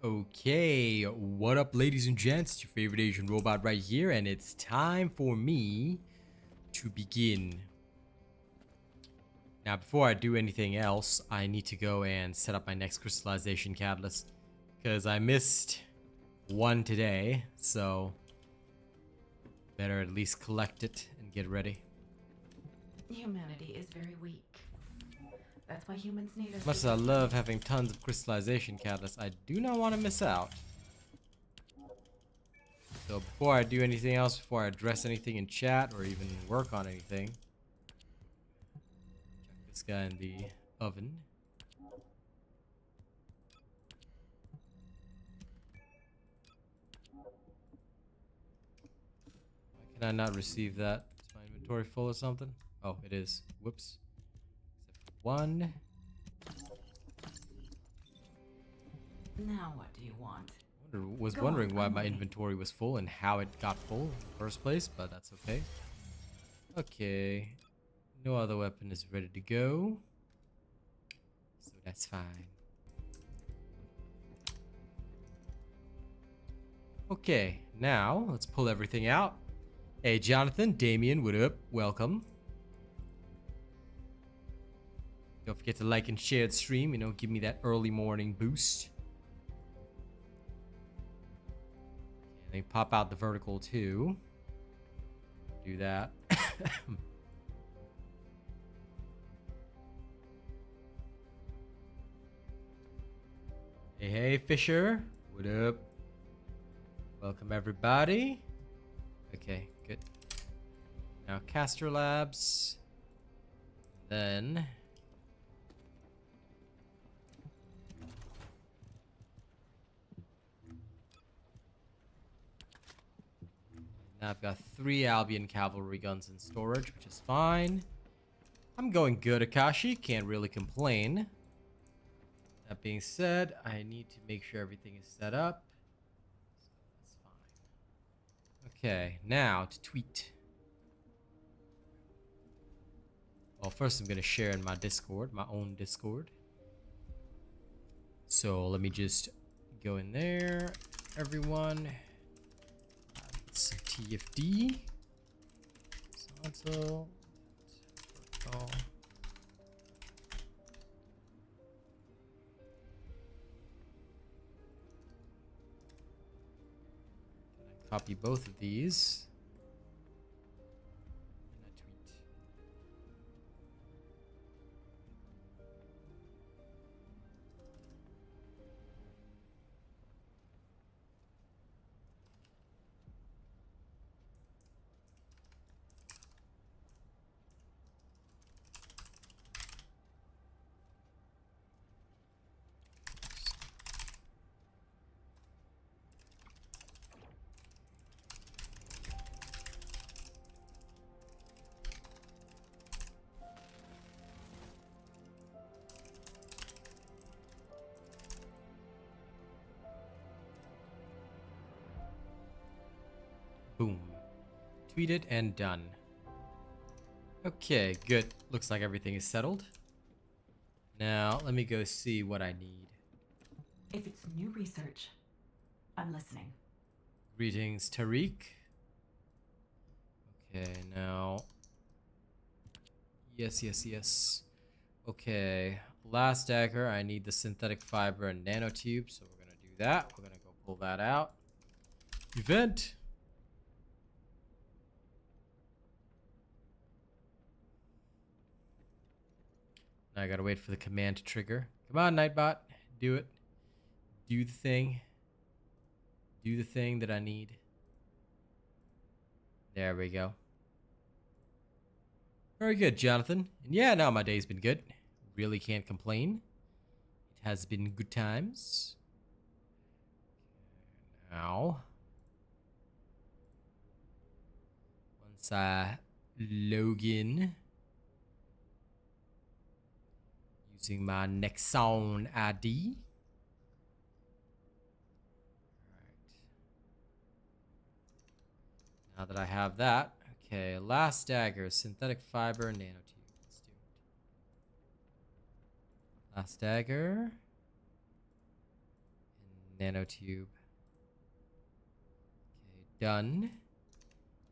Okay, what up, ladies and gents? It's your favorite Asian robot right here, and it's time for me to begin. Now, before I do anything else, I need to go and set up my next crystallization catalyst, because I missed one today, so better at least collect it and get ready. Humanity is very weak. That's why humans need us. As much as I love having tons of crystallization catalysts, I do not want to miss out. So before I do anything else, before I address anything in chat or even work on anything, check this guy in the oven. Why can I not receive that? Is my inventory full or something? Oh, it is. Whoops. Except for one. Now what do you want? Was Go wondering on, why I'm my waiting. inventory was full and how it got full in the first place, but that's okay. Okay. No other weapon is ready to go. So that's fine. Okay, now let's pull everything out. Hey, Jonathan, Damien, what up? Welcome. Don't forget to like and share the stream, give me that early morning boost. And then pop out the vertical too. Do that. Hey, Fisher. What up? Welcome, everybody. Okay, good. Now, Caster Labs. Then... now I've got 3 Albion cavalry guns in storage, which is fine. I'm going good, Akashi. Can't really complain. That being said, I need to make sure everything is set up. So that's fine. Okay, now to tweet. Well, first I'm going to share in my Discord, my own Discord. So let me just go in there, everyone. Some TFD. Horizontal. Vertical. Copy both of these. And I tweet. Boom. Tweeted and done. Okay, good. Looks like everything is settled. Now, let me go see what I need. If it's new research, I'm listening. Greetings, Tariq. Okay, now... Yes. Okay, last dagger, I need the synthetic fiber and nanotube, so we're gonna do that. We're gonna go pull that out. Event! Now I gotta wait for the command to trigger. Come on, Nightbot. Do it. Do the thing. Do the thing that I need. There we go. Very good, Jonathan. And yeah, no, my day's been good. Really can't complain. It has been good times. Now, once I log in using my Nexon ID. Now that I have that, okay, last dagger, synthetic fiber, nanotube. Let's do it. Last dagger. nanotube. Okay, done.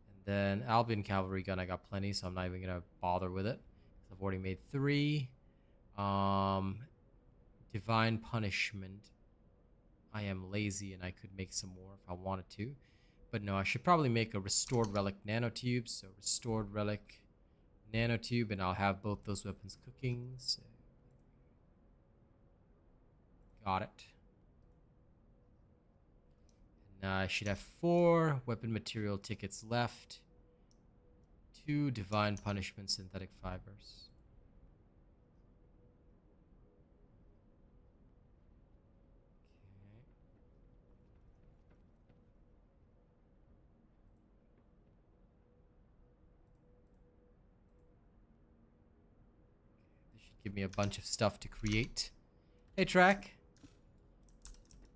And then Albion cavalry gun, I got plenty, so I'm not even gonna bother with it. I've already made 3. Divine punishment. I am lazy and I could make some more if I wanted to. But no, I should probably make a restored relic nanotube. So restored relic nanotube, and I'll have both those weapons cooking. So got it. And I should have 4 weapon material tickets left. 2 divine punishment synthetic fibers. Give me a bunch of stuff to create. Hey, Track.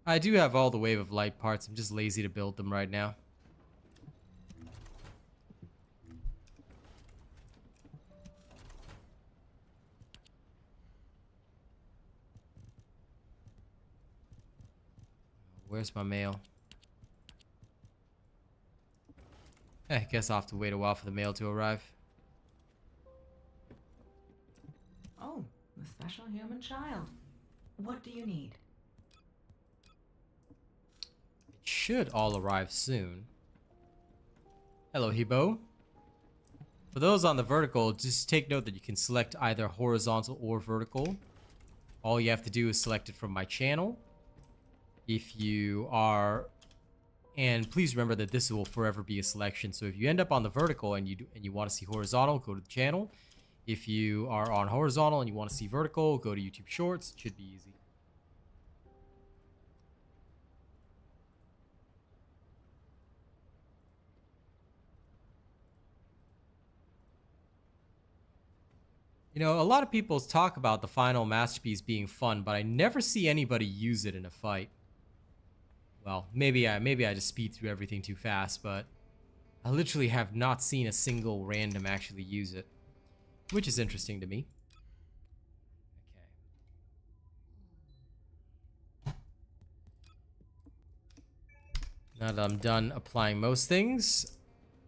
I do have all the Wave of Light parts. I'm just lazy to build them right now. Where's my mail? I guess I'll have to wait a while for the mail to arrive. Oh, the special human child. What do you need? It should all arrive soon. Hello, Hebo. For those on the vertical, just take note that you can select either horizontal or vertical. All you have to do is select it from my channel. If you are... And please remember that this will forever be a selection. So if you end up on the vertical and you want to see horizontal, go to the channel. If you are on horizontal and you want to see vertical, go to YouTube Shorts. It should be easy. You know, a lot of people talk about the final masterpiece being fun, but I never see anybody use it in a fight. Well, maybe I just speed through everything too fast, but I literally have not seen a single random actually use it, which is interesting to me. Okay. Now that I'm done applying most things,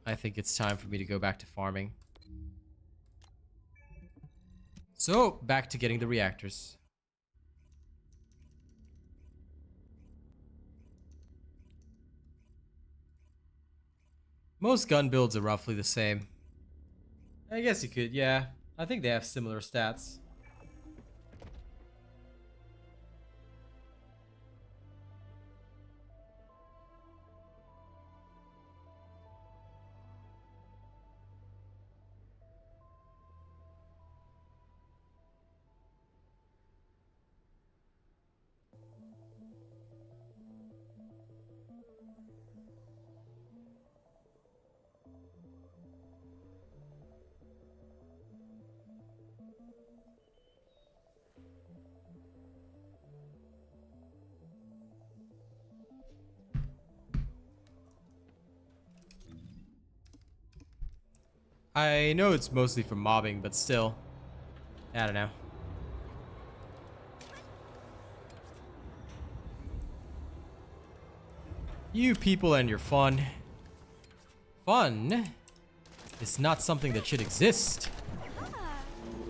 I think it's time for me to go back to farming. So, back to getting the reactors. Most gun builds are roughly the same. I guess you could, yeah. I think they have similar stats. I know it's mostly for mobbing, but still. I don't know. You people and your fun. Fun is not something that should exist.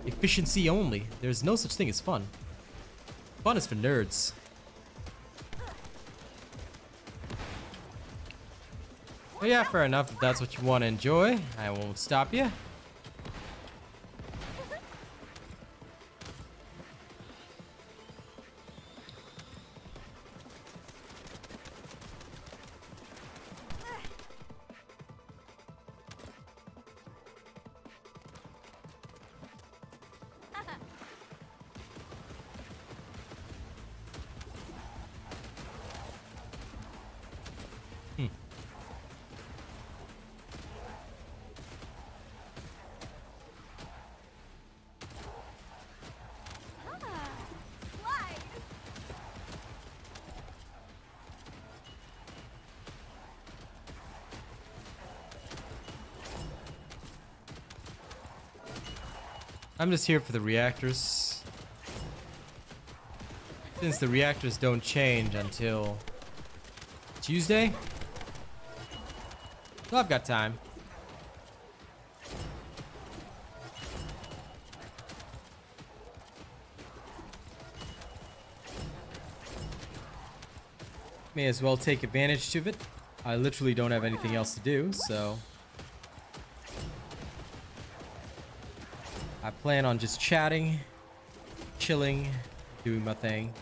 Efficiency only. There's no such thing as fun. Fun is for nerds. But yeah, fair enough. If that's what you want to enjoy, I won't stop you. I'm just here for the reactors. Since the reactors don't change until Tuesday, so I've got time. May as well take advantage of it. I literally don't have anything else to do, so I plan on just chatting, chilling, doing my thing.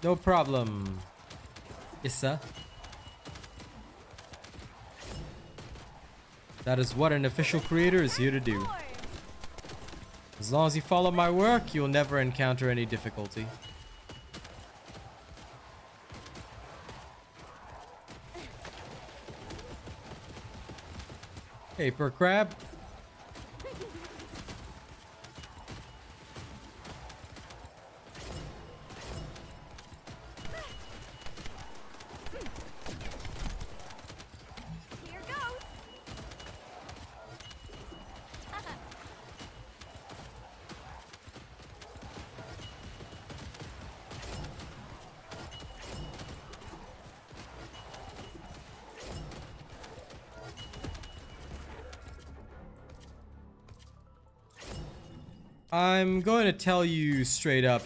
No problem. Yes, sir. That is what an official creator is here to do. As long as you follow my work, you'll never encounter any difficulty. Paper crab. I'm going to tell you straight up,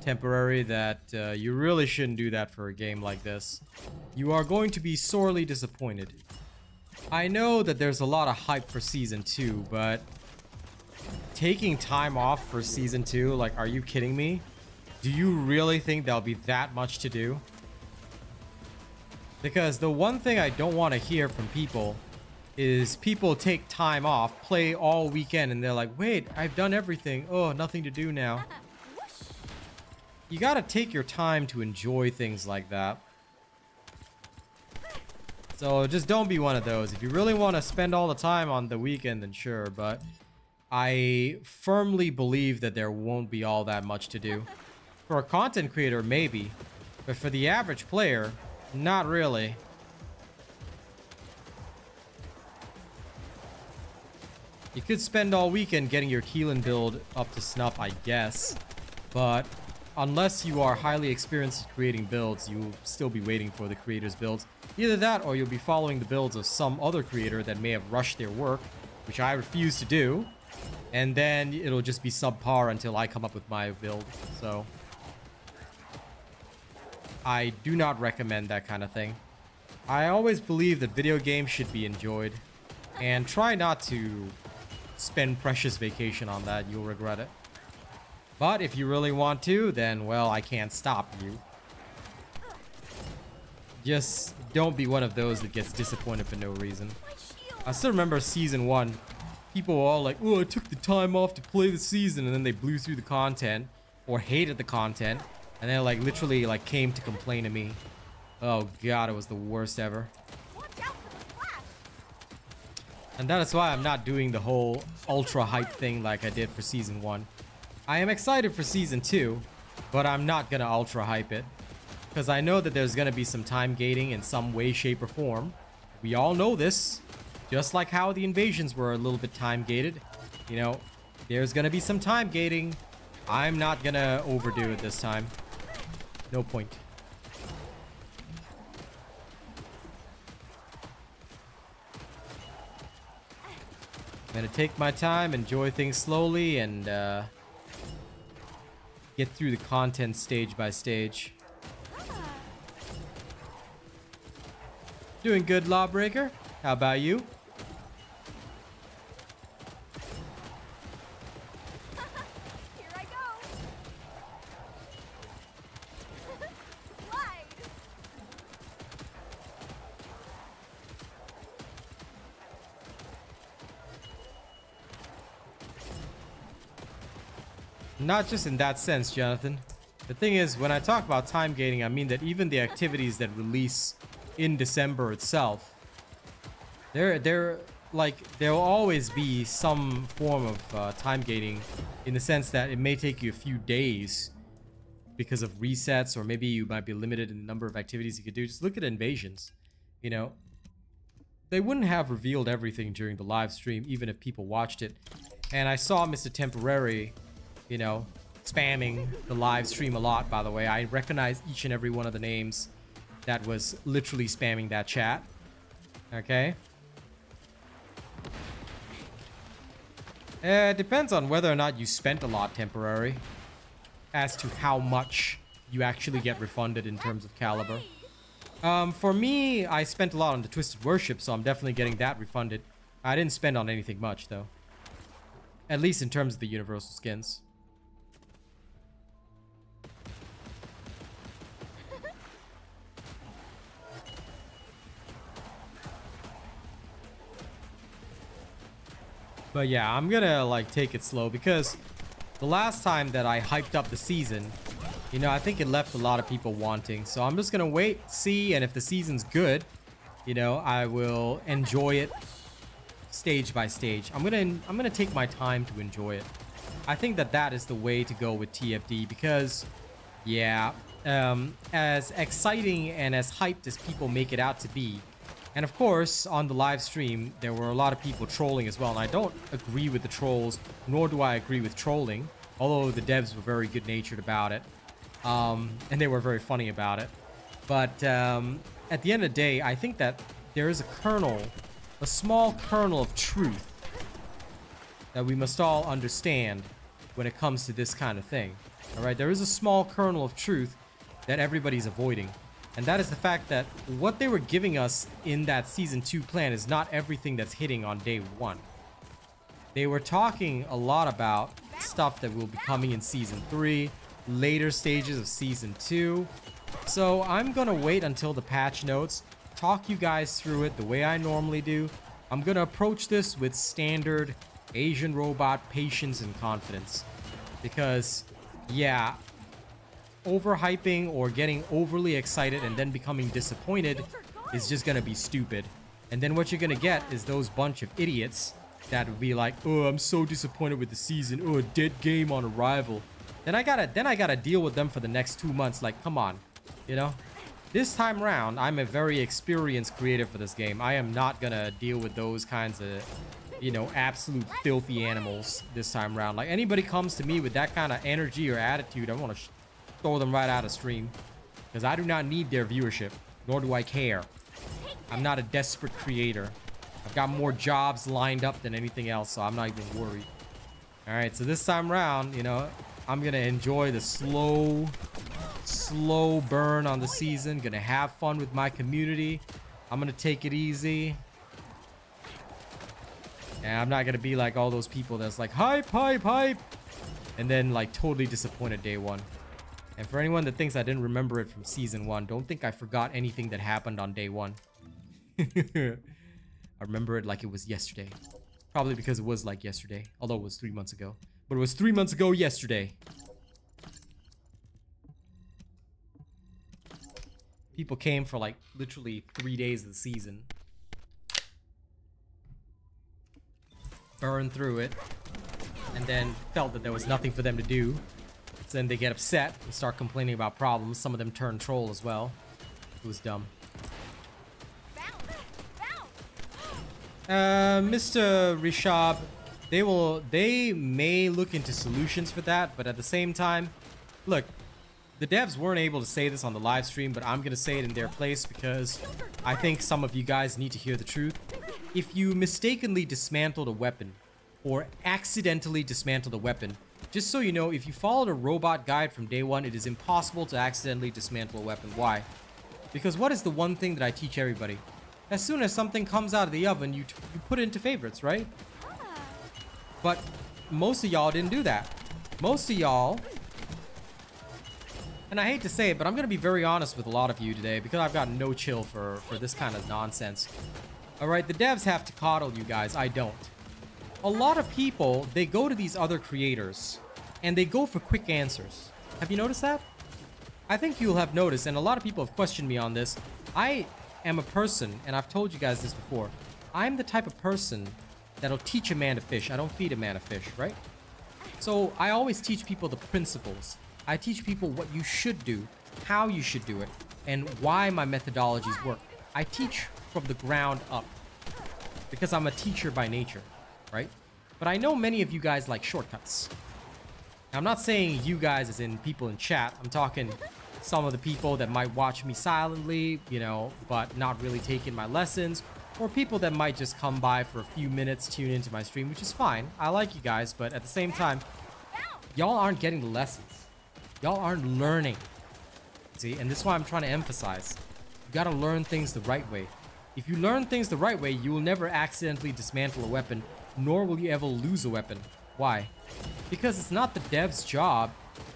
temporary, that you really shouldn't do that for a game like this. You are going to be sorely disappointed. I know that there's a lot of hype for Season 2, but taking time off for Season 2, like, are you kidding me? Do you really think there'll be that much to do? Because the one thing I don't want to hear from people is people take time off, play all weekend, and they're like, wait, I've done everything. Oh, nothing to do now. You gotta take your time to enjoy things like that. So just don't be one of those. If you really want to spend all the time on the weekend, then sure, but I firmly believe that there won't be all that much to do. For a content creator, maybe, but for the average player, not really. You could spend all weekend getting your Keelan build up to snuff, I guess. But unless you are highly experienced at creating builds, you'll still be waiting for the creator's builds. Either that, or you'll be following the builds of some other creator that may have rushed their work, which I refuse to do. And then it'll just be subpar until I come up with my build. So I do not recommend that kind of thing. I always believe that video games should be enjoyed. And try not to spend precious vacation on that. You'll regret it. But if you really want to, then, well, I can't stop you. Just don't be one of those that gets disappointed for no reason. I still remember Season 1. People were all like, oh, I took the time off to play the season, and then they blew through the content or hated the content, and then like literally like came to complain to me. Oh god, it was the worst ever. And that is why I'm not doing the whole ultra hype thing like I did for Season 1. I am excited for Season 2, but I'm not gonna ultra hype it. Because I know that there's gonna be some time gating in some way, shape, or form. We all know this. Just like how the invasions were a little bit time gated. You know, there's gonna be some time gating. I'm not gonna overdo it this time. No point. I'm gonna take my time, enjoy things slowly, and get through the content stage by stage. Doing good, Lawbreaker. How about you? Here I go. Slide. Not just in that sense, Jonathan. The thing is, when I talk about time gating, I mean that even the activities that release in December itself, they're like, there'll always be some form of time gating, in the sense that it may take you a few days because of resets, or maybe you might be limited in the number of activities you could do. Just look at invasions. You know, they wouldn't have revealed everything during the live stream, even if people watched it. And I saw Mr. Temporary, you know, spamming the live stream a lot, by the way. I recognize each and every one of the names that was literally spamming that chat. Okay? It depends on whether or not you spent a lot Temporary, as to how much you actually get refunded in terms of caliber. For me, I spent a lot on the Twisted Worship, so I'm definitely getting that refunded. I didn't spend on anything much, though. At least in terms of the universal skins. But yeah, I'm gonna like take it slow, because the last time that I hyped up the season, you know, I think it left a lot of people wanting. So I'm just gonna wait, see, and if the season's good, you know, I will enjoy it stage by stage. I'm gonna take my time to enjoy it. I think that that is the way to go with TFD, because yeah, as exciting and as hyped as people make it out to be, and of course on the live stream there were a lot of people trolling as well, and I don't agree with the trolls, nor do I agree with trolling, although the devs were very good natured about it, and they were very funny about it. But at the end of the day, I think that there is a kernel, a small kernel of truth that we must all understand when it comes to this kind of thing. All right, there is a small kernel of truth that everybody's avoiding, and that is the fact that what they were giving us in that season 2 plan is not everything that's hitting on day 1. They were talking a lot about stuff that will be coming in season 3, later stages of season 2. So I'm gonna wait until the patch notes, talk you guys through it the way I normally do. I'm gonna approach this with standard Asian robot patience and confidence, because yeah, overhyping or getting overly excited and then becoming disappointed is just gonna be stupid. And then what you're gonna get is those bunch of idiots that would be like, oh, I'm so disappointed with the season, oh, dead game on arrival. Then I gotta deal with them for the next 2 months. Like, come on, you know. This time around, I'm a very experienced creator for this game. I am not gonna deal with those kinds of, you know, absolute filthy animals this time around. Like, anybody comes to me with that kind of energy or attitude, I want to throw them right out of stream, because I do not need their viewership, nor do I care. I'm not a desperate creator. I've got more jobs lined up than anything else, so I'm not even worried. All right, so this time around, you know, I'm gonna enjoy the slow burn on the season. Gonna have fun with my community. I'm gonna take it easy. And I'm not gonna be like all those people that's like hype, and then like totally disappointed day 1. And for anyone that thinks I didn't remember it from season 1, don't think I forgot anything that happened on day 1. I remember it like it was yesterday. Probably because it was like yesterday, although it was 3 months ago. But it was 3 months ago yesterday. People came for like literally 3 days of the season. Burned through it. And then felt that there was nothing for them to do. So then they get upset and start complaining about problems. Some of them turn troll as well. It was dumb. Mr. Rishab, they may look into solutions for that, but at the same time, look, the devs weren't able to say this on the live stream, but I'm gonna say it in their place because I think some of you guys need to hear the truth. If you mistakenly dismantled a weapon or accidentally dismantled a weapon, just so you know, if you followed a robot guide from day 1, it is impossible to accidentally dismantle a weapon. Why? Because what is the one thing that I teach everybody? As soon as something comes out of the oven, you put it into favorites, right? But most of y'all didn't do that. Most of y'all, and I hate to say it, but I'm going to be very honest with a lot of you today because I've got no chill for this kind of nonsense. All right, the devs have to coddle you guys. I don't. A lot of people, they go to these other creators and they go for quick answers. Have you noticed that? I think you'll have noticed, and a lot of people have questioned me on this. I am a person, and I've told you guys this before. I'm the type of person that'll teach a man to fish. I don't feed a man to fish, right? So I always teach people the principles. I teach people what you should do, how you should do it, and why my methodologies work. I teach from the ground up because I'm a teacher by nature, right? But I know many of you guys like shortcuts. Now, I'm not saying you guys as in people in chat. I'm talking some of the people that might watch me silently, you know, but not really taking my lessons, or people that might just come by for a few minutes, tune into my stream, which is fine. I like you guys, but at the same time, y'all aren't getting the lessons. Y'all aren't learning. See, and this is why I'm trying to emphasize. You gotta learn things the right way. If you learn things the right way, you will never accidentally dismantle a weapon, nor will you ever lose a weapon. Why? Because it's not the dev's job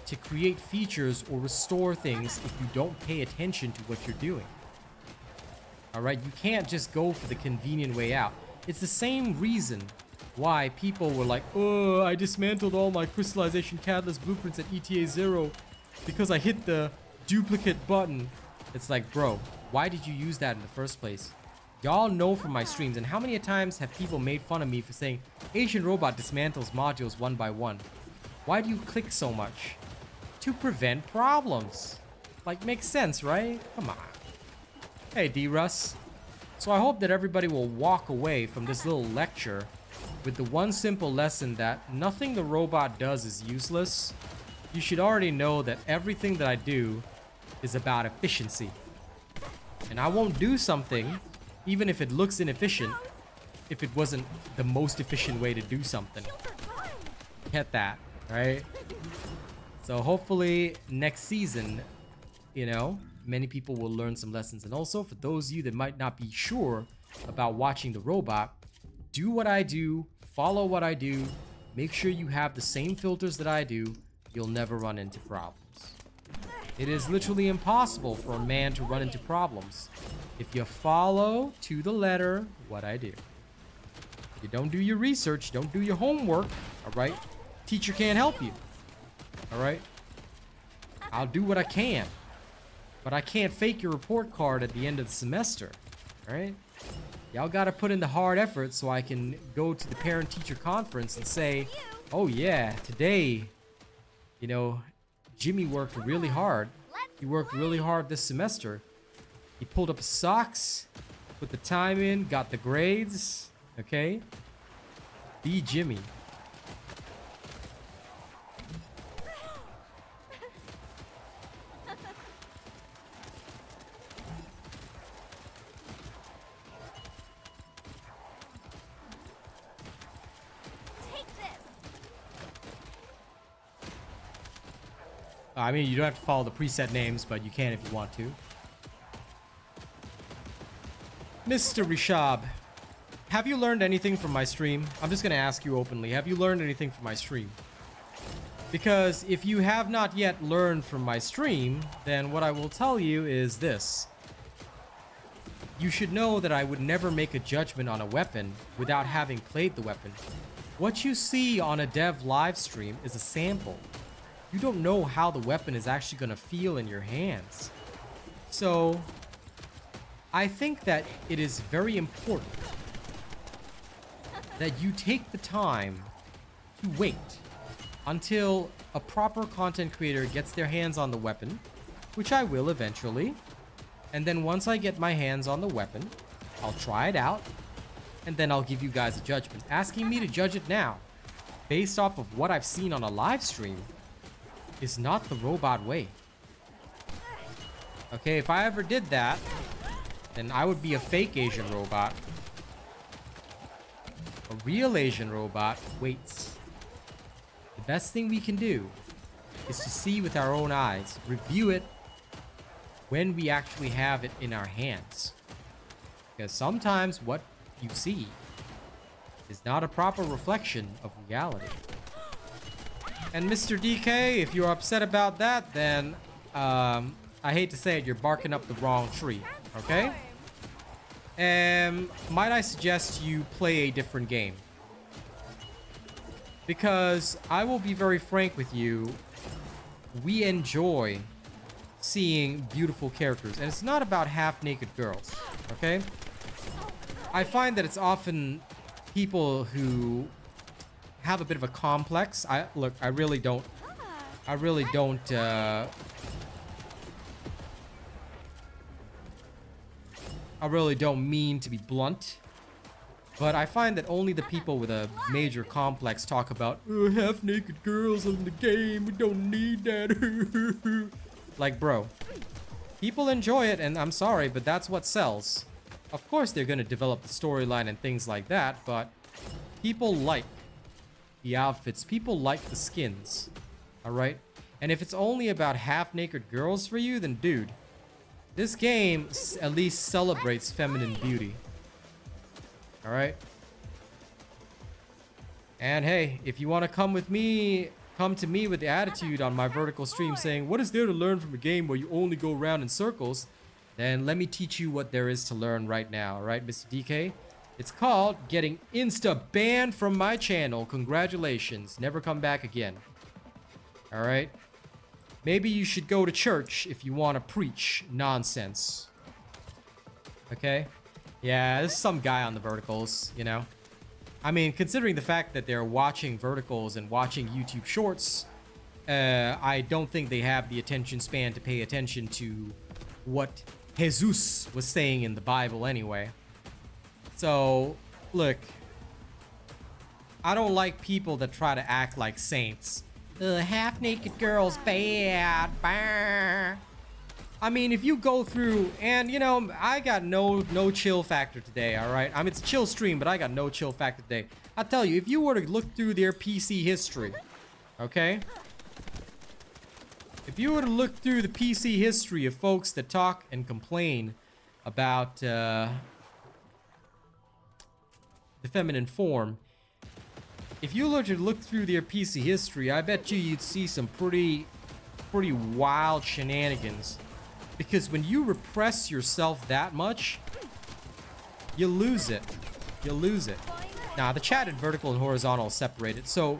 to create features or restore things if you don't pay attention to what you're doing. Alright, you can't just go for the convenient way out. It's the same reason why people were like, oh, I dismantled all my crystallization catalyst blueprints at ETA 0 because I hit the duplicate button. It's like, bro, why did you use that in the first place? Y'all know from my streams, and how many times have people made fun of me for saying Asian Robot dismantles modules one by one? Why do you click so much? To prevent problems. Like, makes sense, right? Come on. Hey, D-Russ. So I hope that everybody will walk away from this little lecture with the one simple lesson that nothing the robot does is useless. You should already know that everything that I do is about efficiency. And I won't do something, even if it looks inefficient, if it wasn't the most efficient way to do something. Get that, right? So hopefully next season, you know, many people will learn some lessons. And also for those of you that might not be sure about watching the robot, do what I do, follow what I do, make sure you have the same filters that I do. You'll never run into problems. It is literally impossible for a man to run into problems if you follow to the letter what I do. If you don't do your research, don't do your homework, all right? Teacher can't help you, all right? I'll do what I can, but I can't fake your report card at the end of the semester, all right? Y'all gotta put in the hard effort so I can go to the parent-teacher conference and say, oh yeah, today, you know, Jimmy worked really hard. He worked really hard this semester. He pulled up his socks, put the time in, got the grades, okay? Be Jimmy. I mean, you don't have to follow the preset names, but you can if you want to. Mr. Rishab, have you learned anything from my stream? I'm just going to ask you openly. Have you learned anything from my stream? Because if you have not yet learned from my stream, then what I will tell you is this. You should know that I would never make a judgment on a weapon without having played the weapon. What you see on a dev live stream is a sample. You don't know how the weapon is actually going to feel in your hands. So, I think that it is very important that you take the time to wait until a proper content creator gets their hands on the weapon, which I will eventually. And then once I get my hands on the weapon, I'll try it out, and then I'll give you guys a judgment. Asking me to judge it now, based off of what I've seen on a live stream, is not the robot way. Okay, if I ever did that, then I would be a fake Asian robot. A real Asian robot waits. The best thing we can do is to see with our own eyes, review it when we actually have it in our hands. Because sometimes what you see is not a proper reflection of reality. And Mr. DK, if you're upset about that, then I hate to say it, you're barking up the wrong tree, okay? Might I suggest you play a different game? Because I will be very frank with you, we enjoy seeing beautiful characters, and it's not about half-naked girls, okay? I find that it's often people who have a bit of a complex. I really don't mean to be blunt, but I find that only the people with a major complex talk about half-naked girls in the game. We don't need that. Like, bro, people enjoy it, and I'm sorry, but that's what sells. Of course, they're gonna develop the storyline and things like that, but people like the outfits. People like the skins. All right, and if it's only about half-naked girls for you, then dude, this game at least celebrates feminine beauty. All right. And hey, if you want to come to me with the attitude on my vertical stream saying, what is there to learn from a game where you only go around in circles? Then let me teach you what there is to learn right now. All right, Mr. DK? It's called getting insta-banned from my channel. Congratulations. Never come back again. All right. Maybe you should go to church if you want to preach nonsense. Okay? Yeah, there's some guy on the verticals, you know? I mean, considering the fact that they're watching verticals and watching YouTube shorts, I don't think they have the attention span to pay attention to what Jesus was saying in the Bible anyway. So, look, I don't like people that try to act like saints. Half-naked girls bad. Bah. I mean, if you go through, and you know, I got no chill factor today, all right? I mean, it's a chill stream, but I got no chill factor today. I tell you, if you were to look through their PC history, okay? If you were to look through the PC history of folks that talk and complain about the feminine form, if you were to look through their PC history, I bet you'd see some pretty wild shenanigans. Because when you repress yourself that much, you lose it. You lose it. Now, the chat in vertical and horizontal is separated. So,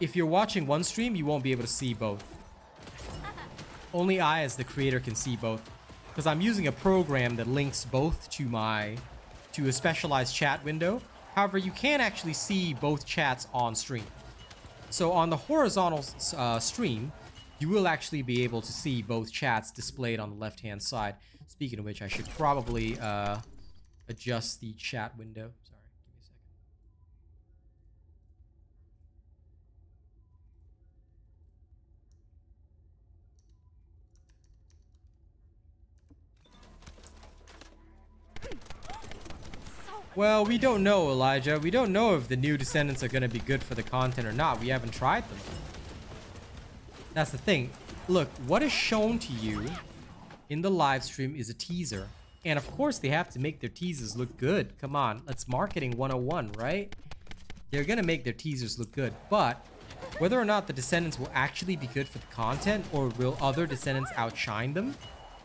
if you're watching one stream, you won't be able to see both. Only I, as the creator, can see both. Because I'm using a program that links both to a specialized chat window. However, you can actually see both chats on stream. So, on the horizontal stream, you will actually be able to see both chats displayed on the left-hand side. Speaking of which, I should probably adjust the chat window. Sorry, give me a second. Well, we don't know, Elijah. We don't know if the new Descendants are going to be good for the content or not. We haven't tried them. That's the thing. Look, what is shown to you in the live stream is a teaser. And of course, they have to make their teasers look good. Come on, that's marketing 101, right? They're going to make their teasers look good. But whether or not the Descendants will actually be good for the content, or will other Descendants outshine them,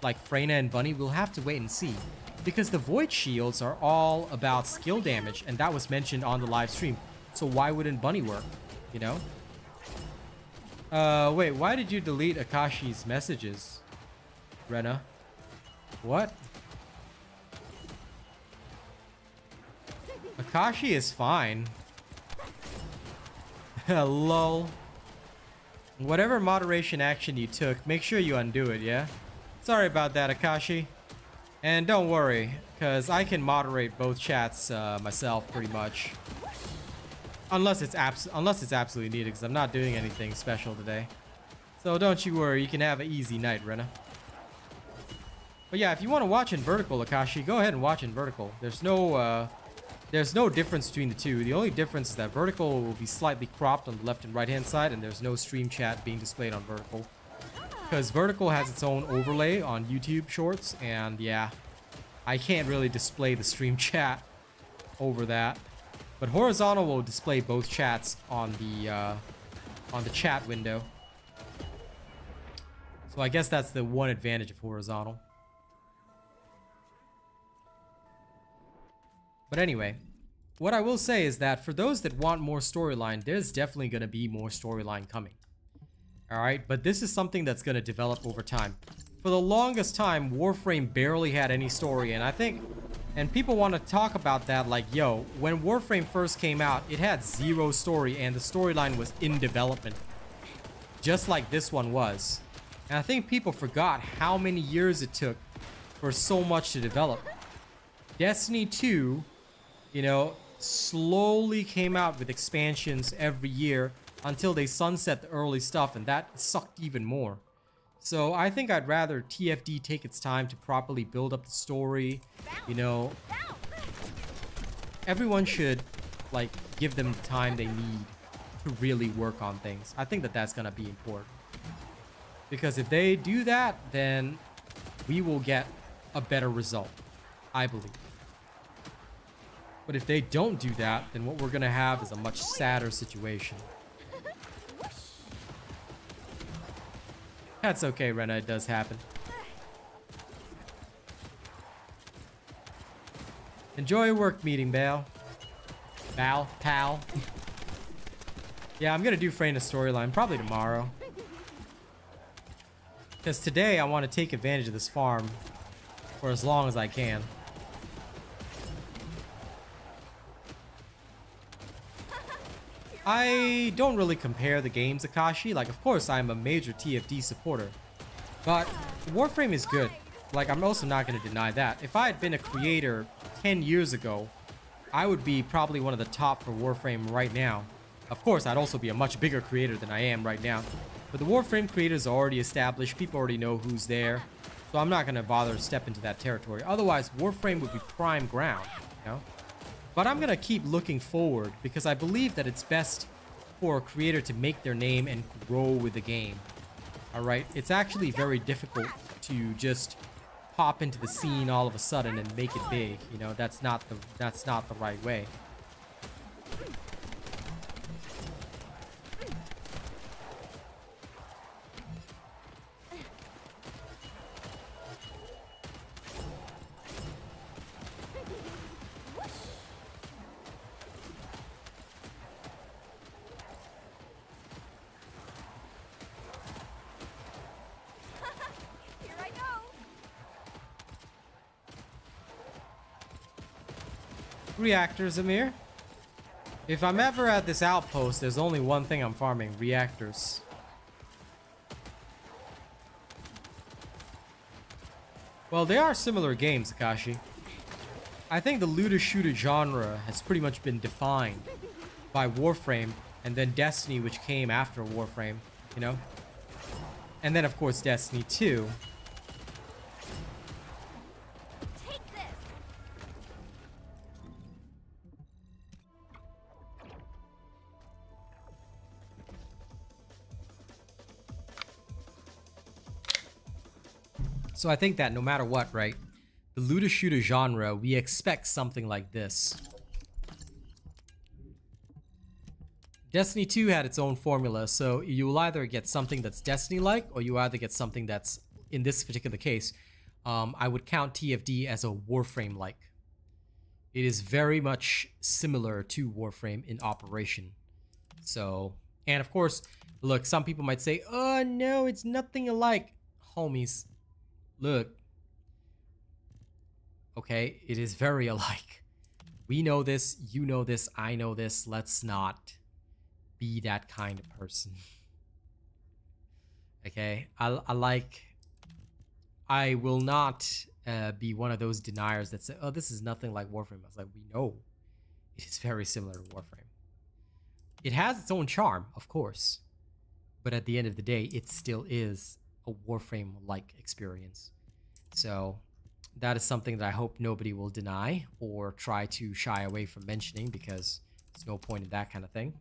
like Freyna and Bunny, we'll have to wait and see. Because the Void Shields are all about skill damage, and that was mentioned on the live stream. So why wouldn't Bunny work, you know? Wait, why did you delete Akashi's messages, Rena? What? Akashi is fine. Lol. Whatever moderation action you took, make sure you undo it, yeah? Sorry about that, Akashi. And don't worry, because I can moderate both chats myself pretty much. Unless it's absolutely needed, because I'm not doing anything special today. So don't you worry, you can have an easy night, Rena. But yeah, if you want to watch in vertical, Akashi, go ahead and watch in vertical. There's no difference between the two. The only difference is that vertical will be slightly cropped on the left and right hand side, and there's no stream chat being displayed on vertical. Because vertical has its own overlay on YouTube shorts, and yeah, I can't really display the stream chat over that. But horizontal will display both chats on the chat window. So I guess that's the one advantage of horizontal. But anyway, what I will say is that for those that want more storyline, there's definitely going to be more storyline coming. Alright, but this is something that's going to develop over time. For the longest time, Warframe barely had any story, and I think, and people want to talk about that like, yo, when Warframe first came out, it had zero story, and the storyline was in development. Just like this one was. And I think people forgot how many years it took for so much to develop. Destiny 2, you know, slowly came out with expansions every year until they sunset the early stuff, and that sucked even more. So I think I'd rather TFD take its time to properly build up the story. You know, everyone should like give them the time they need to really work on things. I think that that's gonna be important, because if they do that, then we will get a better result, I believe. But if they don't do that, then what we're gonna have is a much sadder situation. That's okay, Rena, it does happen. Enjoy your work meeting, Bal. Pal. Yeah, I'm gonna do Freyna's storyline probably tomorrow. Because today I want to take advantage of this farm for as long as I can. I don't really compare the games, Akashi. Like, of course, I'm a major TFD supporter. But Warframe is good. Like, I'm also not going to deny that. If I had been a creator 10 years ago, I would be probably one of the top for Warframe right now. Of course, I'd also be a much bigger creator than I am right now. But the Warframe creators are already established. People already know who's there. So I'm not going to bother to step into that territory. Otherwise, Warframe would be prime ground, you know? But I'm going to keep looking forward because I believe that it's best for a creator to make their name and grow with the game. Alright? It's actually very difficult to just pop into the scene all of a sudden and make it big. You know, that's not the right way. Here I go. Reactors, Amir. If I'm ever at this outpost, there's only one thing I'm farming: reactors. Well, they are similar games, Akashi. I think the looter shooter genre has pretty much been defined by Warframe, and then Destiny, which came after Warframe, you know? And then, of course, Destiny 2. Take this. So I think that no matter what, right? The looter shooter genre, we expect something like this. Destiny 2 had its own formula, so you will either get something that's Destiny-like, or you either get something that's, in this particular case, I would count TFD as a Warframe-like. It is very much similar to Warframe in operation. So, and of course, look, some people might say, oh no, it's nothing alike. Homies, look. Okay, it is very alike. We know this, you know this, I know this. Let's not be that kind of person. Okay, I will not be one of those deniers that say, oh, this is nothing like Warframe. I was like, we know it is very similar to Warframe. It has its own charm, of course, but at the end of the day, it still is a Warframe-like experience. So that is something that I hope nobody will deny or try to shy away from mentioning, because there's no point in that kind of thing.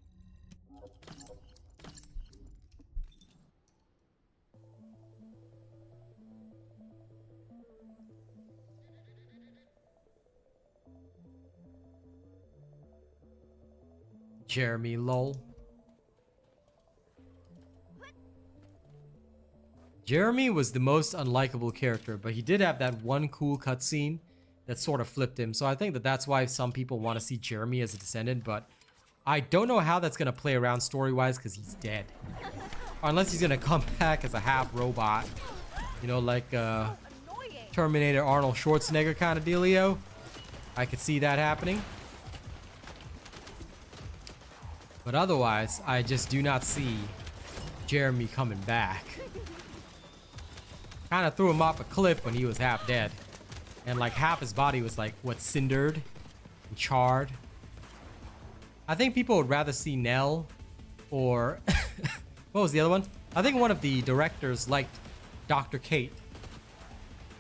Jeremy, lol. Jeremy was the most unlikable character, but he did have that one cool cutscene that sort of flipped him. So I think that that's why some people want to see Jeremy as a Descendant, but I don't know how that's going to play around story-wise because he's dead. Or unless he's going to come back as a half robot. You know, like Terminator Arnold Schwarzenegger kind of dealio. I could see that happening. But otherwise, I just do not see Jeremy coming back. Kind of threw him off a cliff when he was half dead. And like half his body was like, what, cindered and charred. I think people would rather see Nell or... what was the other one? I think one of the directors liked Dr. Kate.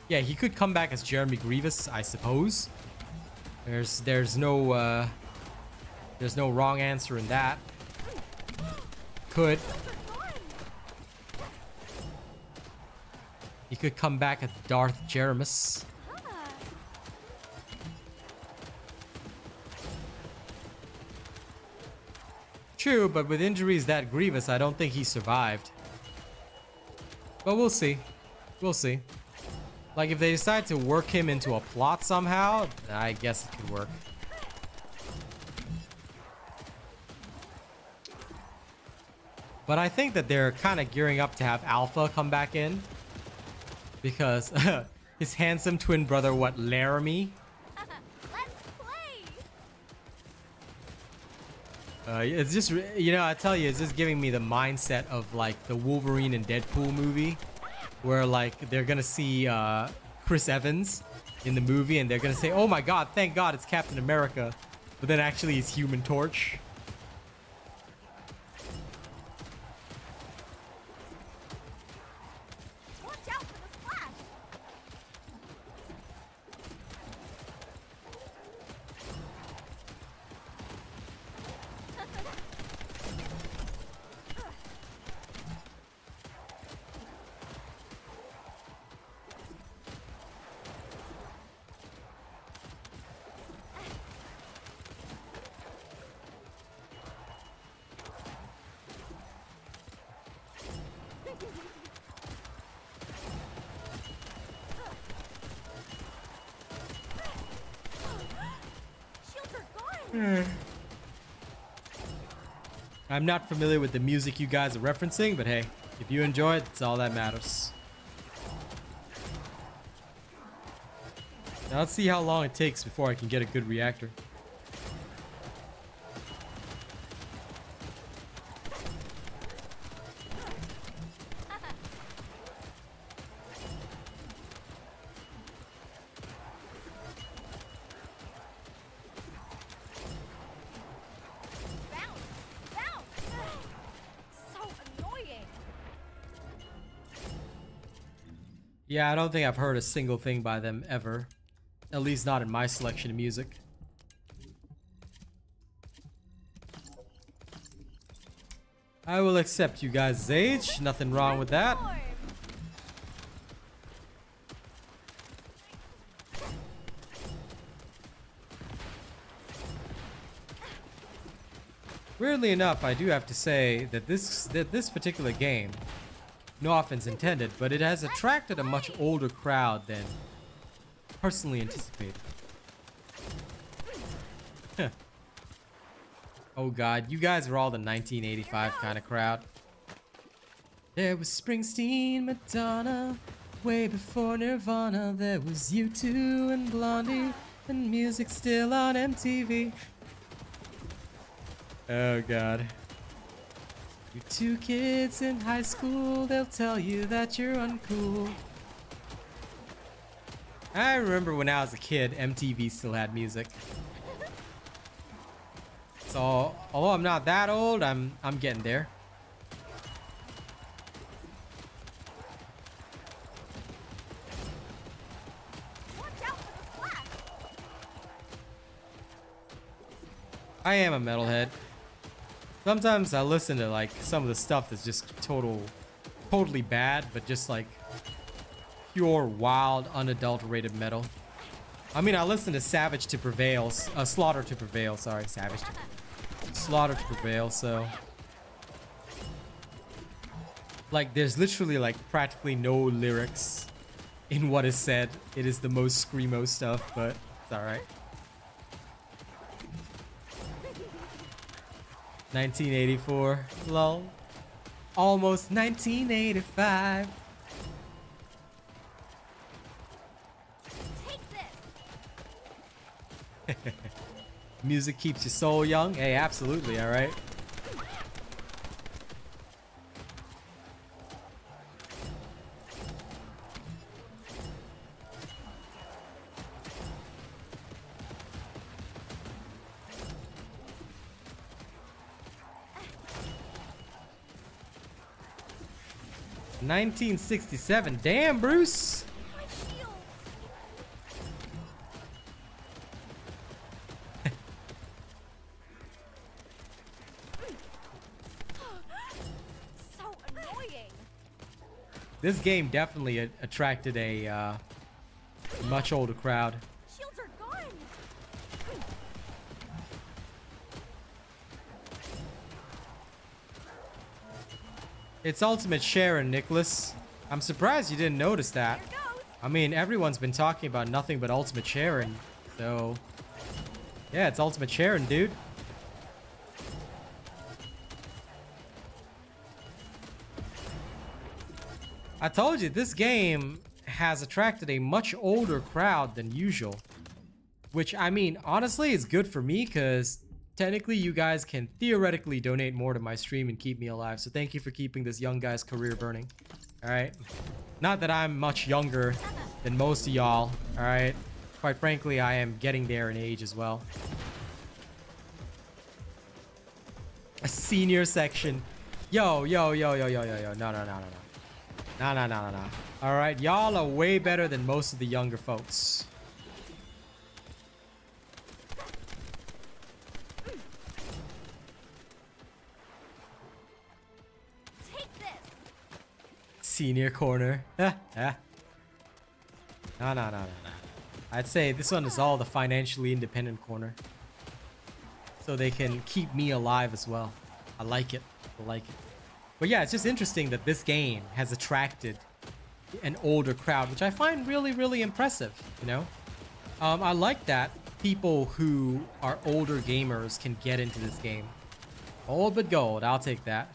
Yeah, he could come back as Jeremy Grievous, I suppose. There's no wrong answer in that. Could. He could come back as Darth Jeremus. True, but with injuries that grievous, I don't think he survived. But we'll see. We'll see. Like, if they decide to work him into a plot somehow, I guess it could work. But I think that they're kind of gearing up to have Alpha come back in. Because his handsome twin brother, what, Laramie? It's just, you know, I tell you, it's just giving me the mindset of like the Wolverine and Deadpool movie, where like they're gonna see Chris Evans in the movie and they're gonna say, oh my god, thank god it's Captain America, but then actually it's Human Torch. Watch out for the splash. Shields are gone. I'm not familiar with the music you guys are referencing, but hey, if you enjoy it, it's all that matters. Now let's see how long it takes before I can get a good reactor. Yeah, I don't think I've heard a single thing by them ever. At least not in my selection of music. I will accept you guys' age. Nothing wrong with that. Weirdly enough, I do have to say that this particular game, no offense intended, but it has attracted a much older crowd than personally anticipated. Huh. Oh god, you guys are all the 1985 kind of crowd. There was Springsteen, Madonna, way before Nirvana. There was U2 and Blondie, and music still on MTV. Oh god. You're two kids in high school, they'll tell you that you're uncool. I remember when I was a kid, MTV still had music. So, although I'm not that old, I'm getting there. Watch out for the splash. I am a metalhead. Sometimes I listen to like some of the stuff that's just totally bad, but just like pure, wild, unadulterated metal. I mean, I listen to Savage to Prevail, Slaughter to Prevail, sorry, Savage to Slaughter to Prevail, so. Like, there's literally like practically no lyrics in what is said. It is the most screamo stuff, but it's alright. 1984. Lol. Almost 1985. Take this. Music keeps your soul young. Hey, absolutely, alright. $1967. Damn, Bruce. My shield. So annoying. This game definitely attracted a much older crowd. Shields are gone. It's Ultimate Sharon, Nicholas. I'm surprised you didn't notice that. Here goes. I mean, everyone's been talking about nothing but Ultimate Sharon. So, yeah, it's Ultimate Sharon, dude. I told you, this game has attracted a much older crowd than usual. Which, I mean, honestly, is good for me because technically you guys can theoretically donate more to my stream and keep me alive. So thank you for keeping this young guy's career burning. Alright? Not that I'm much younger than most of y'all. Alright? Quite frankly, I am getting there in age as well. A senior section. Yo. No. No. Alright, y'all are way better than most of the younger folks. Take this. Senior corner. No. I'd say this one is all the financially independent corner. So they can keep me alive as well. I like it. But yeah, it's just interesting that this game has attracted an older crowd, which I find really, really impressive, you know? I like that people who are older gamers can get into this game. Old but gold, I'll take that.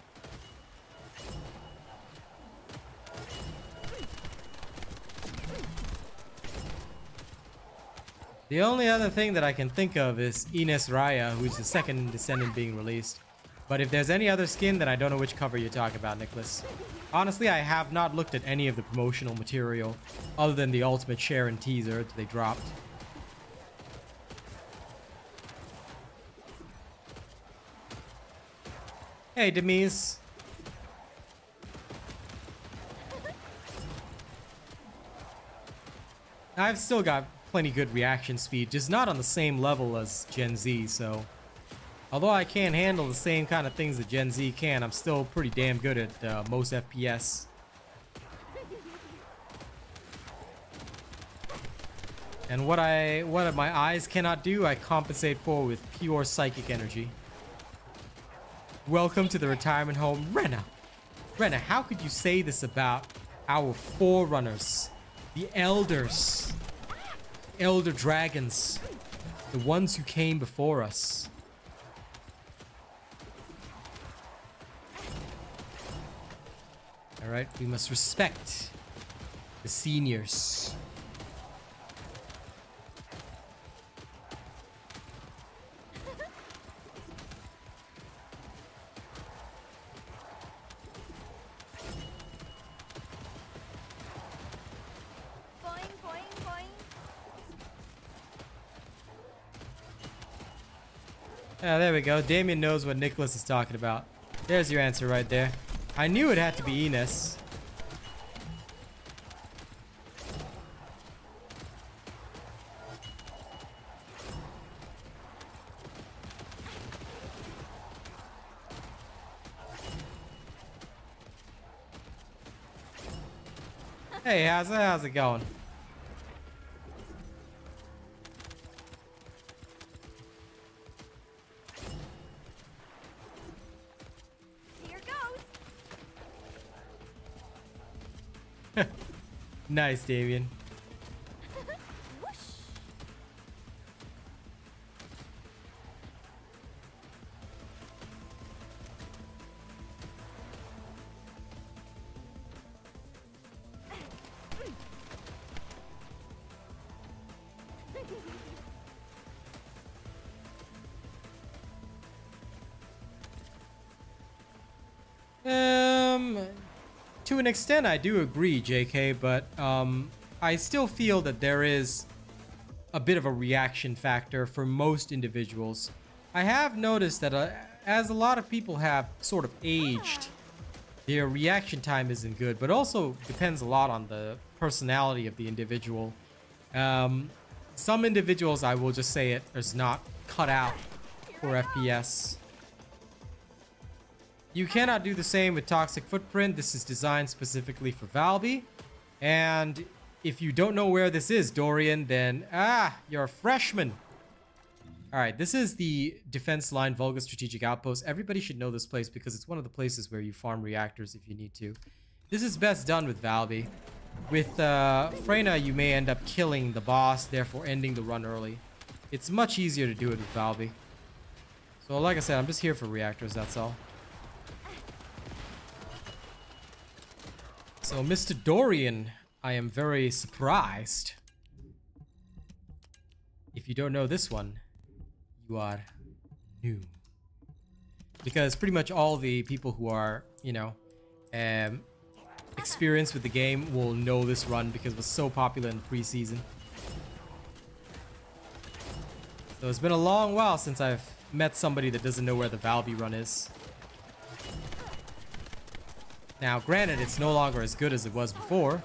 The only other thing that I can think of is Ines Raya, who's the second Descendant being released. But if there's any other skin, then I don't know which cover you're talking about, Nicholas. Honestly, I have not looked at any of the promotional material other than the Ultimate Sharon teaser that they dropped. Hey, Demise. I've still got plenty good reaction speed, just not on the same level as Gen Z, so... Although I can't handle the same kind of things that Gen Z can, I'm still pretty damn good at most FPS. And what my eyes cannot do, I compensate for with pure psychic energy. Welcome to the retirement home, Rena. Rena, how could you say this about our forerunners, the elders, elder dragons, the ones who came before us? All right, we must respect the seniors. Boing, boing, boing. Yeah, there we go. Damien knows what Nicholas is talking about. There's your answer right there. I knew it had to be Ines. Hey, how's it going? Here goes. Nice, Damien. Whoosh. To an extent, I do agree, JK, but I still feel that there is a bit of a reaction factor for most individuals. I have noticed that as a lot of people have sort of aged, their reaction time isn't good, but also depends a lot on the personality of the individual. Some individuals, I will just say it, is not cut out for FPS. You cannot do the same with Toxic Footprint. This is designed specifically for Valby. And if you don't know where this is, Dorian, then you're a freshman. All right, this is the defense line Vulgar strategic outpost. Everybody should know this place because it's one of the places where you farm reactors if you need to. This is best done with Valby. With Freyna, you may end up killing the boss, therefore ending the run early. It's much easier to do it with Valby. So like I said, I'm just here for reactors, that's all. So, Mr. Dorian, I am very surprised. If you don't know this one, you are new. Because pretty much all the people who are, you know, experienced with the game will know this run because it was so popular in the preseason. So it's been a long while since I've met somebody that doesn't know where the Valby run is. Now, granted, it's no longer as good as it was before,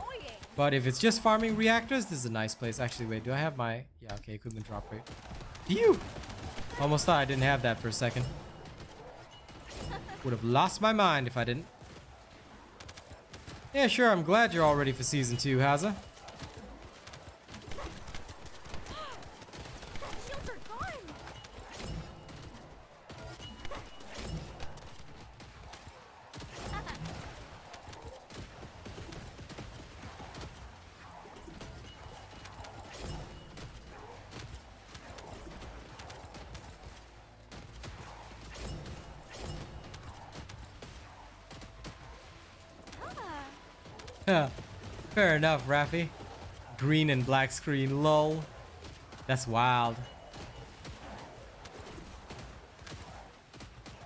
but if it's just farming reactors, this is a nice place. Actually, wait, do I have my... Yeah, okay, equipment drop rate. Phew! Almost thought I didn't have that for a second. Would have lost my mind if I didn't. Yeah, sure, I'm glad you're all ready for Season 2, Haza. Shields are gone. Huh. Fair enough, Rafi. Green and black screen, lol. That's wild.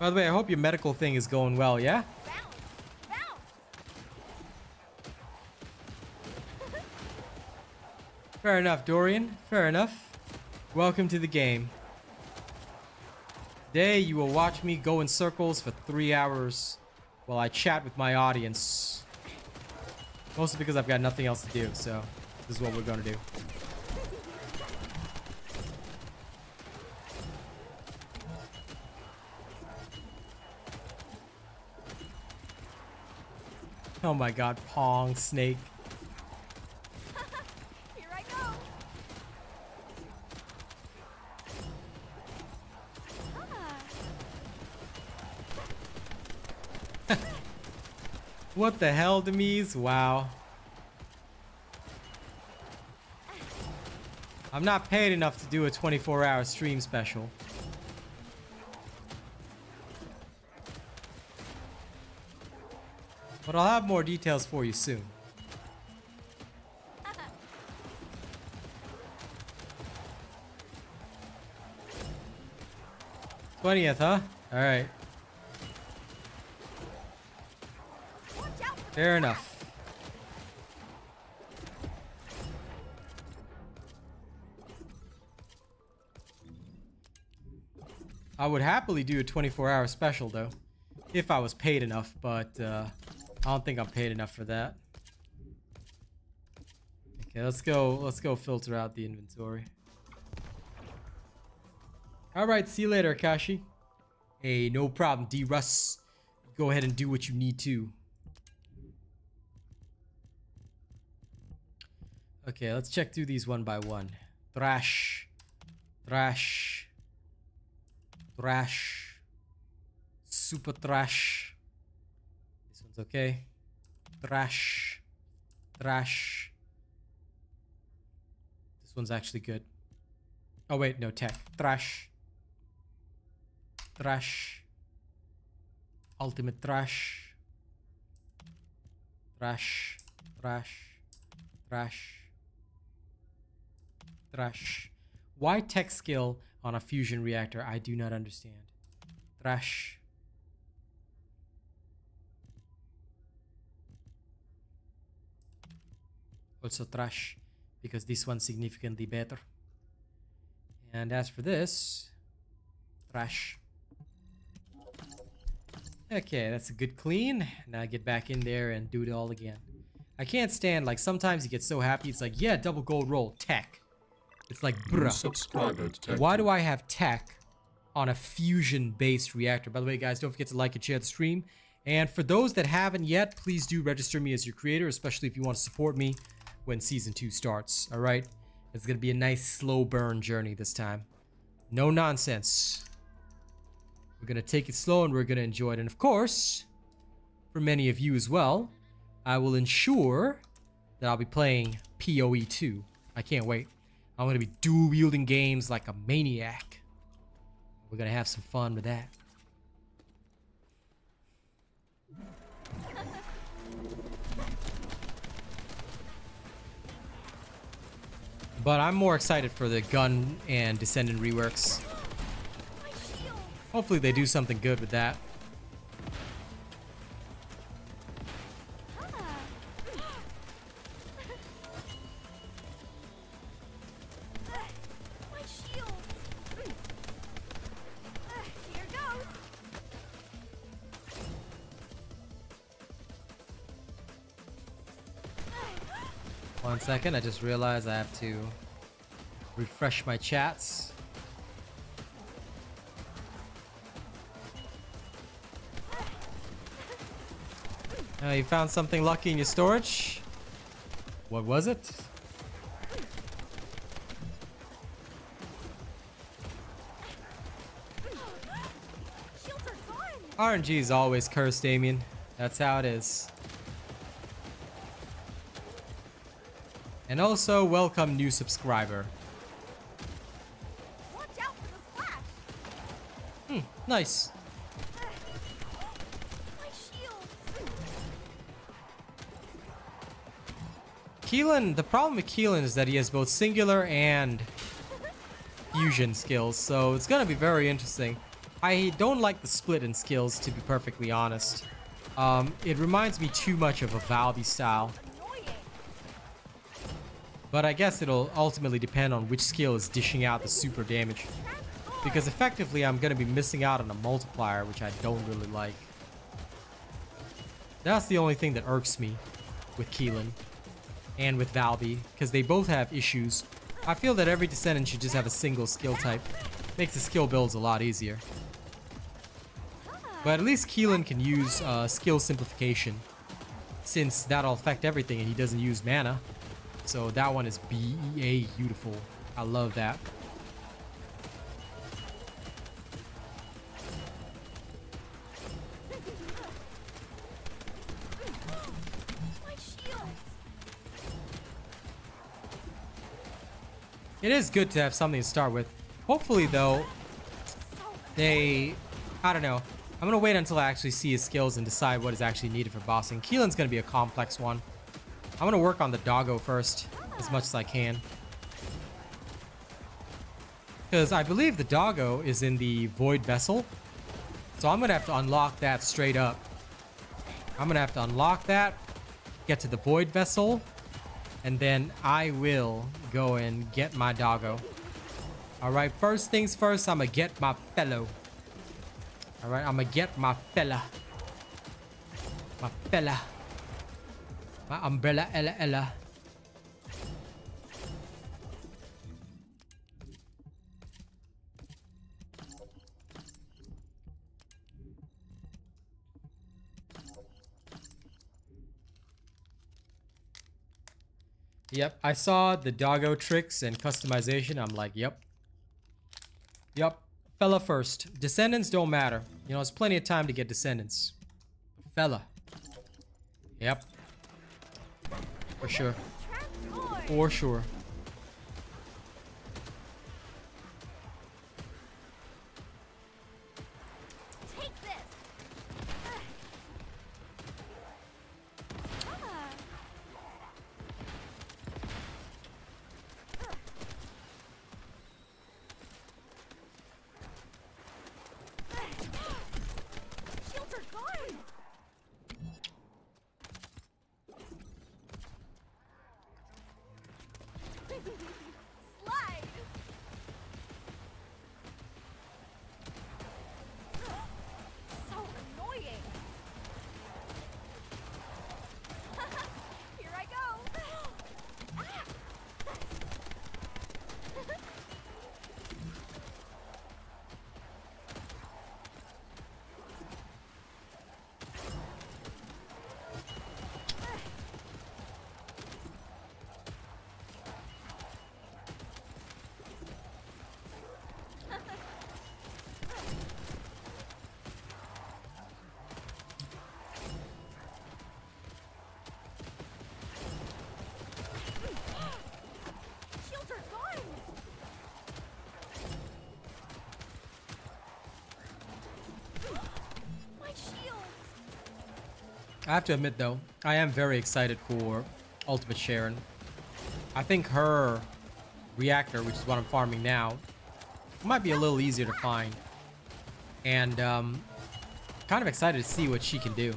By the way, I hope your medical thing is going well, yeah? Bounce. Bounce. Fair enough, Dorian. Fair enough. Welcome to the game. Today, you will watch me go in circles for 3 hours while I chat with my audience. Mostly because I've got nothing else to do, so this is what we're gonna do. Oh my god, Pong, Snake. Here I go. What the hell, Demise? Wow. I'm not paid enough to do a 24-hour stream special. But I'll have more details for you soon. 20th, huh? Alright. Fair enough. I would happily do a 24-hour special though, if I was paid enough, but I don't think I'm paid enough for that. Okay, let's go filter out the inventory. Alright, see you later, Akashi. Hey, no problem, D-Russ. Go ahead and do what you need to. Okay, let's check through these one by one. Thrash. Thrash. Thrash. Super Thrash. This one's okay. Thrash. Thrash. one's actually good. Oh wait, no, tech. Trash. Trash. Ultimate trash. Trash. Trash. Trash. Trash. Why tech skill on a fusion reactor? I do not understand. Trash. Also trash, because this one's significantly better. And as for this, trash. Okay, that's a good clean. Now get back in there and do it all again. I can't stand, like, sometimes you get so happy, it's like, yeah, double gold roll, tech. It's like, bruh, why do I have tech on a fusion-based reactor? By the way, guys, don't forget to like and share the stream. And for those that haven't yet, please do register me as your creator, especially if you want to support me when Season 2 starts, alright? It's gonna be a nice, slow burn journey this time. No nonsense. We're gonna take it slow and we're gonna enjoy it. And of course, for many of you as well, I will ensure that I'll be playing PoE 2. I can't wait. I'm gonna be dual-wielding games like a maniac. We're gonna have some fun with that. But I'm more excited for the gun and Descendant reworks. Hopefully they do something good with that. My shield. Here goes. 1 second, I just realized I have to refresh my chats. You found something lucky in your storage? What was it? Shields are gone. RNG is always cursed, Damien. That's how it is. And also, welcome new subscriber. Watch out for the splash. Nice. My shield. Keelan, the problem with Keelan is that he has both singular and fusion skills, so it's gonna be very interesting. I don't like the split in skills, to be perfectly honest. It reminds me too much of a Valby style. Annoying. But I guess it'll ultimately depend on which skill is dishing out the super damage. Because effectively, I'm going to be missing out on a multiplier, which I don't really like. That's the only thing that irks me with Keelan and with Valby, because they both have issues. I feel that every Descendant should just have a single skill type. Makes the skill builds a lot easier. But at least Keelan can use skill simplification, since that'll affect everything and he doesn't use mana. So that one is BEA beautiful. I love that. My shield. It is good to have something to start with. Hopefully, though, I don't know. I'm going to wait until I actually see his skills and decide what is actually needed for bossing. Keelan's going to be a complex one. I'm going to work on the doggo first, as much as I can. Because I believe the doggo is in the void vessel. So I'm going to have to unlock that straight up. I'm going to have to unlock that, get to the void vessel, and then I will go and get my doggo. Alright, first things first, I'm going to get my fellow. Alright, I'm going to get my fella. My fella. My umbrella, Ella, Ella. Yep, I saw the doggo tricks and customization. I'm like, yep. Yep, fella first. Descendants don't matter. You know, there's plenty of time to get descendants. Fella. Yep. For sure. For sure. Slide. So annoying. Here I go. Ah. Shields are gone. My shields. I have to admit though, I am very excited for Ultimate Sharon. I think her reactor, which is what I'm farming now, might be a little easier to find. And kind of excited to see what she can do.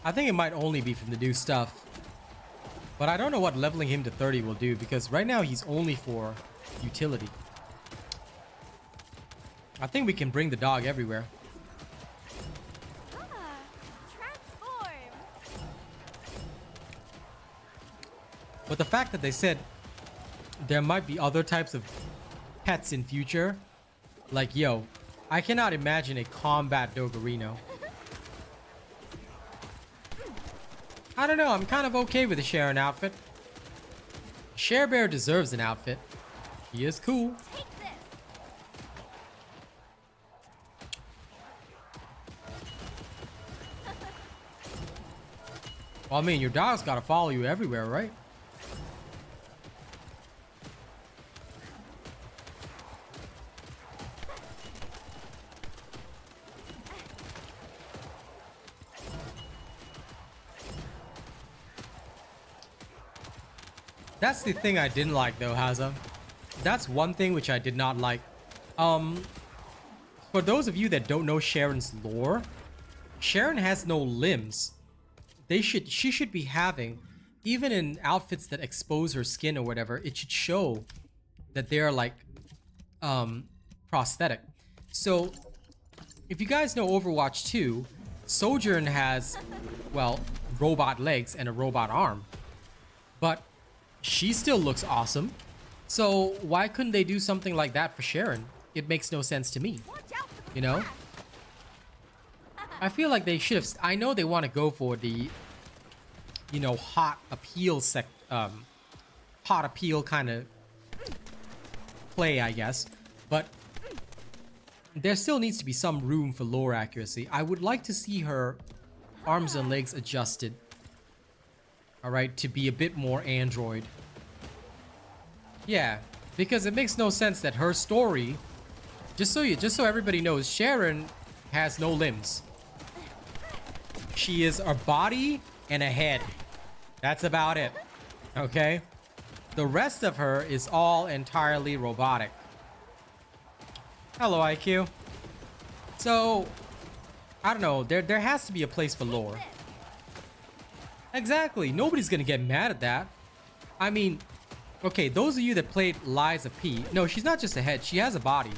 I think it might only be from the new stuff. But I don't know what leveling him to 30 will do, because right now he's only for utility. I think we can bring the dog everywhere. Ah, transform. But the fact that they said there might be other types of pets in future, like, yo, I cannot imagine a combat Doggerino. I don't know, I'm kind of okay with the Sharon outfit. Share Bear deserves an outfit. He is cool. Take this. Well, I mean, your dog's gotta follow you everywhere, right? That's the thing I didn't like though, Haza. That's one thing which I did not like. For those of you that don't know Sharon's lore, Sharon has no limbs. She should be having, even in outfits that expose her skin or whatever, it should show that they're like prosthetic. So if you guys know Overwatch 2, Sojourn has, well, robot legs and a robot arm. But she still looks awesome. So why couldn't they do something like that for Sharon? It makes no sense to me. Watch out for the You know? splash. I feel like they should have. I know they want to go for the, you know, hot appeal kind of play, I guess. But there still needs to be some room for lore accuracy. I would like to see her arms and legs adjusted. All right, to be a bit more android. Yeah, because it makes no sense that her story, just so everybody knows, Sharon has no limbs. She is a body and a head. That's about it. Okay? The rest of her is all entirely robotic. Hello, IQ. So, I don't know. There has to be a place for lore. Exactly. Nobody's gonna get mad at that. I mean, okay, those of you that played Lies of P, no, she's not just a head. She has a body.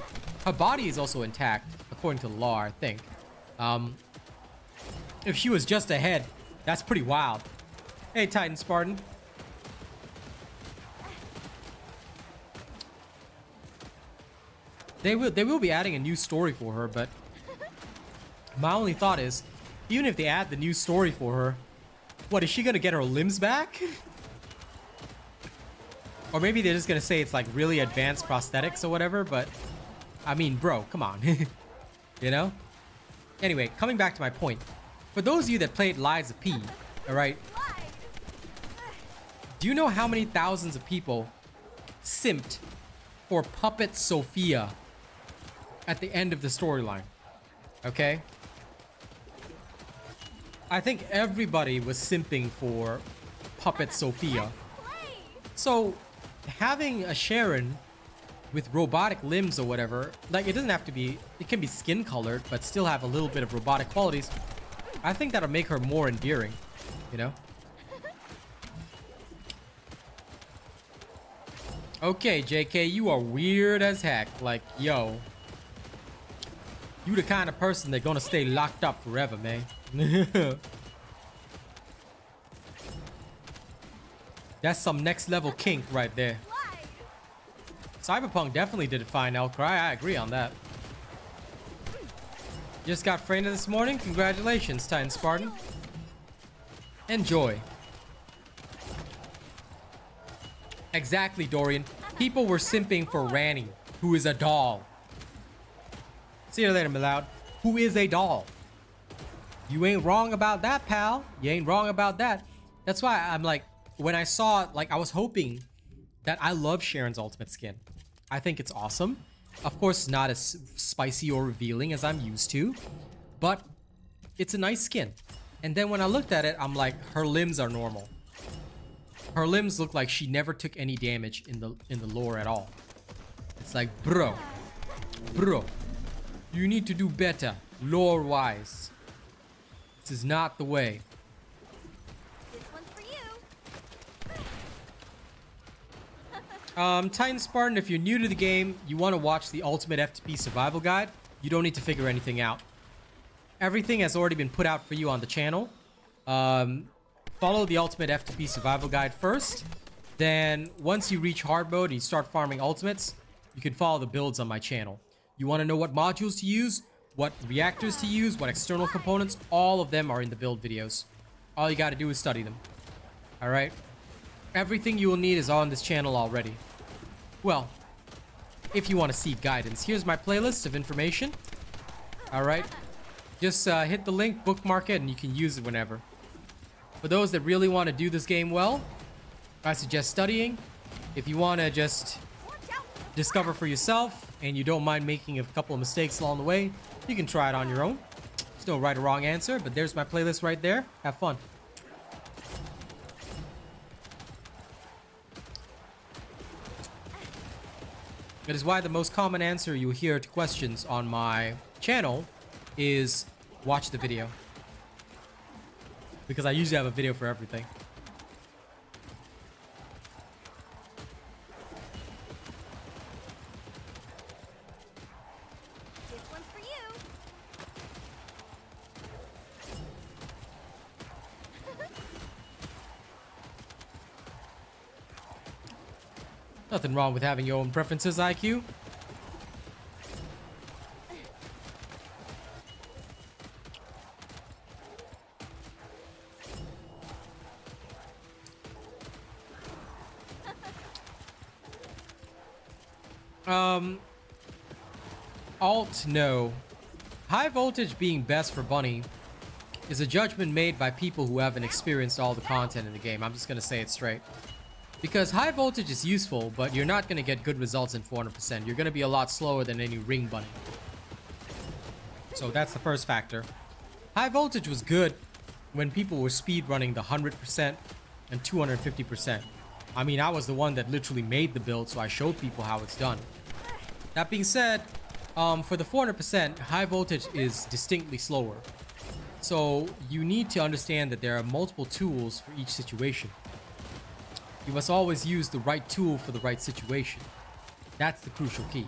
Her body is also intact, according to the law, I think. If she was just a head, that's pretty wild. Hey, Titan Spartan. They will be adding a new story for her, but my only thought is, even if they add the new story for her, what, is she gonna get her limbs back? Or maybe they're just gonna say it's like really advanced prosthetics or whatever, but I mean, bro, come on. You know? Anyway, coming back to my point. For those of you that played Lies of P, alright? Do you know how many thousands of people simped for Puppet Sophia at the end of the storyline? Okay? I think everybody was simping for Puppet Sophia. So, having a Sharon with robotic limbs or whatever, like, it doesn't have to be, it can be skin colored, but still have a little bit of robotic qualities. I think that'll make her more endearing, you know? Okay, JK, you are weird as heck. Like, yo. You the kind of person that's gonna stay locked up forever, man. That's some next level kink right there. Cyberpunk definitely did a fine Outcry. I agree on that. Just got framed this morning. Congratulations, Titan Spartan. Enjoy. Exactly, Dorian. People were simping for Ranny, who is a doll. See you later, Milloud. Who is a doll? You ain't wrong about that, pal. You ain't wrong about that. That's why I'm like, when I saw it, like, I was hoping that I love Sharon's ultimate skin. I think it's awesome. Of course, it's not as spicy or revealing as I'm used to, but it's a nice skin. And then when I looked at it, I'm like, her limbs are normal. Her limbs look like she never took any damage in the lore at all. It's like, bro, you need to do better, lore-wise. This is not the way. This one's for you. Titan Spartan, if you're new to the game, you want to watch the Ultimate F2P Survival Guide, you don't need to figure anything out. Everything has already been put out for you on the channel. Follow the Ultimate F2P Survival Guide first. Then, once you reach hard mode and you start farming ultimates, you can follow the builds on my channel. You want to know what modules to use, what reactors to use, what external components, all of them are in the build videos. All you got to do is study them. Alright? Everything you will need is on this channel already. Well, if you want to seek guidance, here's my playlist of information. Alright? Just hit the link, bookmark it, and you can use it whenever. For those that really want to do this game well, I suggest studying. If you want to just discover for yourself and you don't mind making a couple of mistakes along the way, you can try it on your own. There's no right or wrong answer, but there's my playlist right there. Have fun. That is why the most common answer you hear to questions on my channel is watch the video. Because I usually have a video for everything. This one's for you. Nothing wrong with having your own preferences, IQ. Alt, no. High voltage being best for Bunny is a judgment made by people who haven't experienced all the content in the game. I'm just gonna say it straight. Because high voltage is useful, but you're not gonna get good results in 400%. You're gonna be a lot slower than any ring bunny. So that's the first factor. High voltage was good when people were speed running the 100% and 250%. I mean, I was the one that literally made the build, so I showed people how it's done. That being said, for the 400%, high voltage is distinctly slower. So you need to understand that there are multiple tools for each situation. You must always use the right tool for the right situation. That's the crucial key.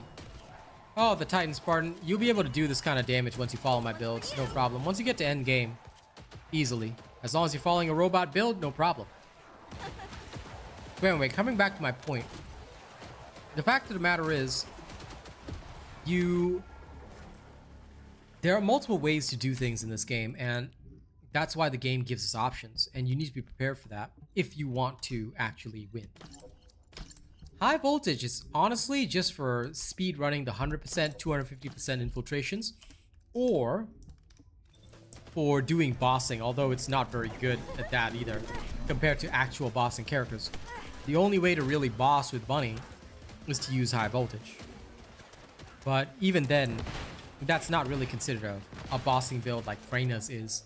Oh, the Titan Spartan. You'll be able to do this kind of damage once you follow my builds. No problem. Once you get to end game, easily. As long as you're following a robot build, no problem. But anyway, coming back to my point. The fact of the matter is, there are multiple ways to do things in this game, and that's why the game gives us options, and you need to be prepared for that if you want to actually win. High voltage is honestly just for speed running the 100%, 250% infiltrations, or for doing bossing, although it's not very good at that either compared to actual bossing characters. The only way to really boss with Bunny is to use high voltage. But even then, that's not really considered a bossing build like Freyna's is.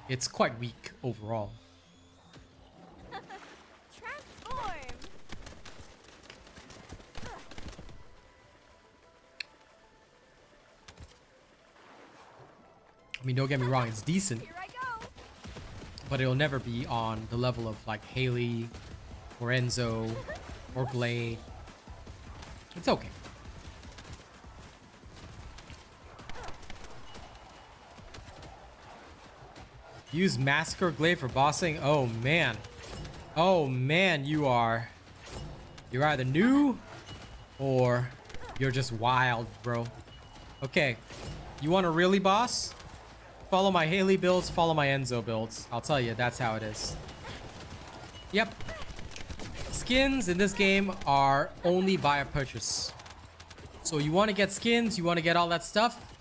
It's quite weak overall. Transform. I mean, don't get me wrong, it's decent. Here I go. but it'll never be on the level of like Haley or Enzo or Glade. It's okay. Use Massacre Glade for bossing? Oh man. Oh man, you're either new or you're just wild, bro. Okay, you want to really boss? Follow my Haley builds, follow my Enzo builds. I'll tell you, that's how it is. Yep. Skins in this game are only via purchase. So you want to get skins, you want to get all that stuff,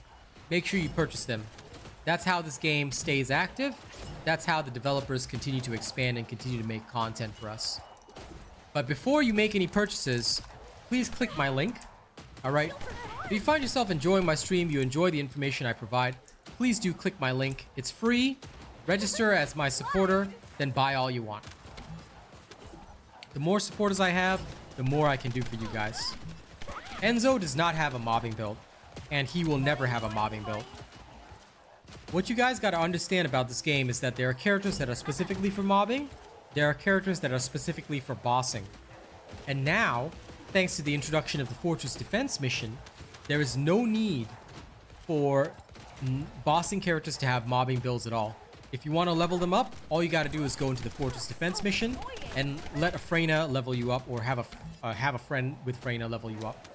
make sure you purchase them. That's how this game stays active. That's how the developers continue to expand and continue to make content for us. But before you make any purchases, please click my link. All right. If you find yourself enjoying my stream, you enjoy the information I provide, please do click my link. It's free. Register as my supporter, then buy all you want. The more supporters I have, the more I can do for you guys. Enzo does not have a mobbing build, and he will never have a mobbing build. What you guys got to understand about this game is that there are characters that are specifically for mobbing. There are characters that are specifically for bossing. And now, thanks to the introduction of the Fortress Defense mission, there is no need for bossing characters to have mobbing builds at all. If you want to level them up, all you got to do is go into the Fortress Defense mission and let a Freyna level you up, or have a friend with Freyna level you up.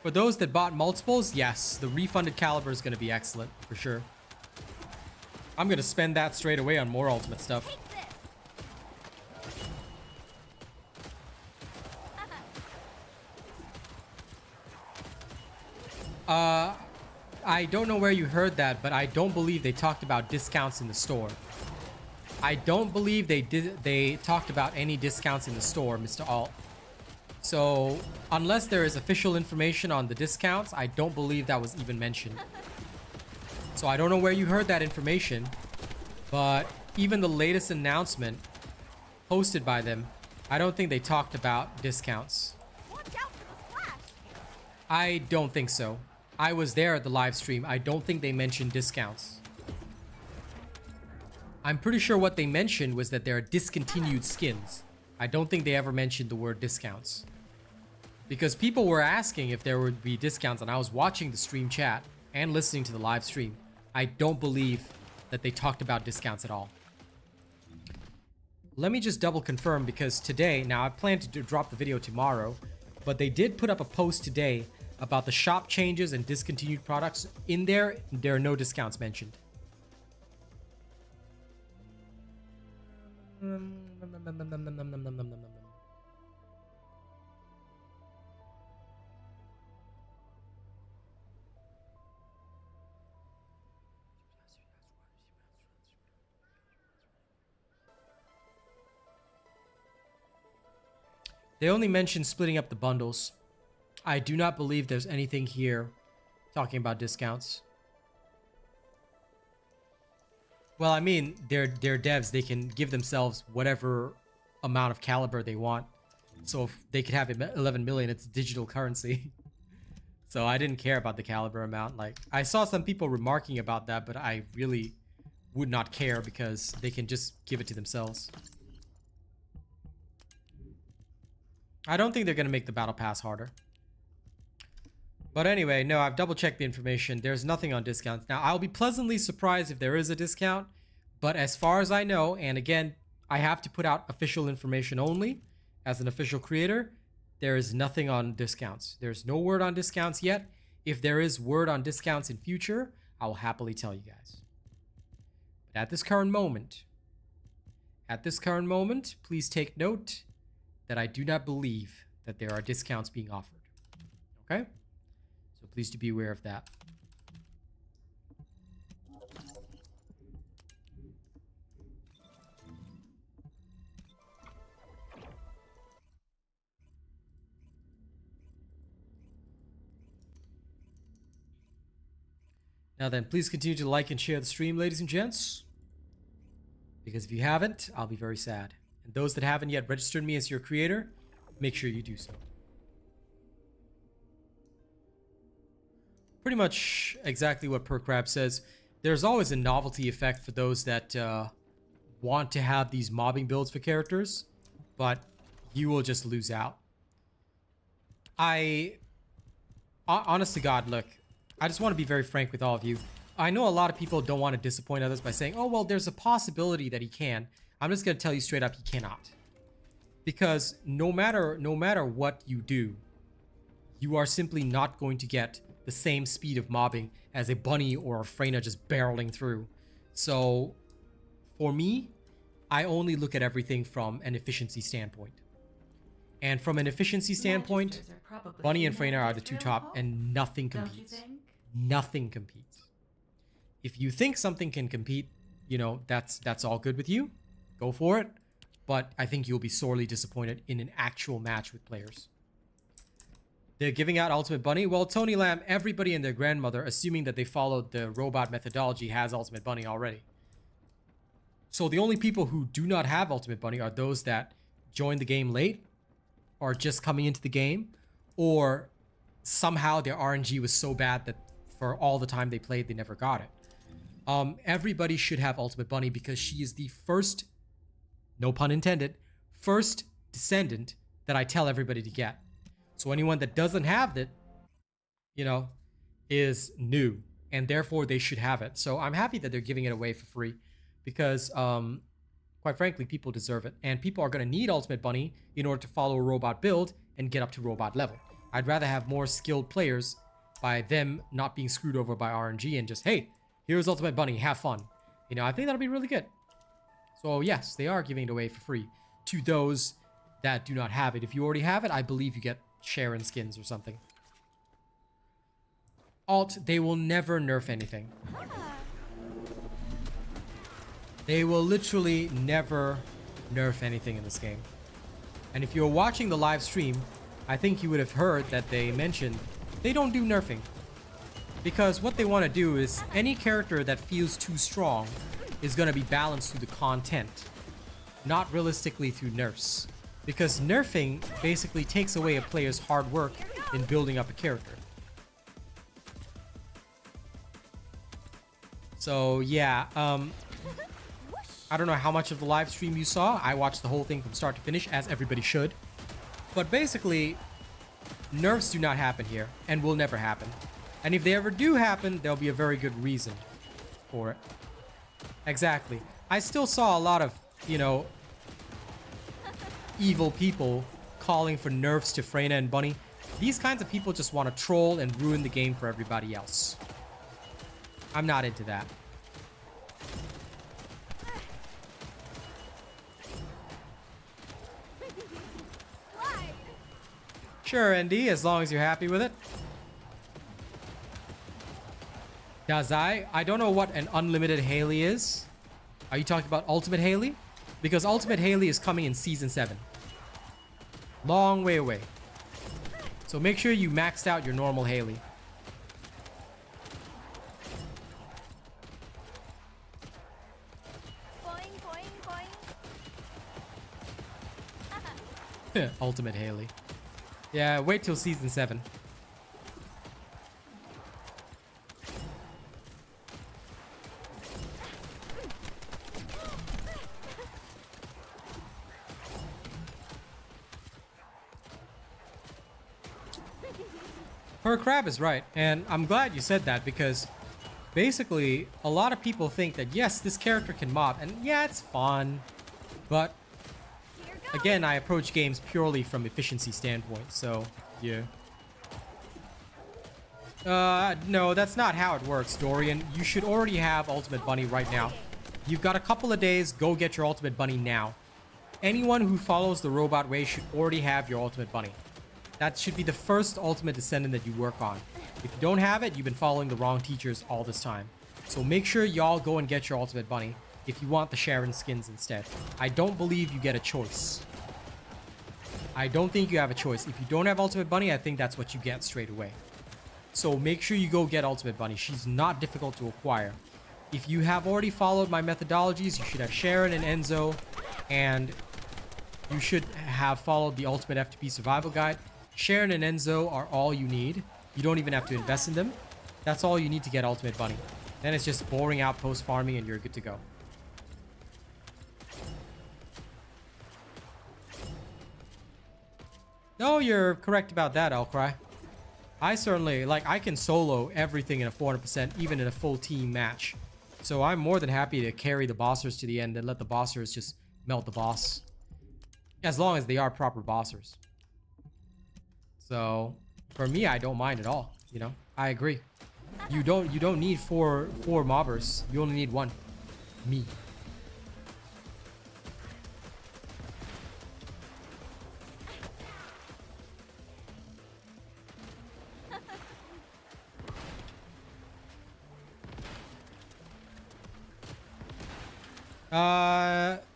For those that bought multiples, yes, the refunded caliber is going to be excellent, for sure. I'm going to spend that straight away on more ultimate stuff. I don't know where you heard that, but I don't believe they talked about discounts in the store. I don't believe they talked about any discounts in the store, Mr. Alt. So, unless there is official information on the discounts, I don't believe that was even mentioned. So I don't know where you heard that information, but even the latest announcement posted by them, I don't think they talked about discounts. Watch out for the splash. I don't think so. I was there at the live stream. I don't think they mentioned discounts. I'm pretty sure what they mentioned was that there are discontinued skins. I don't think they ever mentioned the word discounts. Because people were asking if there would be discounts, and I was watching the stream chat and listening to the live stream. I don't believe that they talked about discounts at all. Let me just double confirm, because today, now I plan to drop the video tomorrow, but they did put up a post today about the shop changes and discontinued products. In there are no discounts mentioned. They only mentioned splitting up the bundles. I do not believe there's anything here talking about discounts. Well, I mean, they're devs. They can give themselves whatever amount of caliber they want. So if they could have 11 million, it's digital currency. So I didn't care about the caliber amount. Like, I saw some people remarking about that, but I really would not care because they can just give it to themselves. I don't think they're going to make the battle pass harder. But anyway, no, I've double checked the information. There's nothing on discounts. Now, I'll be pleasantly surprised if there is a discount. But as far as I know, and again, I have to put out official information only as an official creator, there is nothing on discounts. There's no word on discounts yet. If there is word on discounts in future, I will happily tell you guys. But at this current moment, please take note that I do not believe that there are discounts being offered. Okay? So please do be aware of that. Now then, please continue to like and share the stream, ladies and gents. Because if you haven't, I'll be very sad. And those that haven't yet registered me as your creator, make sure you do so. Pretty much exactly what Per Crab says. there's always a novelty effect for those that want to have these mobbing builds for characters, but you will just lose out. Honest to God, look, I just want to be very frank with all of you. I know a lot of people don't want to disappoint others by saying, oh, well, there's a possibility that he can. I'm just going to tell you straight up, he cannot. Because no matter what you do, you are simply not going to get the same speed of mobbing as a bunny or a Freyna just barreling through. So for me, I only look at everything from an efficiency standpoint. And from an efficiency standpoint, Bunny and Freyna are the two top, and nothing competes. Nothing competes. If you think something can compete, you know, that's all good with you. Go for it. But I think you'll be sorely disappointed in an actual match with players. They're giving out Ultimate Bunny. Well, Tony Lamb, everybody and their grandmother, assuming that they followed the robot methodology, has Ultimate Bunny already. So the only people who do not have Ultimate Bunny are those that joined the game late, or just coming into the game, or somehow their RNG was so bad that for all the time they played, they never got it. Everybody should have Ultimate Bunny because she is the first, no pun intended, first Descendant that I tell everybody to get. So anyone that doesn't have it, you know, is new, and therefore they should have it. So I'm happy that they're giving it away for free because, quite frankly, people deserve it. And people are going to need Ultimate Bunny in order to follow a robot build and get up to robot level. I'd rather have more skilled players by them not being screwed over by RNG and just, hey, here's Ultimate Bunny, have fun. You know, I think that'll be really good. So yes, they are giving it away for free to those that do not have it. If you already have it, I believe you get Sharon skins or something. Alt, they will never nerf anything. They will literally never nerf anything in this game. And if you're watching the live stream, I think you would have heard that they mentioned they don't do nerfing. Because what they want to do is any character that feels too strong is going to be balanced through the content, not realistically through nerfs. Because nerfing basically takes away a player's hard work in building up a character. So yeah, I don't know how much of the live stream you saw. I watched the whole thing from start to finish, as everybody should. But basically, nerfs do not happen here, and will never happen. And if they ever do happen, there'll be a very good reason for it. Exactly. I still saw a lot of, you know, evil people calling for nerfs to Freyna and Bunny. These kinds of people just want to troll and ruin the game for everybody else. I'm not into that. Sure, ND, as long as you're happy with it. Dazai, I don't know what an unlimited Haley is. Are you talking about Ultimate Haley? Because Ultimate Haley is coming in Season 7. Long way away. So make sure you maxed out your normal Haley. Boing, boing, boing. Ultimate Haley. Yeah, wait till Season 7. Her crab is right, and I'm glad you said that because basically a lot of people think that yes, this character can mob, and yeah, it's fun, but again, I approach games purely from efficiency standpoint, so yeah. No, that's not how it works, Dorian. You should already have Ultimate Bunny right now. You've got a couple of days, go get your Ultimate Bunny now. Anyone who follows the robot way should already have your Ultimate Bunny. That should be the first Ultimate Descendant that you work on. If you don't have it, you've been following the wrong teachers all this time. So make sure y'all go and get your Ultimate Bunny if you want the Sharon skins instead. I don't believe you get a choice. I don't think you have a choice. If you don't have Ultimate Bunny, I think that's what you get straight away. So make sure you go get Ultimate Bunny. She's not difficult to acquire. If you have already followed my methodologies, you should have Sharon and Enzo, and you should have followed the Ultimate F2P Survival Guide. Sharon and Enzo are all you need. You don't even have to invest in them. That's all you need to get Ultimate Bunny. Then it's just boring outpost farming and you're good to go. No, you're correct about that, Outcry. I certainly, like, I can solo everything in a 400%, even in a full team match. So I'm more than happy to carry the bossers to the end and let the bossers just melt the boss. As long as they are proper bossers. So, for me, I don't mind at all, you know? I agree. You don't need four mobbers. You only need one. Me.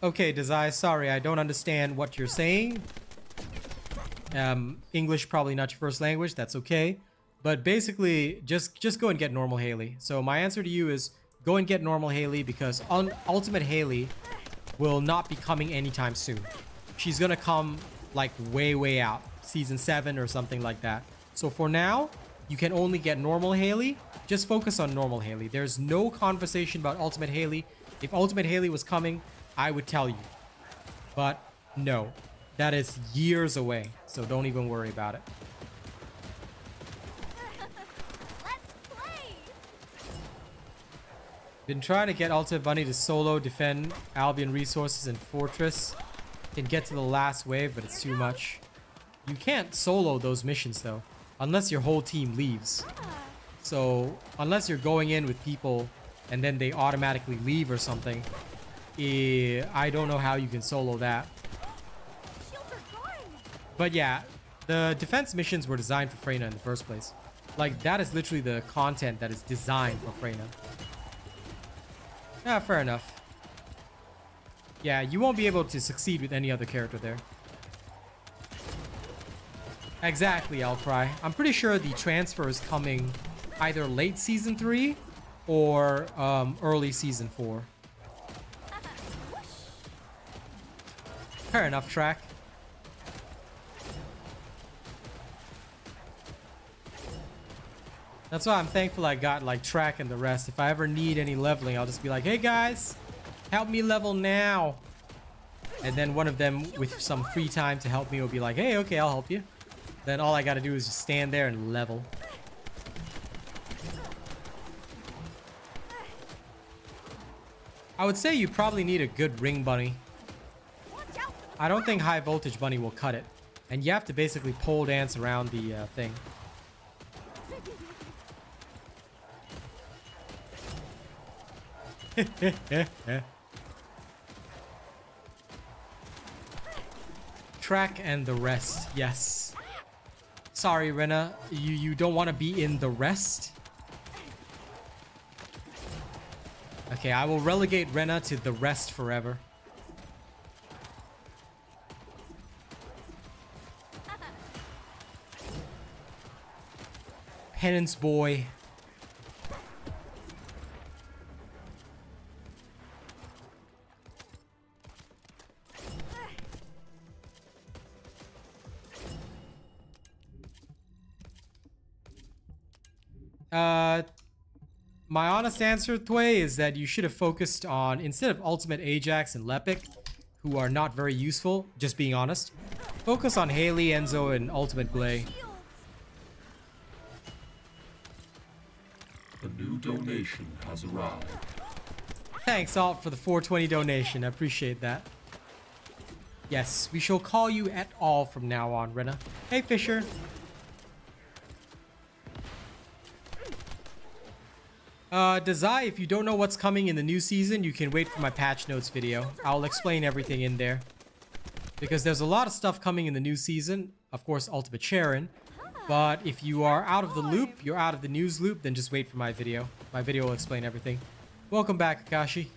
Okay, Desai, sorry, I don't understand what you're saying. English probably not your first language, that's okay. But basically, just go and get normal Haley. So my answer to you is go and get normal Haley because Ultimate Haley will not be coming anytime soon. She's gonna come like way out, season 7 or something like that. So for now, you can only get normal Haley. Just focus on normal Haley. There's no conversation about Ultimate Haley. If Ultimate Haley was coming, I would tell you. But no, that is years away. So don't even worry about it. Let's play. Been trying to get Ultimate Bunny to solo defend Albion resources and Fortress. Can get to the last wave, but it's too much. You can't solo those missions though, unless your whole team leaves. So unless you're going in with people and then they automatically leave or something, I don't know how you can solo that. Shields are going. But yeah, the defense missions were designed for Freyna in the first place. Like, that is literally the content that is designed for Freyna. Yeah, fair enough. Yeah, you won't be able to succeed with any other character there. Exactly, Outcry. I'm pretty sure the transfer is coming either late season 3 or early season 4. Fair enough, Track. That's why I'm thankful I got like Track and the rest. If I ever need any leveling, I'll just be like, hey guys, help me level now. And then one of them with some free time to help me will be like, hey, okay, I'll help you. Then all I gotta do is just stand there and level. I would say you probably need a good ring bunny. I don't think high voltage bunny will cut it. And you have to basically pole dance around the thing. Track and the rest, yes. Sorry, Rena, you don't want to be in the rest? Okay, I will relegate Rena to the rest forever. Penance boy. My honest answer, Tway, is that you should have focused on, instead of Ultimate Ajax and Lepic, who are not very useful, just being honest, focus on Haley, Enzo, and Ultimate Glay. A new donation has arrived. Thanks, Alt, for the 420 donation. I appreciate that. Yes, we shall call you et al from now on, Rena. Hey, Fisher. Desai, if you don't know what's coming in the new season, you can wait for my patch notes video. I'll explain everything in there. Because there's a lot of stuff coming in the new season. Of course, Ultimate Sharon. But if you are out of the loop, you're out of the news loop, then just wait for my video. My video will explain everything. Welcome back, Akashi.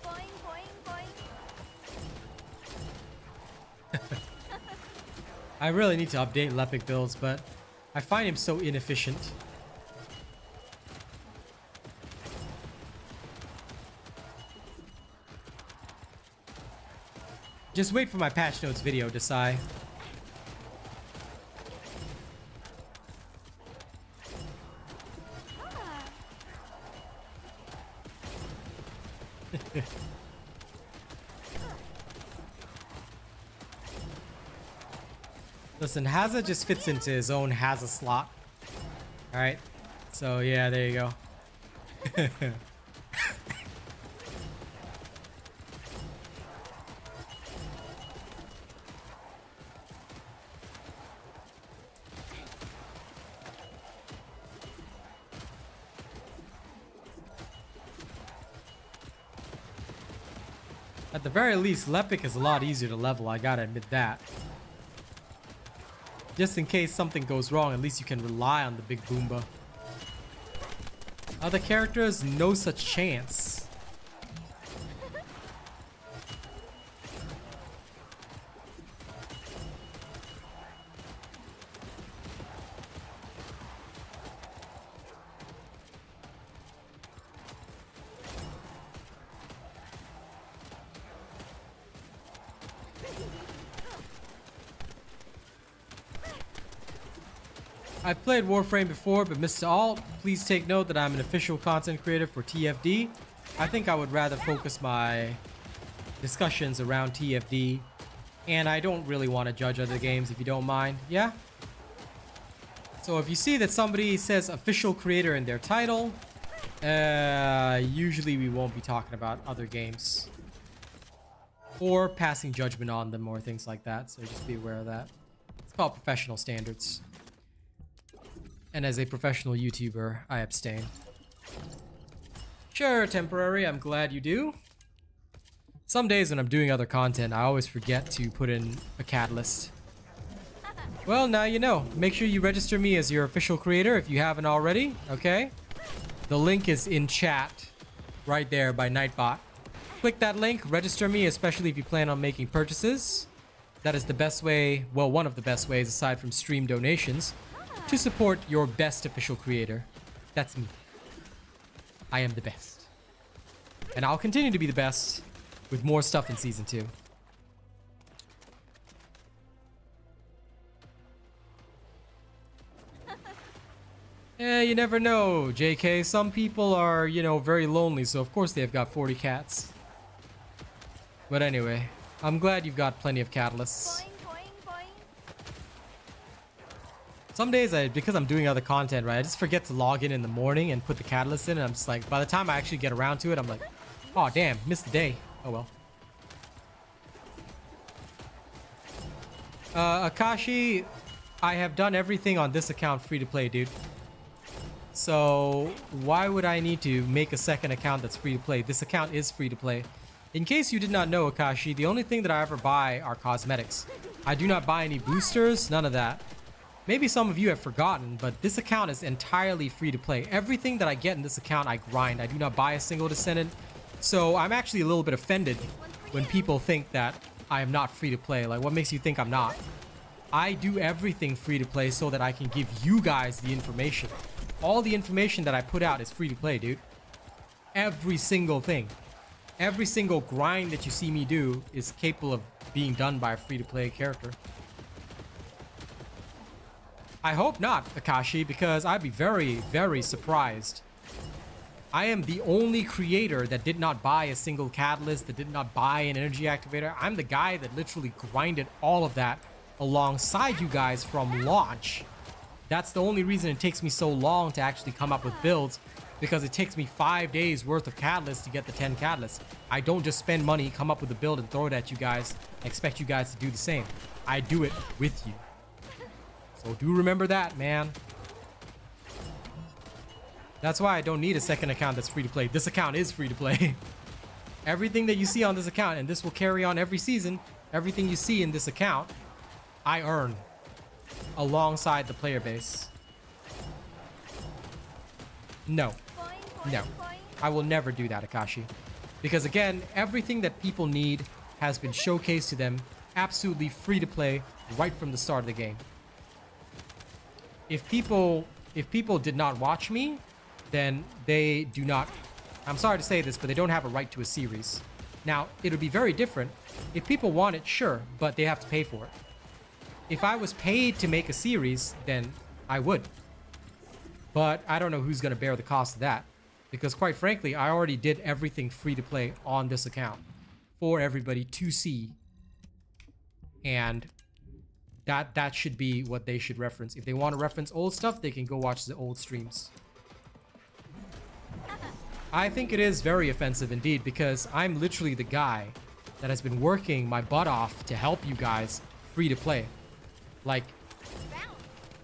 Boing, boing, boing. I really need to update Lepic builds, but I find him so inefficient. Just wait for my patch notes video, Desai. Listen, Hazza just fits into his own Hazza slot. Alright. So, yeah, there you go. At the very least, Lepic is a lot easier to level, I gotta admit that. Just in case something goes wrong, at least you can rely on the big Boomba. Other characters, no such chance. I've played Warframe before, but Mr. Alt, please take note that I'm an official content creator for TFD. I think I would rather focus my discussions around TFD, and I don't really want to judge other games if you don't mind. Yeah? So if you see that somebody says official creator in their title, usually we won't be talking about other games. Or passing judgment on them or things like that, so just be aware of that. It's called professional standards. And as a professional YouTuber, I abstain. Sure, temporary, I'm glad you do. Some days when I'm doing other content, I always forget to put in a catalyst. Well, now you know. Make sure you register me as your official creator if you haven't already, okay? The link is in chat, right there by Nightbot. Click that link, register me, especially if you plan on making purchases. That is the best way, well, one of the best ways aside from stream donations, to support your best official creator. That's me. I am the best. And I'll continue to be the best with more stuff in Season 2. Yeah, you never know, JK. Some people are, you know, very lonely, so of course they've got 40 cats. But anyway, I'm glad you've got plenty of catalysts. Boing, boing, boing. Some days, because I'm doing other content, right, I just forget to log in the morning and put the catalyst in, and I'm just like, by the time I actually get around to it, I'm like, oh damn, missed the day. Oh well. Akashi, I have done everything on this account free to play, dude. So why would I need to make a second account that's free to play? This account is free to play. In case you did not know, Akashi, the only thing that I ever buy are cosmetics. I do not buy any boosters, none of that. Maybe some of you have forgotten, but this account is entirely free to play. Everything that I get in this account, I grind. I do not buy a single Descendant. So I'm actually a little bit offended when people think that I am not free to play. Like, what makes you think I'm not? I do everything free to play so that I can give you guys the information. All the information that I put out is free to play, dude. Every single thing. Every single grind that you see me do is capable of being done by a free to play character. I hope not, Akashi, because I'd be very, very surprised. I am the only creator that did not buy a single catalyst, that did not buy an energy activator. I'm the guy that literally grinded all of that alongside you guys from launch. That's the only reason it takes me so long to actually come up with builds, because it takes me 5 days worth of catalysts to get the 10 catalysts. I don't just spend money, come up with a build and throw it at you guys, and expect you guys to do the same. I do it with you. So do remember that, man. That's why I don't need a second account that's free to play. This account is free to play. Everything that you see on this account, and this will carry on every season, everything you see in this account, I earn alongside the player base. No. No. I will never do that, Akashi. Because again, everything that people need has been showcased to them absolutely free to play right from the start of the game. If people did not watch me, then they do not, I'm sorry to say this, but they don't have a right to a series. Now, it would be very different. If people want it, sure, but they have to pay for it. If I was paid to make a series, then I would. But I don't know who's going to bear the cost of that. Because quite frankly, I already did everything free to play on this account for everybody to see. And that should be what they should reference. If they want to reference old stuff, they can go watch the old streams. I think it is very offensive indeed, because I'm literally the guy that has been working my butt off to help you guys free to play. Like,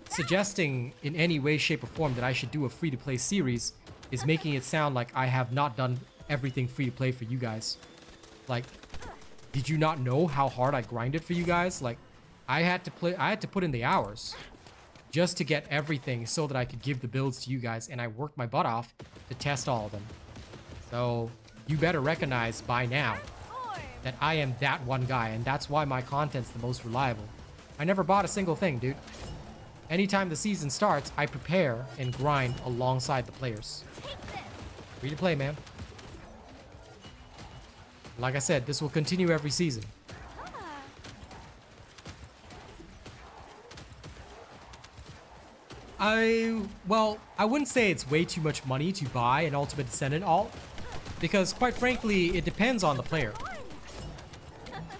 suggesting in any way, shape, or form that I should do a free to play series is making it sound like I have not done everything free to play for you guys. Like, did you not know how hard I grinded for you guys? Like, I had to put in the hours just to get everything so that I could give the builds to you guys, and I worked my butt off to test all of them. So you better recognize by now that I am that one guy, and that's why my content's the most reliable. I never bought a single thing, dude. Anytime the season starts, I prepare and grind alongside the players. Free to play, man. Like I said, this will continue every season. Well, I wouldn't say it's way too much money to buy an Ultimate Descendant alt, because quite frankly, it depends on the player.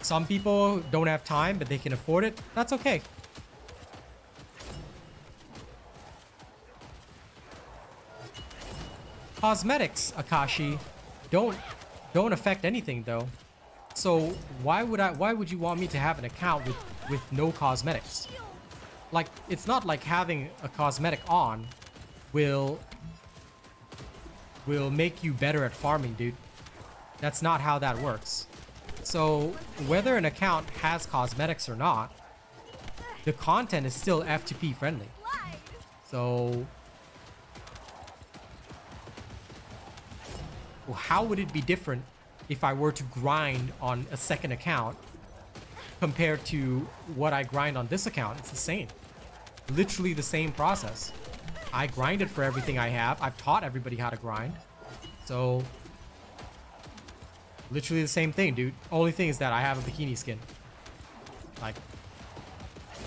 Some people don't have time, but they can afford it. That's okay. Cosmetics, Akashi, don't affect anything though. So why would you want me to have an account with no cosmetics? Like, it's not like having a cosmetic on will make you better at farming, dude. That's not how that works. So whether an account has cosmetics or not, the content is still F2P friendly. So well, how would it be different if I were to grind on a second account compared to what I grind on this account? It's the same. Literally the same process. I grinded for everything I have. I've taught everybody how to grind. So, literally the same thing, dude. Only thing is that I have a bikini skin. Like,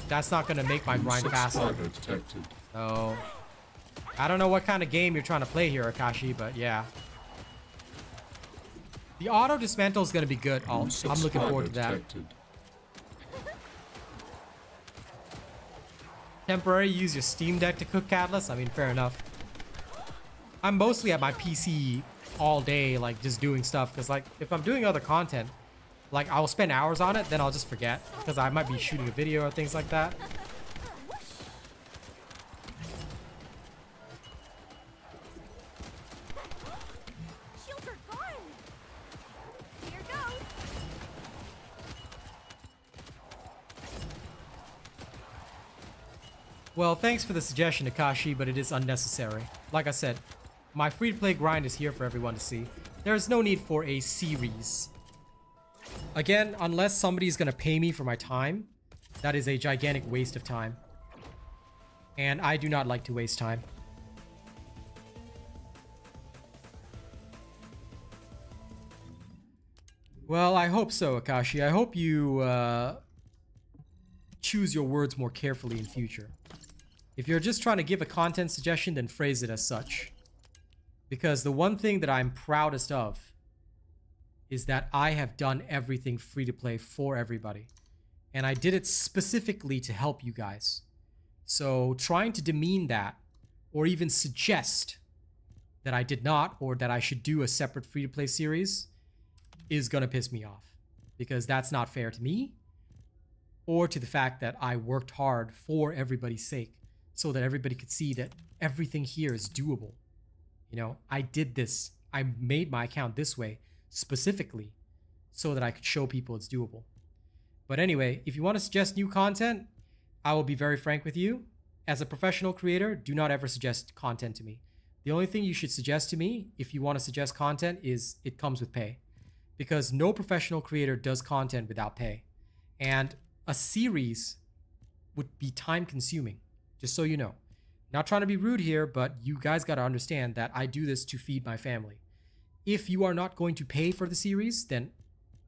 that's not gonna make my grind faster. So, I don't know what kind of game you're trying to play here, Akashi, but yeah. The auto dismantle is gonna be good. I'm looking forward to that. Temporary, use your Steam Deck to cook Catalyst. I mean, fair enough. I'm mostly at my PC all day, like, just doing stuff. Because, like, if I'm doing other content, like, I'll spend hours on it, then I'll just forget. Because I might be shooting a video or things like that. Shields are gone. Here goes. Well, thanks for the suggestion, Akashi, but it is unnecessary. Like I said, my free-to-play grind is here for everyone to see. There is no need for a series. Again, unless somebody's gonna pay me for my time, that is a gigantic waste of time. And I do not like to waste time. Well, I hope so, Akashi. I hope you choose your words more carefully in future. If you're just trying to give a content suggestion, then phrase it as such. Because the one thing that I'm proudest of is that I have done everything free to play for everybody. And I did it specifically to help you guys. So trying to demean that, or even suggest that I did not, or that I should do a separate free to play series, is gonna piss me off. Because that's not fair to me, or to the fact that I worked hard for everybody's sake, so that everybody could see that everything here is doable. You know, I did this. I made my account this way specifically so that I could show people it's doable. But anyway, if you want to suggest new content, I will be very frank with you. As a professional creator, do not ever suggest content to me. The only thing you should suggest to me, if you want to suggest content, is it comes with pay. Because no professional creator does content without pay. And a series would be time consuming, just so you know. Not trying to be rude here, but you guys got to understand that I do this to feed my family. If you are not going to pay for the series, then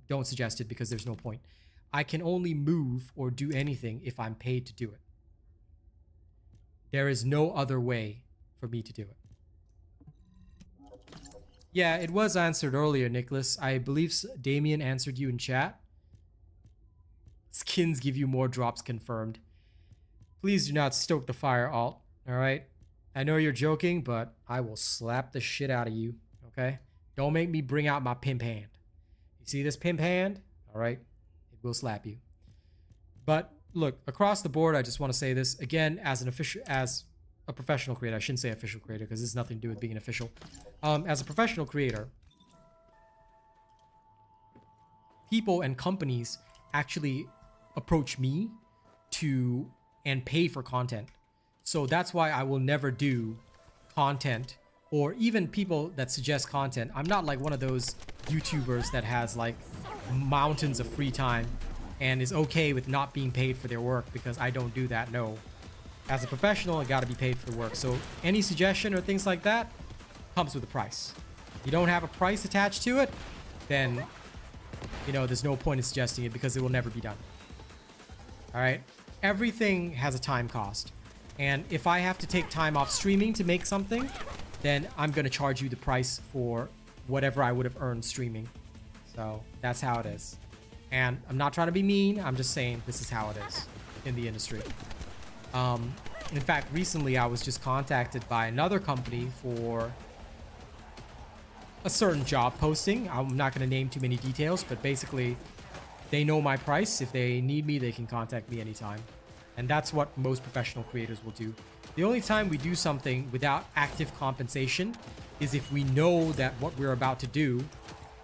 don't suggest it because there's no point. I can only move or do anything if I'm paid to do it. There is no other way for me to do it. Yeah, it was answered earlier, Nicholas. I believe Damien answered you in chat. Skins give you more drops confirmed. Please do not stoke the fire, Alt. Alright? I know you're joking, but I will slap the shit out of you. Okay? Don't make me bring out my pimp hand. You see this pimp hand? Alright? It will slap you. But look, across the board, I just want to say this. Again, as a professional creator. I shouldn't say official creator because this has nothing to do with being an official. As a professional creator, people and companies actually approach me and pay for content. So that's why I will never do content, or even people that suggest content. I'm not like one of those YouTubers that has like mountains of free time and is okay with not being paid for their work, because I don't do that. No. As a professional, I gotta be paid for the work. So any suggestion or things like that comes with a price. If you don't have a price attached to it, then, you know, there's no point in suggesting it because it will never be done. All right? Everything has a time cost. And if I have to take time off streaming to make something, then I'm gonna charge you the price for whatever I would have earned streaming. So that's how it is. And I'm not trying to be mean. I'm just saying this is how it is in the industry. In fact, recently I was just contacted by another company for a certain job posting. I'm not going to name too many details, but basically they know my price. If they need me, they can contact me anytime. And that's what most professional creators will do. The only time we do something without active compensation is if we know that what we're about to do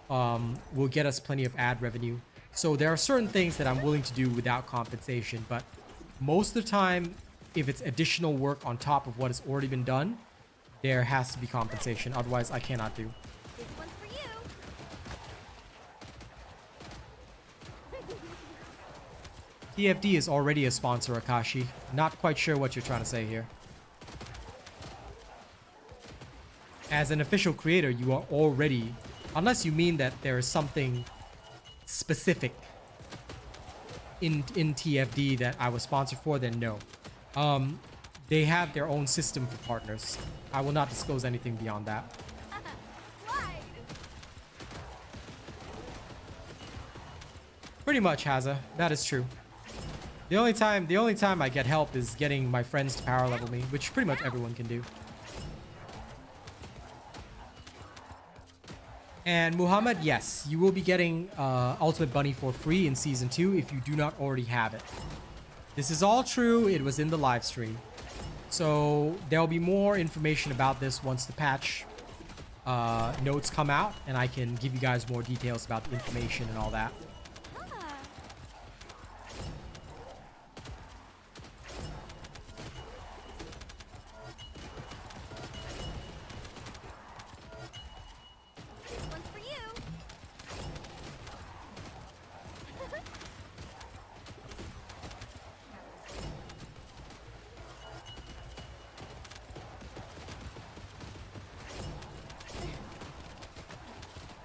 will get us plenty of ad revenue. So there are certain things that I'm willing to do without compensation, but most of the time, if it's additional work on top of what has already been done, there has to be compensation. Otherwise, I cannot do. This one's for you. TFD is already a sponsor, Akashi. Not quite sure what you're trying to say here. As an official creator, you are already, unless you mean that there is something specific in TFD that I was sponsored for, then no. They have their own system for partners. I will not disclose anything beyond that. Slide. Pretty much, Haza. That is true. The only time I get help is getting my friends to power level me, which pretty much everyone can do. And Muhammad, yes, you will be getting Ultimate Bunny for free in Season 2 if you do not already have it. This is all true. It was in the live stream. So there will be more information about this once the patch notes come out, and I can give you guys more details about the information and all that. This one's for you.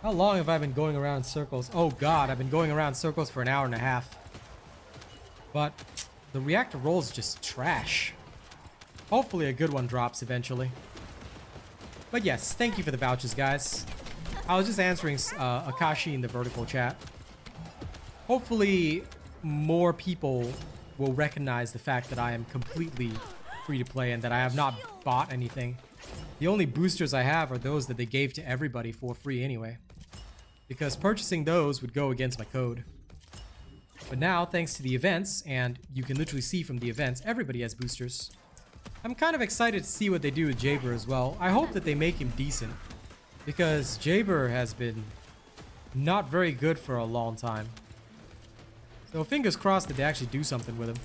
How long have I been going around in circles? Oh god, I've been going around in circles for an hour and a half. But the reactor roll is just trash. Hopefully a good one drops eventually. But yes, thank you for the vouchers, guys. I was just answering Akashi in the vertical chat. Hopefully more people will recognize the fact that I am completely free to play and that I have not bought anything. The only boosters I have are those that they gave to everybody for free anyway, because purchasing those would go against my code. But now, thanks to the events, and you can literally see from the events, everybody has boosters. I'm kind of excited to see what they do with Jaber as well. I hope that they make him decent, because Jaber has been not very good for a long time. So fingers crossed that they actually do something with him.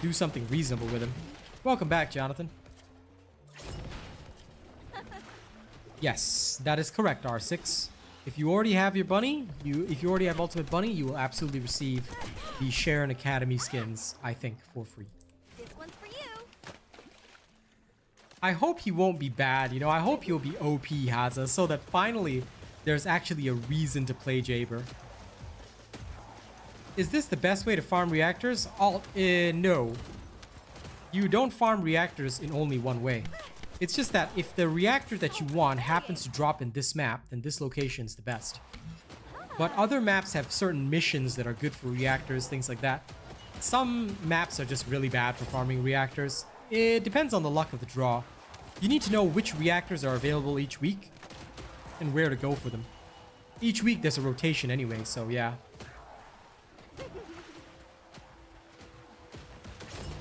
Do something reasonable with him. Welcome back, Jonathan. Yes, that is correct, R6. If you already have your bunny, if you already have Ultimate Bunny, you will absolutely receive the Sharon Academy skins, I think, for free. This one's for you. I hope he won't be bad, you know, I hope he'll be OP, Haza, so that finally there's actually a reason to play Jaber. Is this the best way to farm reactors? No. You don't farm reactors in only one way. It's just that if the reactor that you want happens to drop in this map, then this location is the best. But other maps have certain missions that are good for reactors, things like that. Some maps are just really bad for farming reactors. It depends on the luck of the draw. You need to know which reactors are available each week and where to go for them. Each week there's a rotation anyway, so yeah.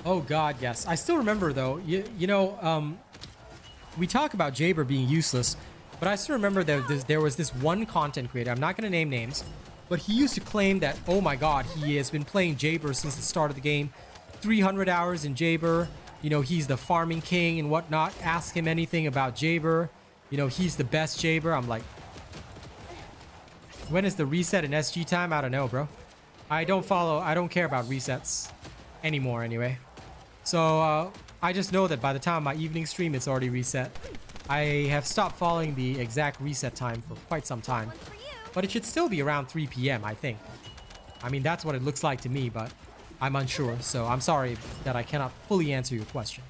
Oh god, yes. I still remember though, we talk about Jaber being useless, but I still remember that there was this one content creator, I'm not going to name names, but he used to claim that, oh my god, he has been playing Jaber since the start of the game, 300 hours in Jaber, you know, he's the farming king and whatnot, ask him anything about Jaber, you know, he's the best Jaber. I'm like, when is the reset in SG time? I don't know, bro. I don't care about resets anymore anyway. So, I just know that by the time my evening stream, it's already reset. I have stopped following the exact reset time for quite some time. One's for you. But it should still be around 3 p.m., I think. I mean, that's what it looks like to me, but I'm unsure. So I'm sorry that I cannot fully answer your question.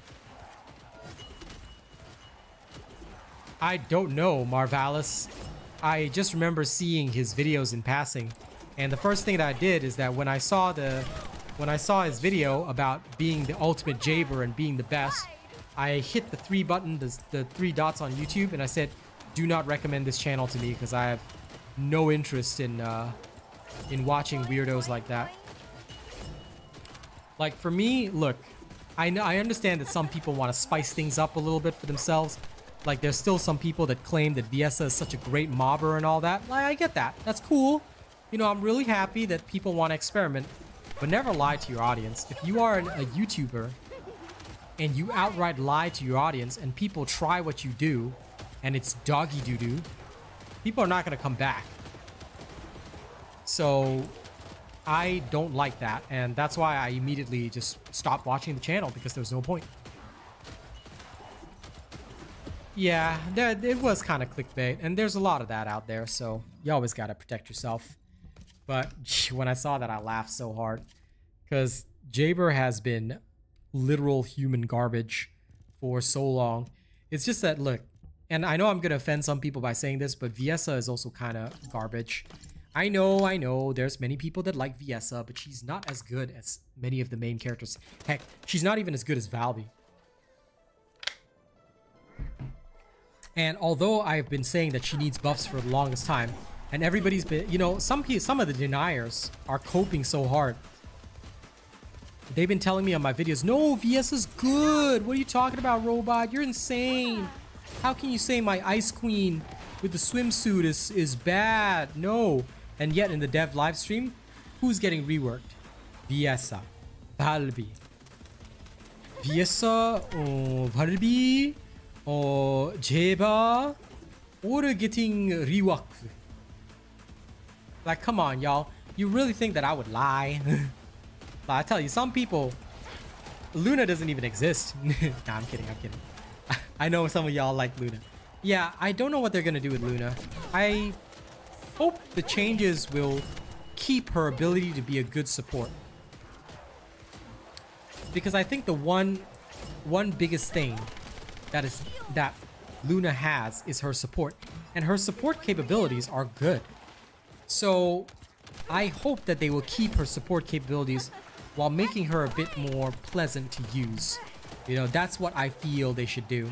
I don't know, Marvalis. I just remember seeing his videos in passing. And the first thing that I did is that when I saw his video about being the ultimate Jaber and being the best, I hit the the three dots on YouTube, and I said, do not recommend this channel to me because I have no interest in watching weirdos like that. Like for me, look, I understand that some people want to spice things up a little bit for themselves. Like there's still some people that claim that Viesa is such a great mobber and all that. Like I get that. That's cool. You know, I'm really happy that people want to experiment, but never lie to your audience. If you are a YouTuber and you outright lie to your audience and people try what you do and it's doggy doo-doo, people are not going to come back. So I don't like that, and that's why I immediately just stopped watching the channel because there's no point. Yeah, it was kind of clickbait, and there's a lot of that out there, so you always got to protect yourself. But when I saw that, I laughed so hard because Jaber has been literal human garbage for so long. It's just that, look, and I know I'm going to offend some people by saying this, but Viesa is also kind of garbage. I know, there's many people that like Viesa, but she's not as good as many of the main characters. Heck, she's not even as good as Valby. And although I've been saying that she needs buffs for the longest time, and everybody's been, you know, some of the deniers are coping so hard. They've been telling me on my videos, no, Viesa's good. What are you talking about, Robot? You're insane. How can you say my Ice Queen with the swimsuit is bad? No. And yet in the dev live stream, who's getting reworked? Viesa, Valby. Viesa or Valby or Jaber, or getting reworked. Like, come on, y'all. You really think that I would lie? I tell you, some people, Luna doesn't even exist. Nah, I'm kidding. I know some of y'all like Luna. Yeah, I don't know what they're gonna do with Luna. I hope the changes will keep her ability to be a good support. Because I think the one biggest thing that Luna has is her support. And her support capabilities are good. So I hope that they will keep her support capabilities while making her a bit more pleasant to use. You know, that's what I feel they should do.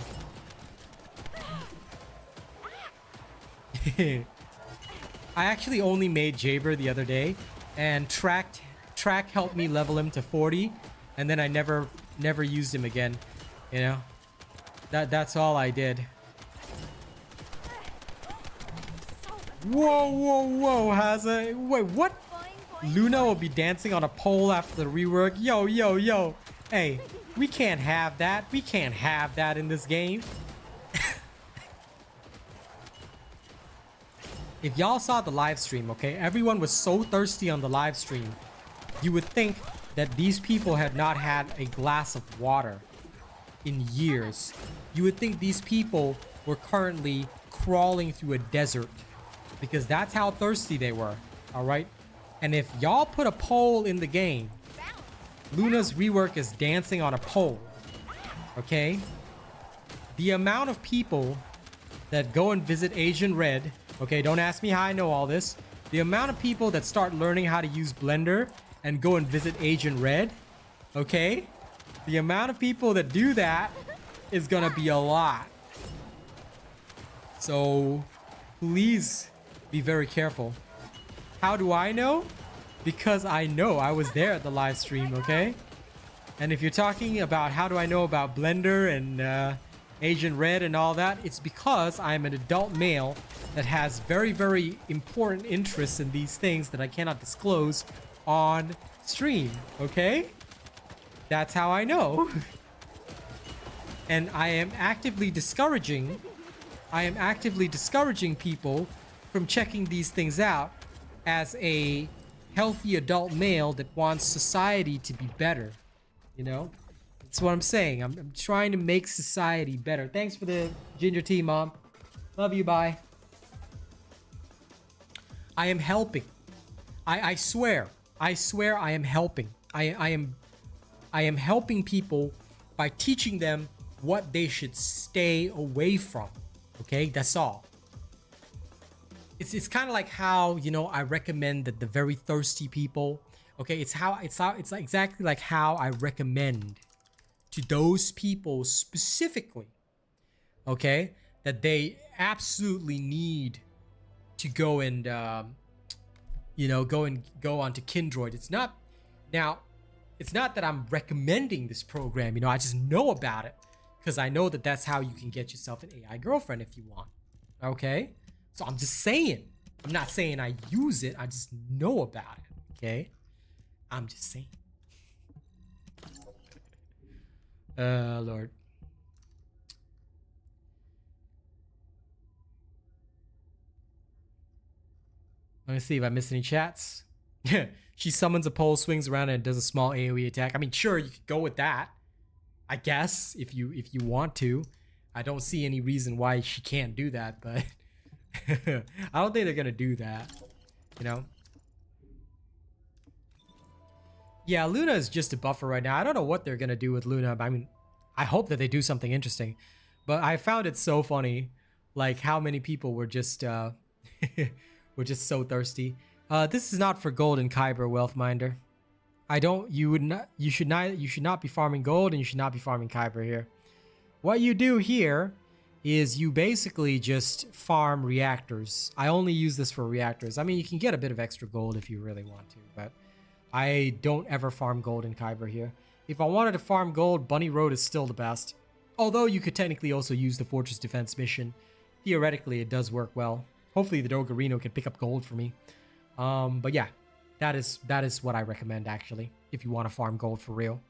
I actually only made Jaber the other day, and Track helped me level him to 40, and then I never used him again. You know, that's all I did. Whoa, Haza. Wait, what? Luna will be dancing on a pole after the rework. Yo. Hey, we can't have that. We can't have that in this game. if y'all saw the live stream, okay, everyone was so thirsty on the live stream. You would think that these people had not had a glass of water in years. You would think these people were currently crawling through a desert because that's how thirsty they were. All right. And if y'all put a pole in the game, Luna's rework is dancing on a pole. Okay. The amount of people that go and visit Asian Red. Okay. Don't ask me how I know all this. The amount of people that start learning how to use Blender and go and visit Asian Red. Okay. The amount of people that do that is gonna be a lot. So please be very careful. How do I know? Because I know I was there at the live stream, okay? And if you're talking about how do I know about Blender and Asian Red and all that, it's because I'm an adult male that has very, very important interests in these things that I cannot disclose on stream, okay? That's how I know. And I am actively discouraging people from checking these things out as a healthy adult male that wants society to be better. You know? That's what I'm saying. I'm trying to make society better. Thanks for the ginger tea, Mom. Love you, bye. I am helping. I swear I am helping. I am helping people by teaching them what they should stay away from. Okay, that's all. It's kind of like how, you know, I recommend that the very thirsty people. Okay, it's like exactly like how I recommend to those people specifically. Okay, that they absolutely need to go and you know, go onto Kindroid. It's not that I'm recommending this program. You know, I just know about it because I know that that's how you can get yourself an AI girlfriend if you want. Okay. So I'm just saying. I'm not saying I use it. I just know about it. Okay. I'm just saying. Lord. Let me see if I missed any chats. She summons a pole, swings around, and does a small AoE attack. I mean, sure, you could go with that. I guess if you want to. I don't see any reason why she can't do that, but I don't think they're gonna do that. You know? Yeah, Luna is just a buffer right now. I don't know what they're gonna do with Luna, but I mean, I hope that they do something interesting. But I found it so funny, like how many people were just were just so thirsty. This is not for gold and Kyber, Wealthminder. You should not be farming gold, and you should not be farming Kyber here. What you do here is you basically just farm reactors. I only use this for reactors. I mean, you can get a bit of extra gold if you really want to, but I don't ever farm gold in Kyber here. If I wanted to farm gold, Bunny Road is still the best. Although you could technically also use the Fortress Defense mission. Theoretically, it does work well. Hopefully the Doggerino can pick up gold for me. But yeah, that is what I recommend actually, if you want to farm gold for real.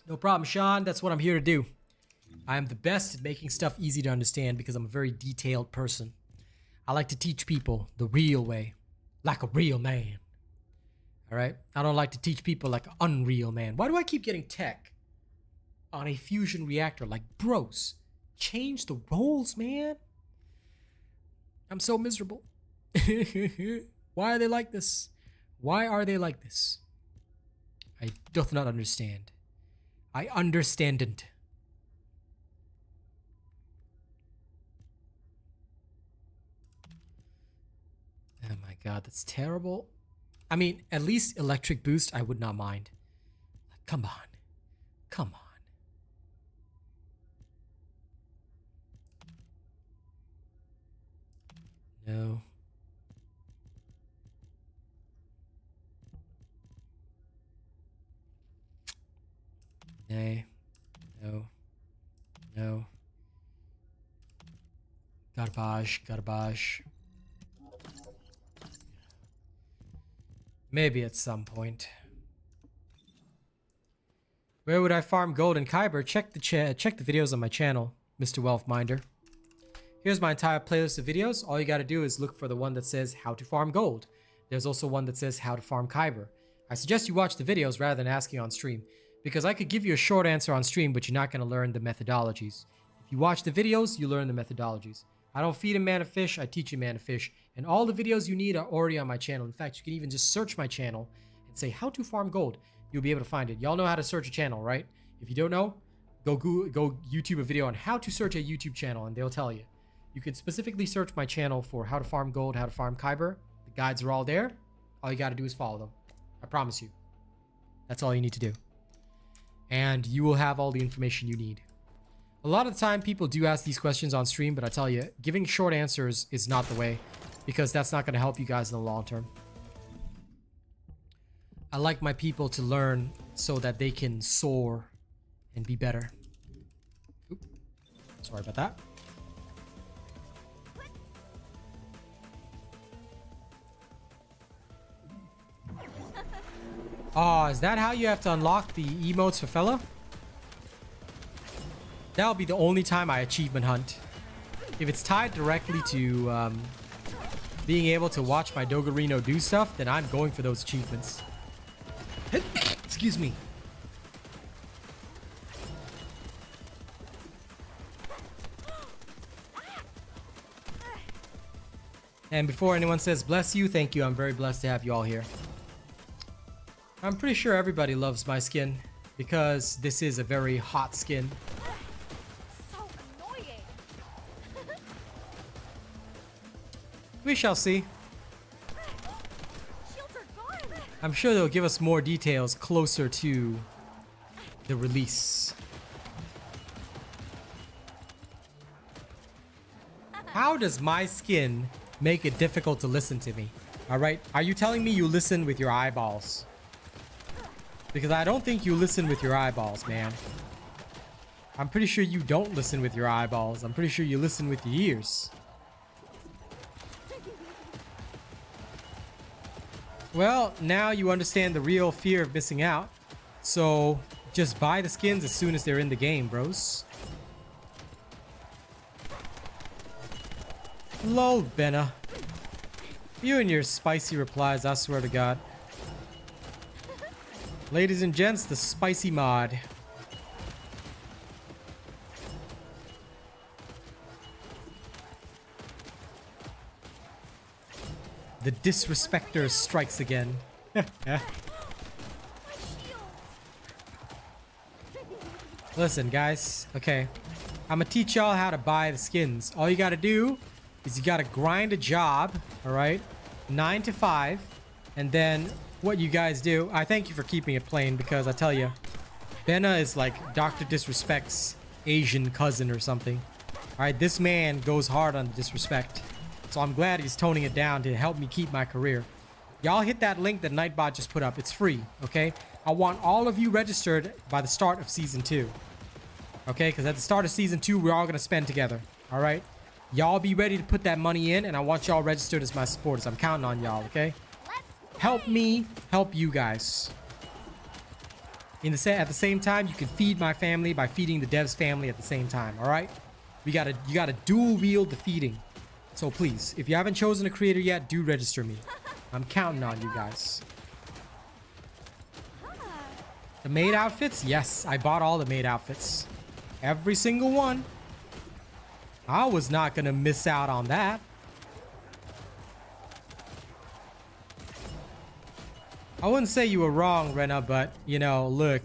No problem, Sean. That's what I'm here to do. I am the best at making stuff easy to understand because I'm a very detailed person. I like to teach people the real way, like a real man. All right? I don't like to teach people like an unreal man. Why do I keep getting tech on a fusion reactor? Like, bros, change the roles, man. I'm so miserable. Why are they like this? Why are they like this? I doth not understand. I understandn't. Oh my god, that's terrible. I mean, at least electric boost I would not mind. Come on. Come on. No. Nay. No. No. Garbage. Garbage. Maybe at some point. Where would I farm gold in Kyber? Check the videos on my channel. Mr. Wealthminder. Here's my entire playlist of videos. All you got to do is look for the one that says how to farm gold. There's also one that says how to farm Kyber. I suggest you watch the videos rather than asking on stream, because I could give you a short answer on stream, but you're not going to learn the methodologies. If you watch the videos, you learn the methodologies. I don't feed a man a fish, I teach a man a fish. And all the videos you need are already on my channel. In fact, you can even just search my channel and say how to farm gold. You'll be able to find it. Y'all know how to search a channel, right? If you don't know, go YouTube a video on how to search a YouTube channel and they'll tell you. You can specifically search my channel for how to farm gold, how to farm Kyber. The guides are all there. All you got to do is follow them. I promise you. That's all you need to do. And you will have all the information you need. A lot of the time, people do ask these questions on stream, but I tell you, giving short answers is not the way, because that's not going to help you guys in the long term. I like my people to learn so that they can soar and be better. Oop. Sorry about that. Oh, is that how you have to unlock the emotes for fella? That'll be the only time I achievement hunt. If it's tied directly to being able to watch my Doggerino do stuff, then I'm going for those achievements. Excuse me. And before anyone says bless you, thank you. I'm very blessed to have you all here. I'm pretty sure everybody loves my skin because this is a very hot skin. So annoying. We shall see. Shields are gone. I'm sure they'll give us more details closer to the release. How does my skin make it difficult to listen to me? All right, are you telling me you listen with your eyeballs? Because I don't think you listen with your eyeballs, man. I'm pretty sure you don't listen with your eyeballs. I'm pretty sure you listen with your ears. Well, now you understand the real fear of missing out. So just buy the skins as soon as they're in the game, bros. Lol, Benna. You and your spicy replies, I swear to God. Ladies and gents, the spicy mod. The disrespecter strikes again. Listen, guys. Okay. I'm gonna teach y'all how to buy the skins. All you gotta do is you gotta grind a job, alright? 9 to 5. And then what you guys do, I thank you for keeping it plain, because I tell you, Benna is like Dr. Disrespect's Asian cousin or something. Alright, this man goes hard on the disrespect. So I'm glad he's toning it down to help me keep my career. Y'all hit that link that Nightbot just put up. It's free, okay? I want all of you registered by the start of Season 2. Okay, because at the start of Season 2, we're all going to spend together. Alright? Y'all be ready to put that money in, and I want y'all registered as my supporters. I'm counting on y'all, okay? Help me help you guys. At the same time, you can feed my family by feeding the devs family at the same time, all right? You gotta dual wield the feeding. So please, if you haven't chosen a creator yet, do register me. I'm counting on you guys. The maid outfits? Yes, I bought all the maid outfits. Every single one. I was not gonna miss out on that. I wouldn't say you were wrong, Rena, but, you know, look.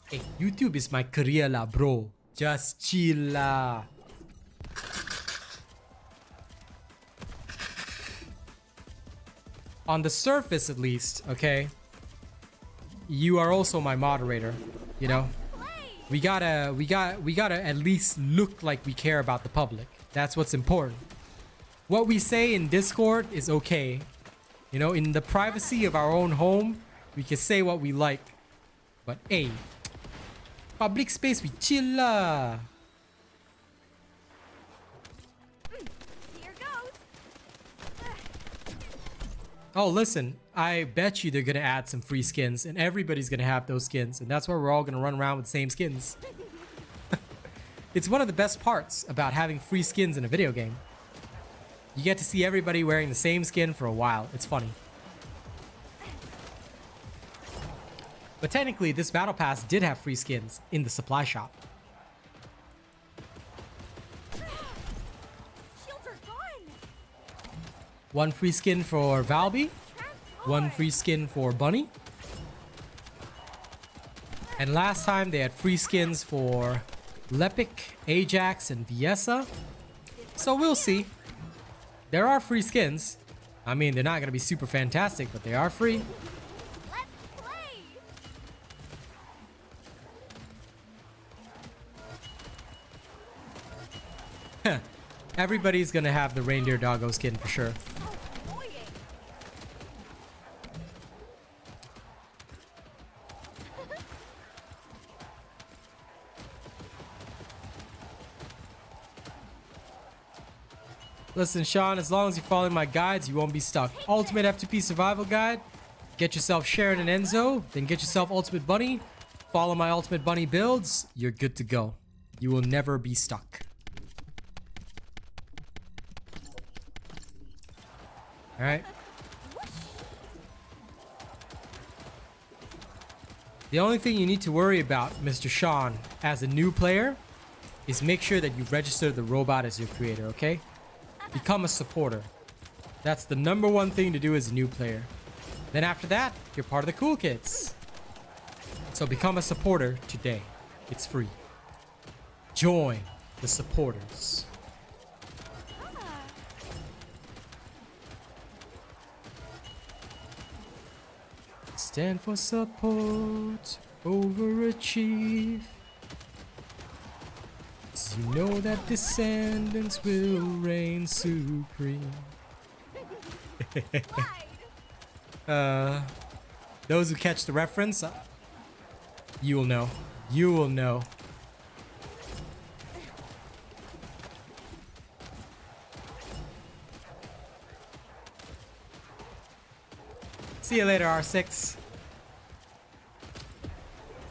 Hey, YouTube is my career la, bro. Just chill la. On the surface, at least, okay? You are also my moderator, you know? We gotta at least look like we care about the public. That's what's important. What we say in Discord is okay. You know, in the privacy of our own home, we can say what we like. But hey, public space, we chill lah. Here goes. Oh, listen, I bet you they're gonna add some free skins, and everybody's gonna have those skins, and that's why we're all gonna run around with the same skins. It's one of the best parts about having free skins in a video game. You get to see everybody wearing the same skin for a while. It's funny. But technically, this battle pass did have free skins in the supply shop. Shields are gone. One free skin for Valby. One free skin for Bunny. And last time they had free skins for Lepic, Ajax, and Viessa. So we'll see. There are free skins. I mean, they're not going to be super fantastic, but they are free. Let's play. Everybody's going to have the reindeer doggo skin for sure. So annoying. Listen, Sean, as long as you're following my guides, you won't be stuck. Ultimate F2P survival guide. Get yourself Sharon and Enzo. Then get yourself Ultimate Bunny. Follow my Ultimate Bunny builds. You're good to go. You will never be stuck. Alright. The only thing you need to worry about, Mr. Sean, as a new player, is make sure that you register the robot as your creator, okay? Become a supporter. That's the #1 thing to do as a new player. Then after that, you're part of the cool kids. So become a supporter today. It's free. Join the supporters. Stand for support, overachieve. 'Cause you know that Descendants will reign supreme. Those who catch the reference, you will know. You will know. See you later, R6.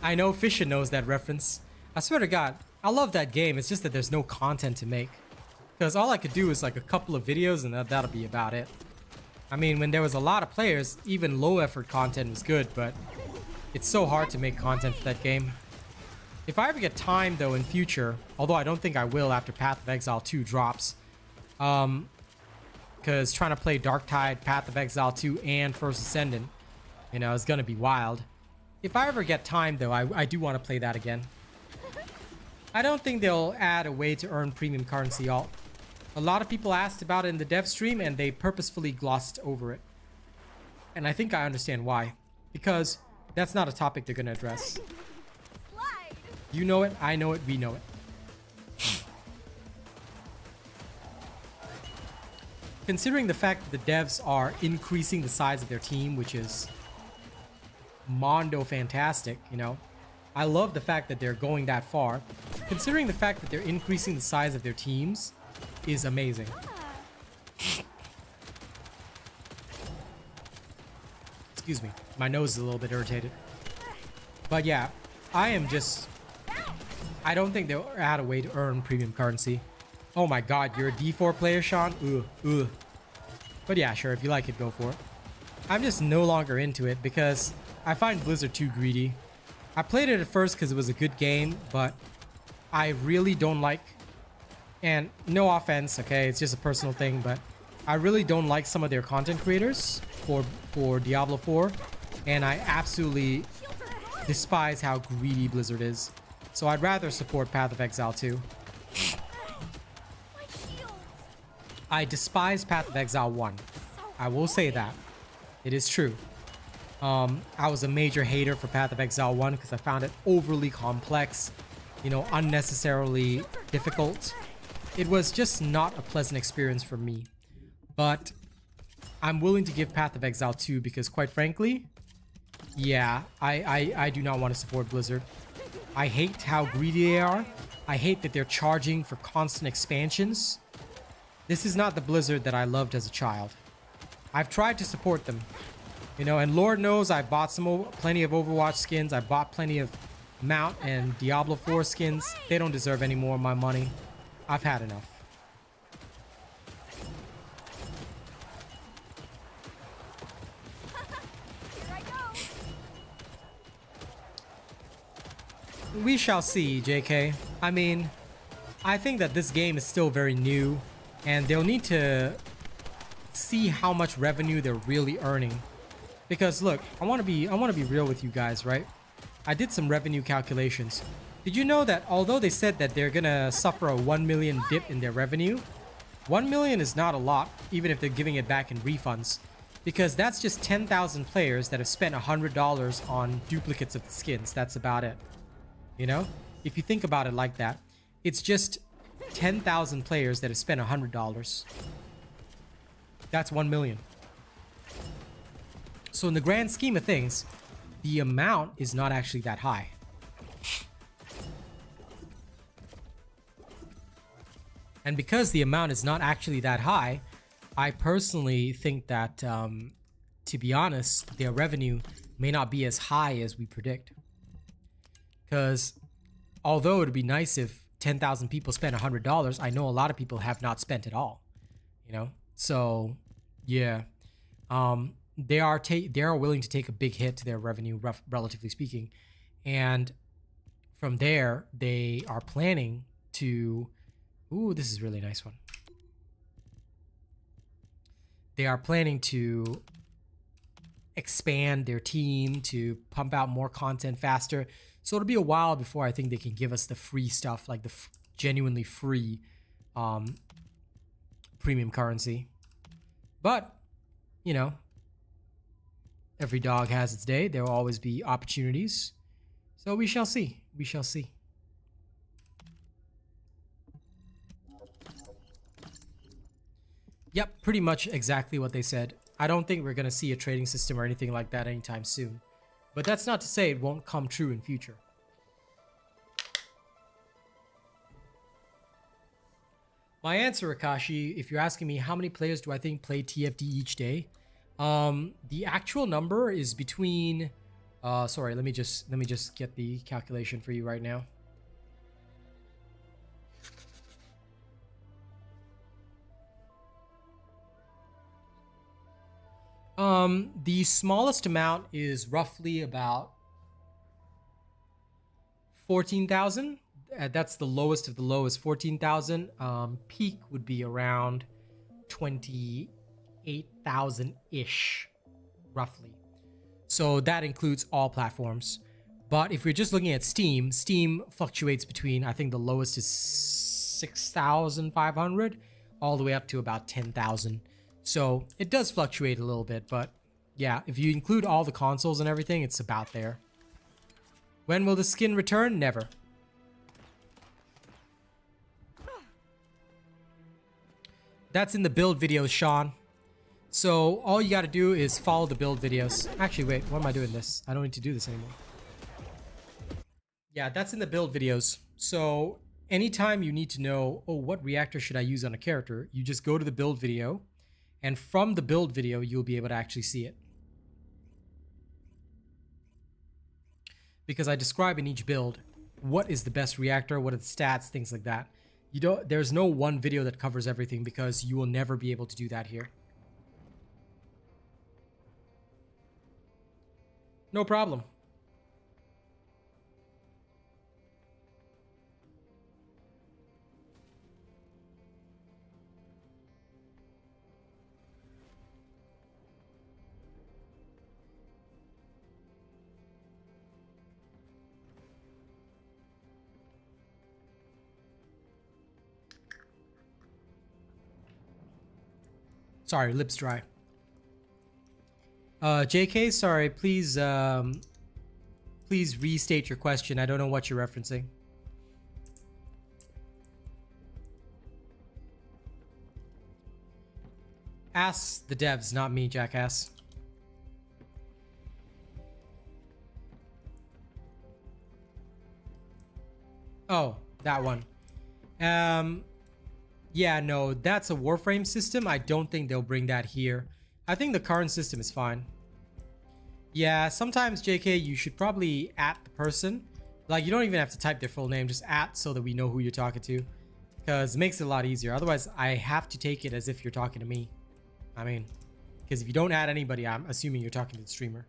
I know Fisher knows that reference. I swear to God, I love that game. It's just that there's no content to make. Because all I could do is like a couple of videos and that'll be about it. I mean, when there was a lot of players, even low effort content was good, but it's so hard to make content for that game. If I ever get time though in future, although I don't think I will after Path of Exile 2 drops, because trying to play Darktide, Path of Exile 2, and First Descendant, you know, is gonna be wild. If I ever get time though, I do want to play that again. I don't think they'll add a way to earn premium currency alt. A lot of people asked about it in the dev stream and they purposefully glossed over it. And I think I understand why. Because that's not a topic they're gonna address. Slide. You know it, I know it, we know it. Considering the fact that the devs are increasing the size of their team, which is mondo fantastic, you know, I love the fact that they're going that far. Considering the fact that they're increasing the size of their teams is amazing. Excuse me, my nose is a little bit irritated. But yeah, I don't think they'll add a way to earn premium currency. Oh my god, you're a D4 player, Sean? Ugh. But yeah, sure, if you like it, go for it. I'm just no longer into it because I find Blizzard too greedy. I played it at first because it was a good game, but I really don't like, and no offense, okay, it's just a personal thing, but I really don't like some of their content creators for Diablo 4, and I absolutely despise how greedy Blizzard is. So I'd rather support Path of Exile 2. I despise Path of Exile 1. I will say that. It is true. I was a major hater for Path of Exile 1 because I found it overly complex, you know, unnecessarily difficult. It was just not a pleasant experience for me. But I'm willing to give Path of Exile 2 because quite frankly, yeah, I do not want to support Blizzard. I hate how greedy they are. I hate that they're charging for constant expansions. This is not the Blizzard that I loved as a child. I've tried to support them. You know, and Lord knows I bought plenty of Overwatch skins. I bought plenty of Mount and Diablo 4 skins, they don't deserve any more of my money. I've had enough. Here I go. We shall see, JK. I mean, I think that this game is still very new, and they'll need to see how much revenue they're really earning. Because look, I want to be real with you guys, right? I did some revenue calculations. Did you know that although they said that they're gonna suffer a 1 million dip in their revenue, 1 million is not a lot, even if they're giving it back in refunds, because that's just 10,000 players that have spent $100 on duplicates of the skins. That's about it. You know, if you think about it like that, it's just 10,000 players that have spent $100. That's 1 million. So in the grand scheme of things, the amount is not actually that high. And because the amount is not actually that high, I personally think that, to be honest, their revenue may not be as high as we predict. Because although it would be nice if 10,000 people spent $100, I know a lot of people have not spent it all. You know? So, yeah. They are willing to take a big hit to their revenue, relatively speaking. And from there, they are planning to... Ooh, this is a really nice one. They are planning to expand their team to pump out more content faster. So it'll be a while before I think they can give us the free stuff, like the genuinely free premium currency. But, you know, every dog has its day. There will always be opportunities. So we shall see. We shall see. Yep, pretty much exactly what they said. I don't think we're going to see a trading system or anything like that anytime soon. But that's not to say it won't come true in future. My answer, Akashi, if you're asking me how many players do I think play TFD each day, the actual number is between sorry, let me just get the calculation for you right now. The smallest amount is roughly about 14,000. That's the lowest of the low is 14,000. Peak would be around 28,000-ish, roughly. So that includes all platforms. But if we're just looking at Steam, Steam fluctuates between, I think the lowest is 6,500 all the way up to about 10,000. So it does fluctuate a little bit, but yeah, if you include all the consoles and everything, it's about there. When will the skin return? Never. That's in the build videos, Sean. So all you got to do is follow the build videos. Actually, wait, why am I doing this? I don't need to do this anymore. Yeah, that's in the build videos. So anytime you need to know, oh, what reactor should I use on a character, you just go to the build video. And from the build video, you'll be able to actually see it. Because I describe in each build what is the best reactor, what are the stats, things like that. There's no one video that covers everything because you will never be able to do that here. No problem. Sorry, lips dry. JK, sorry, please restate your question. I don't know what you're referencing. Ask the devs, not me, jackass. Oh, that one. Yeah, no, that's a Warframe system. I don't think they'll bring that here. I think the current system is fine. Yeah, sometimes, JK, you should probably at the person. Like, you don't even have to type their full name, just at so that we know who you're talking to. Because it makes it a lot easier. Otherwise, I have to take it as if you're talking to me. I mean, because if you don't add anybody, I'm assuming you're talking to the streamer.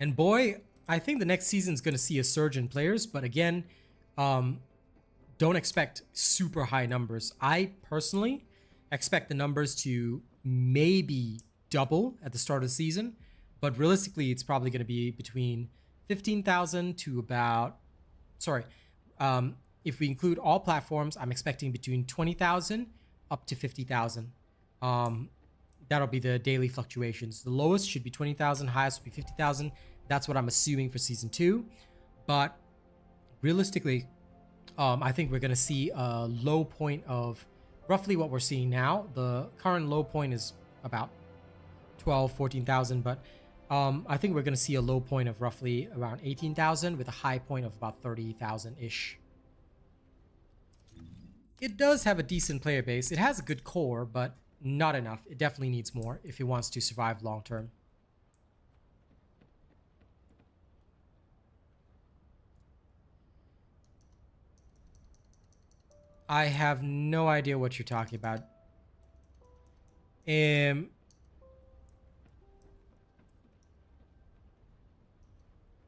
And boy, I think the next season's going to see a surge in players. But again, don't expect super high numbers. I personally expect the numbers to maybe double at the start of the season. But realistically, it's probably going to be between 15,000 to about... Sorry. If we include all platforms, I'm expecting between 20,000 up to 50,000. That'll be the daily fluctuations. The lowest should be 20,000, highest will be 50,000. That's what I'm assuming for season 2. But realistically, I think we're going to see a low point of roughly what we're seeing now. The current low point is about 12, 14,000, but I think we're going to see a low point of roughly around 18,000 with a high point of about 30,000-ish. It does have a decent player base. It has a good core, but not enough. It definitely needs more if it wants to survive long term. I have no idea what you're talking about.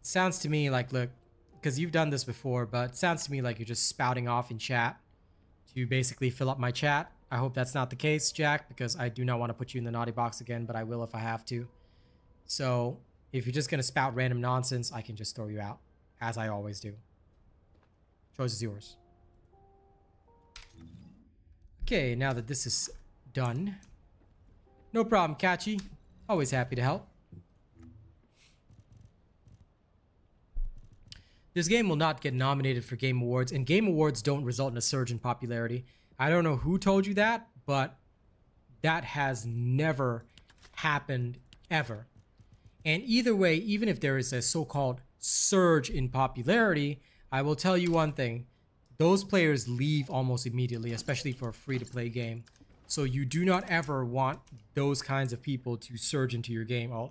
Sounds to me like, look, because you've done this before, but it sounds to me like you're just spouting off in chat to basically fill up my chat. I hope that's not the case, Jack, because I do not want to put you in the naughty box again, but I will if I have to. So if you're just going to spout random nonsense, I can just throw you out, as I always do. Choice is yours. Okay, now that this is done. No problem, Kachi. Always happy to help. This game will not get nominated for Game Awards, and Game Awards don't result in a surge in popularity. I don't know who told you that, but that has never happened ever. And either way, even if there is a so-called surge in popularity, I will tell you one thing. Those players leave almost immediately, especially for a free-to-play game. So you do not ever want those kinds of people to surge into your game.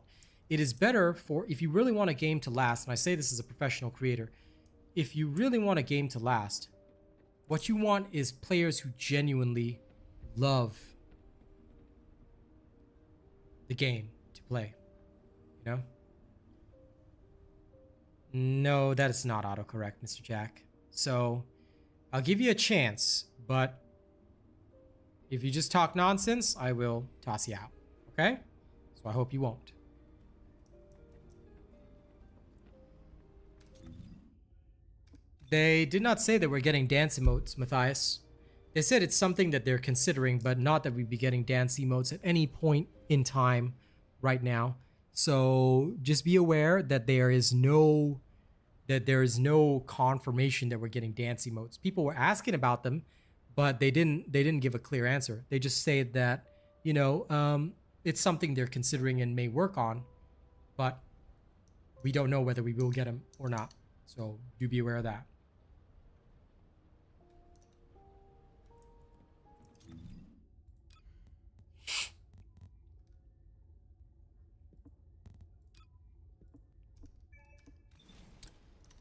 It is better for, if you really want a game to last, and I say this as a professional creator, if you really want a game to last, what you want is players who genuinely love the game to play, you know? No, that is not autocorrect, Mr. Jack. So, I'll give you a chance, but if you just talk nonsense, I will toss you out, okay? So I hope you won't. They did not say that we're getting dance emotes, Matthias. They said it's something that they're considering, but not that we'd be getting dance emotes at any point in time right now. So just be aware that there is no confirmation that we're getting dance emotes. People were asking about them, but they didn't give a clear answer. They just said that, you know, it's something they're considering and may work on, but we don't know whether we will get them or not. So do be aware of that.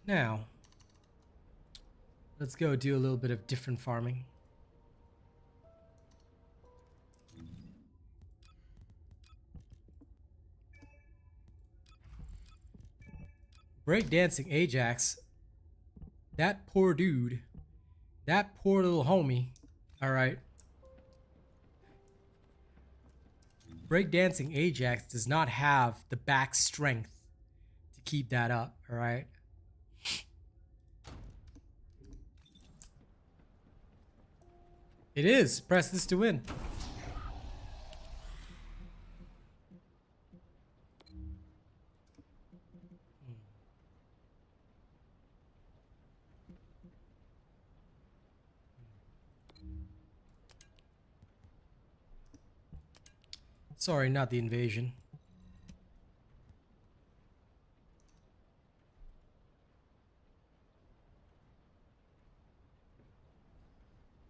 Now, let's go do a little bit of different farming. Breakdancing Ajax, that poor dude, that poor little homie, alright. Breakdancing Ajax does not have the back strength to keep that up, alright. It is. Press this to win. Sorry, not the invasion.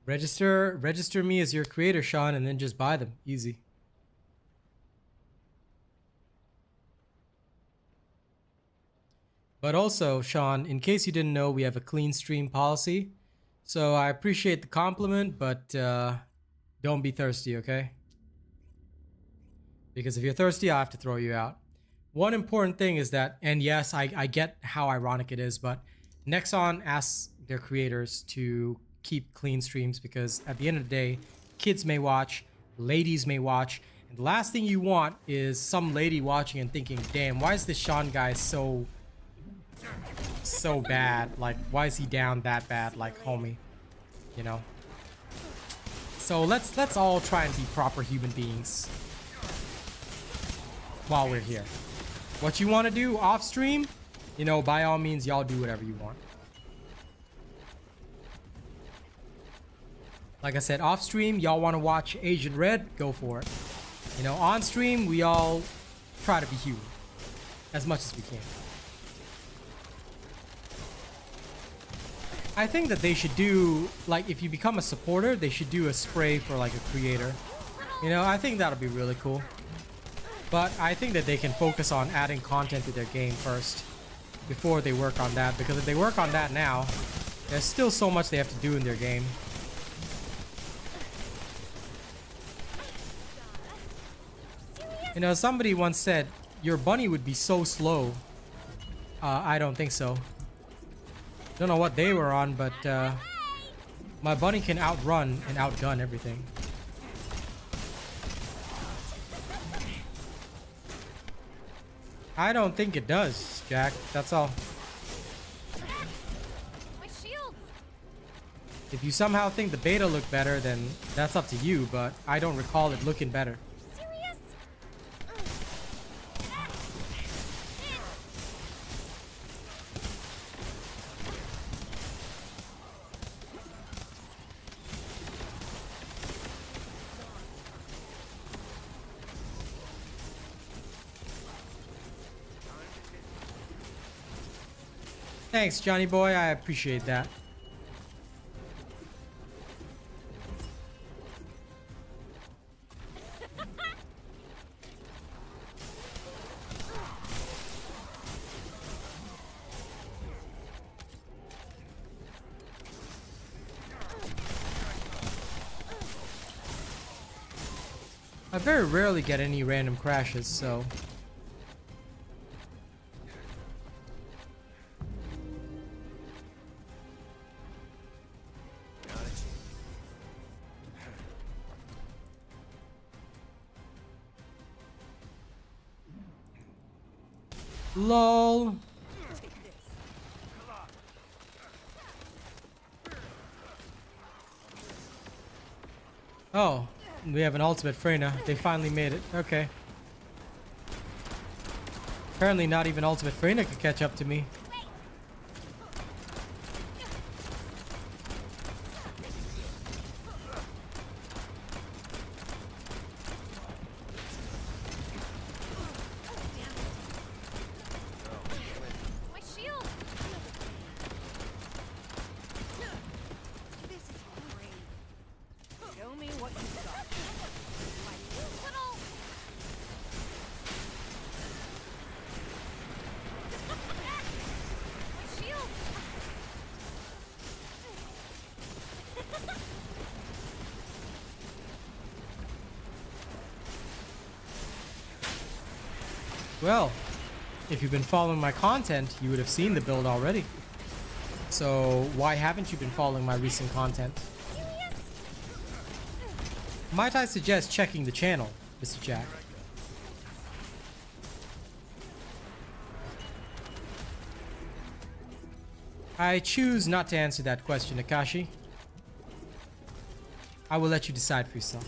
Register me as your creator, Sean, and then just buy them. Easy. But also, Sean, in case you didn't know, we have a clean stream policy. So I appreciate the compliment, but don't be thirsty, okay? Because if you're thirsty, I have to throw you out. One important thing is that, and yes, I get how ironic it is, but Nexon asks their creators to keep clean streams because at the end of the day, kids may watch, ladies may watch, and the last thing you want is some lady watching and thinking, damn, why is this Sean guy so bad? Like, why is he down that bad? Like, homie, you know? So let's all try and be proper human beings while we're here. What you want to do off stream, you know, by all means, y'all do whatever you want. Like I said, off stream, y'all want to watch Agent Red, go for it. You know, on stream, we all try to be human as much as we can. I think that they should do, like, if you become a supporter, they should do a spray for like a creator. You know, I think that'll be really cool. But I think that they can focus on adding content to their game first before they work on that, because if they work on that now, there's still so much they have to do in their game. You know, somebody once said, your bunny would be so slow. I don't think so. Don't know what they were on, but my bunny can outrun and outgun everything. I don't think it does, Jack. That's all. My shields. If you somehow think the beta looked better, then that's up to you, but I don't recall it looking better. Serious? Thanks, Johnny boy. I appreciate that. I very rarely get any random crashes, so... LOL. Oh, we have an ultimate Freyna. They finally made it. Okay. Apparently not even ultimate Freyna could catch up to me. My shield. This is great. Show me what you got. My little. My shield. Well, if you've been following my content, you would have seen the build already. So why haven't you been following my recent content? Might I suggest checking the channel, Mr. Jack? I choose not to answer that question, Akashi. I will let you decide for yourself.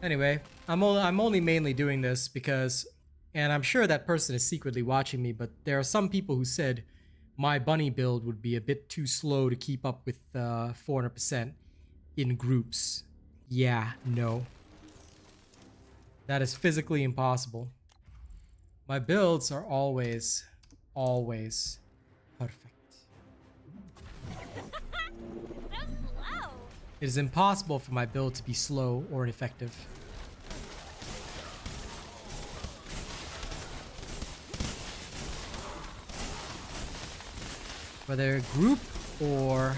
Anyway, I'm only mainly doing this because, and I'm sure that person is secretly watching me, but there are some people who said my bunny build would be a bit too slow to keep up with 400% in groups. Yeah, no. That is physically impossible. My builds are always perfect. So slow. It is impossible for my build to be slow or ineffective. Whether group or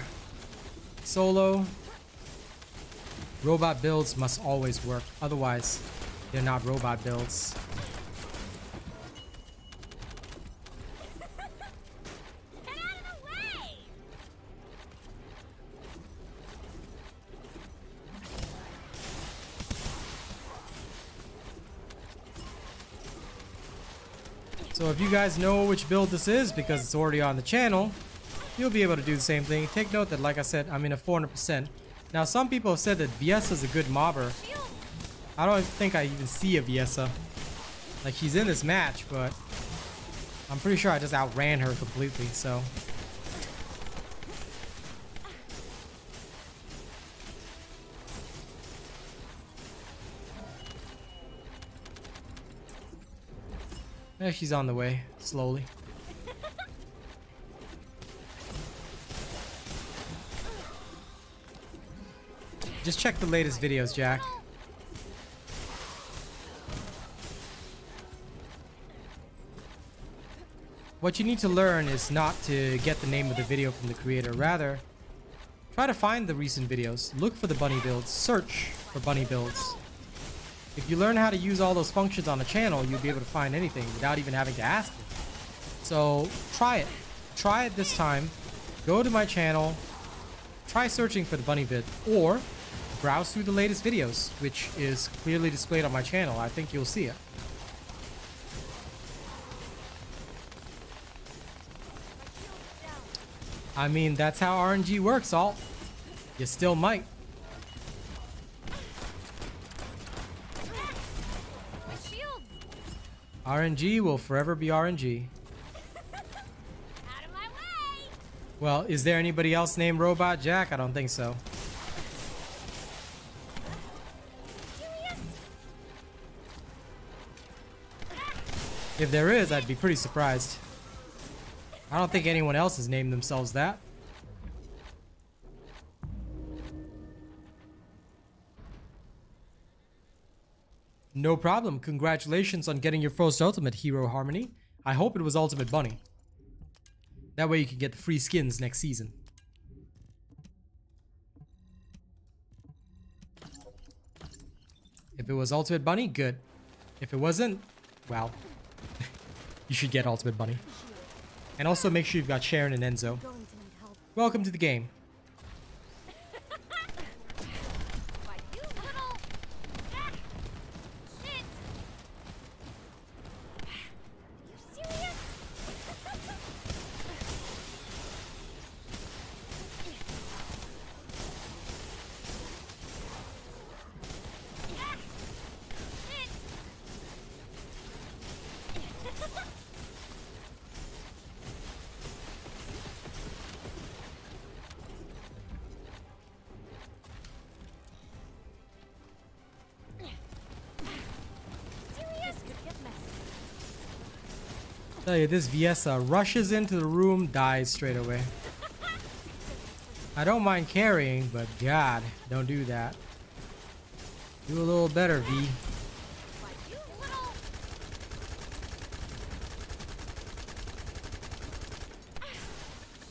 solo, robot builds must always work. Otherwise, they're not robot builds. Get out of the way! So if you guys know which build this is because it's already on the channel, you'll be able to do the same thing. Take note that, like I said, I'm in a 400%. Now, some people have said that Viessa is a good mobber. I don't think I even see a Viessa. Like, she's in this match, but I'm pretty sure I just outran her completely, so. Yeah, she's on the way, slowly. Just check the latest videos, Jack. What you need to learn is not to get the name of the video from the creator. Rather, try to find the recent videos. Look for the bunny builds. Search for bunny builds. If you learn how to use all those functions on the channel, you'll be able to find anything without even having to ask it. So try it. Try it this time. Go to my channel. Try searching for the bunny bit, or browse through the latest videos, which is clearly displayed on my channel. I think you'll see it. I mean, that's how RNG works, Alt. You still might. My shields! RNG will forever be RNG. Out of my way! Well, is there anybody else named Robot Jack? I don't think so. Serious? If there is, I'd be pretty surprised. I don't think anyone else has named themselves that. No problem. Congratulations on getting your first ultimate, Hero Harmony. I hope it was Ultimate Bunny. That way you can get the free skins next season. If it was Ultimate Bunny, good. If it wasn't, well, you should get Ultimate Bunny. And also make sure you've got Sharon and Enzo. Welcome to the game. Why, you little... Shit! You serious? Shit! Serious? Get messy. Tell you, this Viessa rushes into the room, dies straight away. I don't mind carrying, but God, don't do that. Do a little better, V. Why, you little...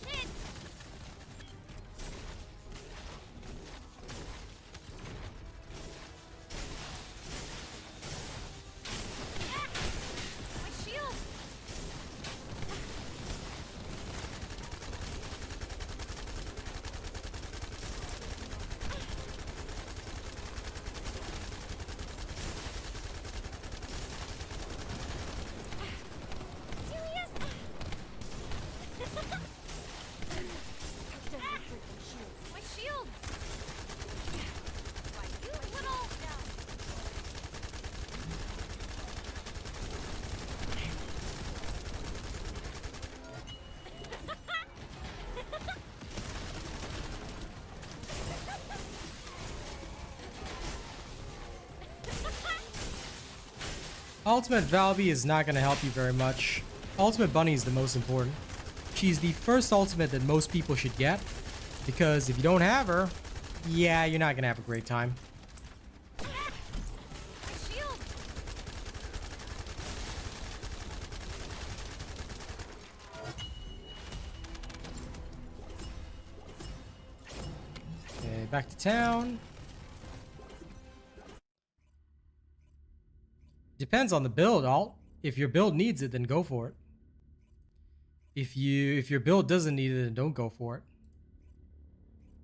Shit! My shield! Serious? My shields! Why, you little... Ultimate Valby is not going to help you very much. Ultimate Bunny is the most important. She's the first ultimate that most people should get, because if you don't have her, yeah, you're not gonna have a great time. Shield. Okay, back to town. Depends on the build, Alt. If your build needs it, then go for it. If your build doesn't need it, then don't go for it.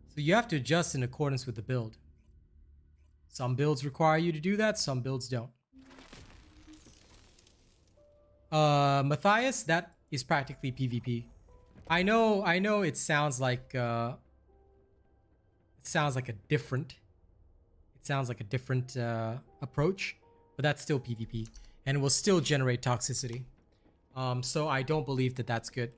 So you have to adjust in accordance with the build. Some builds require you to do that, some builds don't. Matthias, that is practically PvP. I know it sounds like a different approach, but that's still PvP and it will still generate toxicity. So I don't believe that that's good.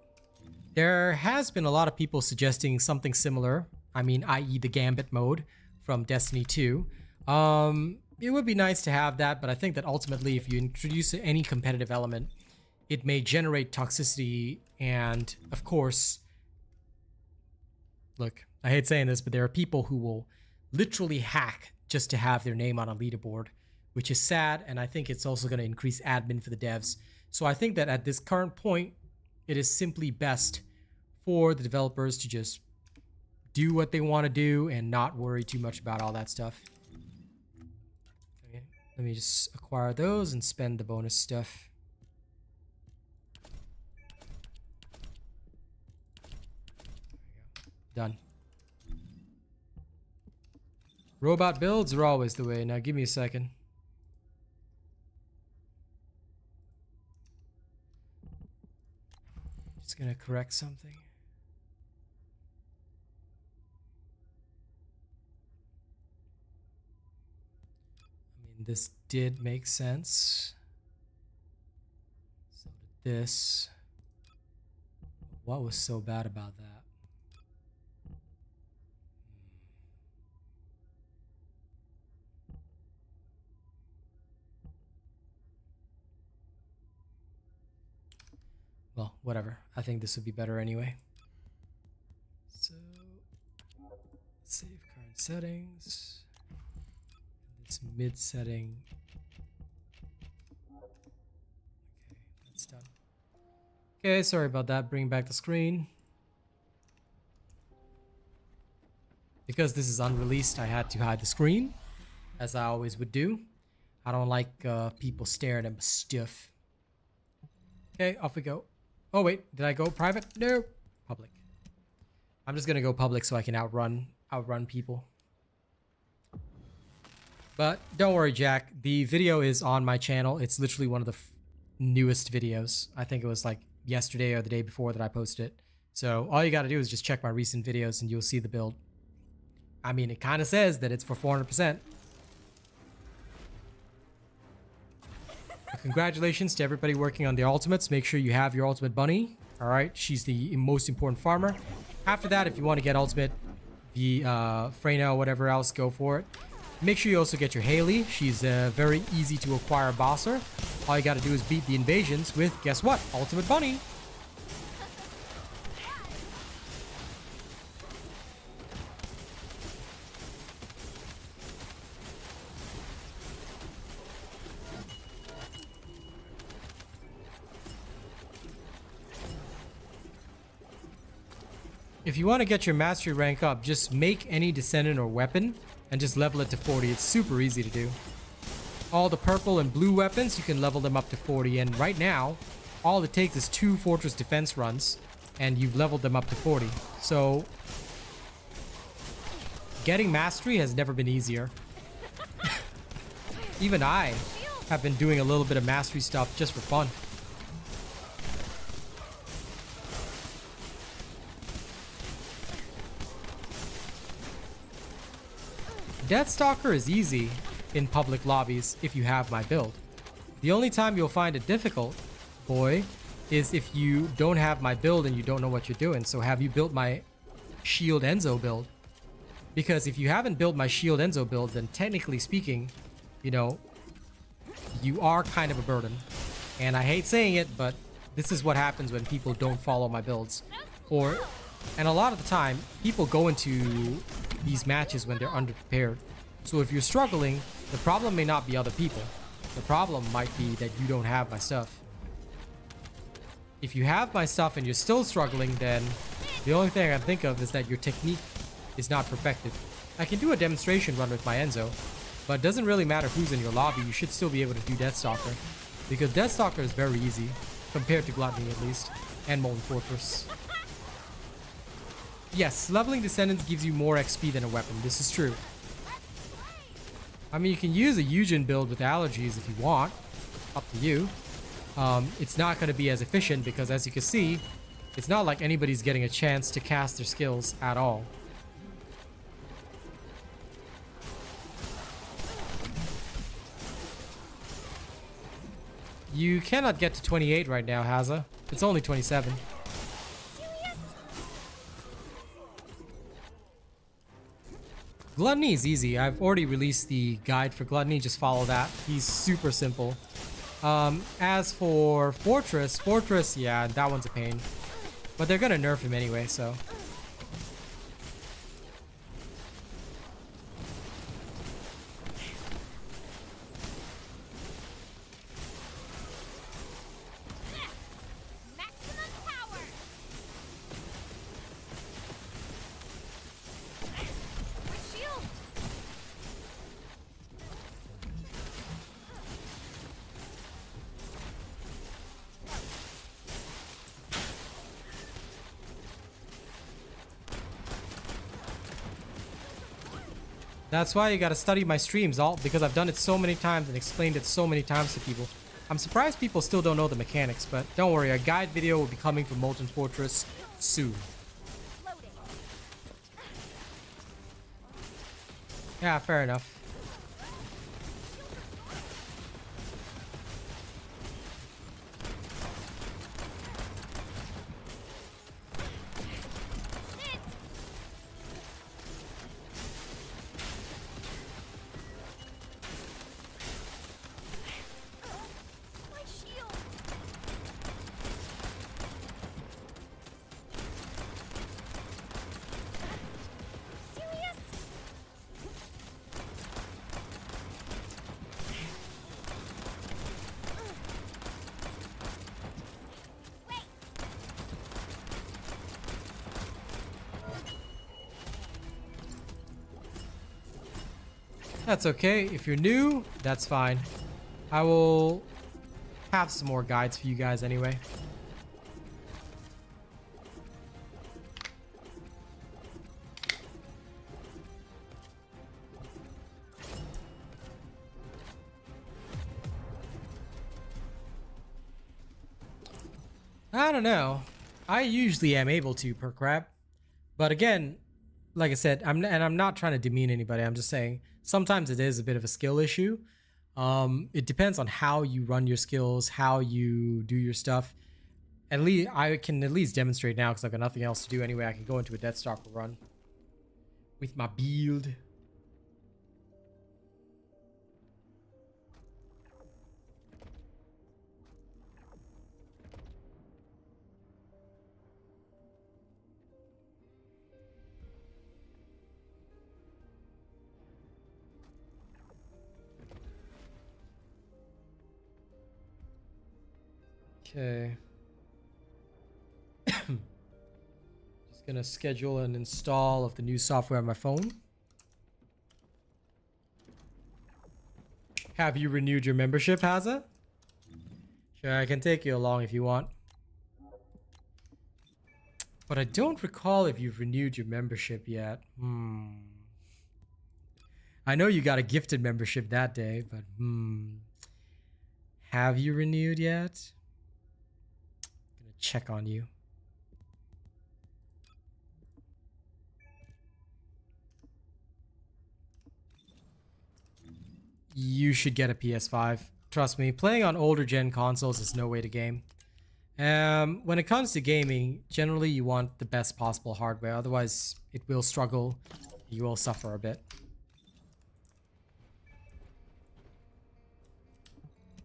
There has been a lot of people suggesting something similar. I mean, i.e. the Gambit mode from Destiny 2. It would be nice to have that, but I think that ultimately if you introduce any competitive element, it may generate toxicity and, of course, look, I hate saying this, but there are people who will literally hack just to have their name on a leaderboard, which is sad, and I think it's also going to increase admin for the devs. So I think that at this current point, it is simply best for the developers to just do what they want to do and not worry too much about all that stuff. Okay, let me just acquire those and spend the bonus stuff. Done. Robot builds are always the way. Now give me a second. Just gonna correct something. I mean, this did make sense. So did this. What was so bad about that? Well, whatever. I think this would be better anyway. So, save current settings. This mid setting. Okay, that's done. Okay, sorry about that. Bring back the screen. Because this is unreleased, I had to hide the screen, as I always would do. I don't like people staring at my stuff. Okay, off we go. Oh wait, did I go private? No, public. I'm just gonna go public so I can outrun people. But don't worry, Jack. The video is on my channel. It's literally one of the newest videos. I think it was like yesterday or the day before that I posted it. So all you gotta do is just check my recent videos and you'll see the build. I mean, it kind of says that it's for 400%. Congratulations to everybody working on the ultimates. Make sure you have your ultimate bunny. All right, she's the most important farmer. After that, if you want to get ultimate, the Freyna or whatever else, go for it. Make sure you also get your Haley. She's very easy to acquire bosser. All you got to do is beat the invasions with, guess what? Ultimate bunny. If you want to get your mastery rank up, just make any descendant or weapon and just level it to 40. It's super easy to do. All the purple and blue weapons, you can level them up to 40. And right now, all it takes is 2 fortress defense runs and you've leveled them up to 40. So getting mastery has never been easier. Even I have been doing a little bit of mastery stuff just for fun. Deathstalker is easy in public lobbies if you have my build. The only time you'll find it difficult, boy, is if you don't have my build and you don't know what you're doing. So have you built my Shield Enzo build? Because if you haven't built my Shield Enzo build, then technically speaking, you know, you are kind of a burden. And I hate saying it, but this is what happens when people don't follow my builds. And a lot of the time, people go into these matches when they're underprepared. So if you're struggling, the problem may not be other people. The problem might be that you don't have my stuff. If you have my stuff and you're still struggling, then the only thing I can think of is that your technique is not perfected. I can do a demonstration run with my Enzo, but it doesn't really matter who's in your lobby. You should still be able to do Deathstalker, because Deathstalker is very easy, compared to Gluttony at least, and Molten Fortress. Yes, leveling Descendants gives you more XP than a weapon. This is true. I mean, you can use a Eugen build with allergies if you want. Up to you. It's not going to be as efficient because, as you can see, it's not like anybody's getting a chance to cast their skills at all. You cannot get to 28 right now, Haza. It's only 27. Gluttony is easy. I've already released the guide for Gluttony. Just follow that. He's super simple. As for Fortress, yeah, that one's a pain. But they're gonna nerf him anyway, so. That's why you gotta study my streams, all because I've done it so many times and explained it so many times to people. I'm surprised people still don't know the mechanics, but don't worry, a guide video will be coming from Molten Fortress soon. Yeah, fair enough. That's okay. If you're new, that's fine. I will have some more guides for you guys anyway. I don't know. I usually am able to per crap. But again, like I said, I'm not trying to demean anybody. I'm just saying sometimes it is a bit of a skill issue. It depends on how you run your skills, how you do your stuff. At least I can at least demonstrate now because I've got nothing else to do anyway. I can go into a Deathstalker run with my build. Okay. Just gonna schedule an install of the new software on my phone. Have you renewed your membership, Haza? Sure, I can take you along if you want. But I don't recall if you've renewed your membership yet. I know you got a gifted membership that day, but have you renewed yet? Check on you. You should get a PS5. Trust me, playing on older gen consoles is no way to game. When it comes to gaming, generally you want the best possible hardware, otherwise it will struggle. You will suffer a bit.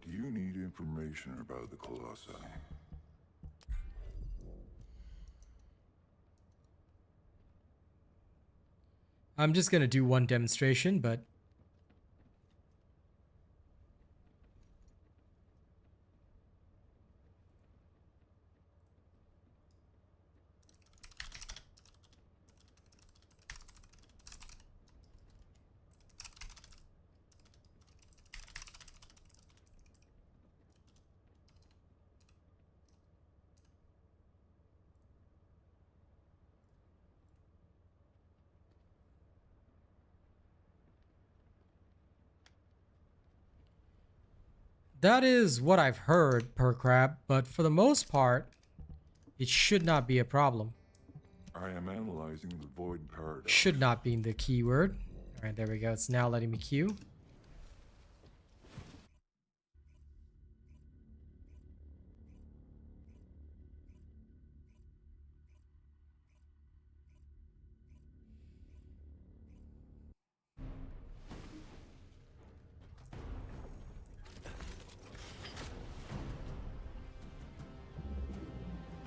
Do you need information about the Colossi? I'm just gonna do one demonstration, but that is what I've heard per crab, but for the most part, it should not be a problem. I am analyzing the void paradox. Should not be the keyword. All right, there we go. It's now letting me queue.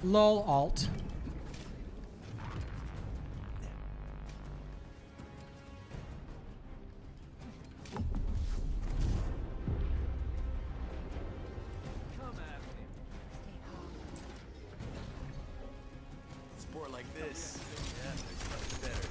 Lol alt. Sport like this. Yeah, there's nothing better.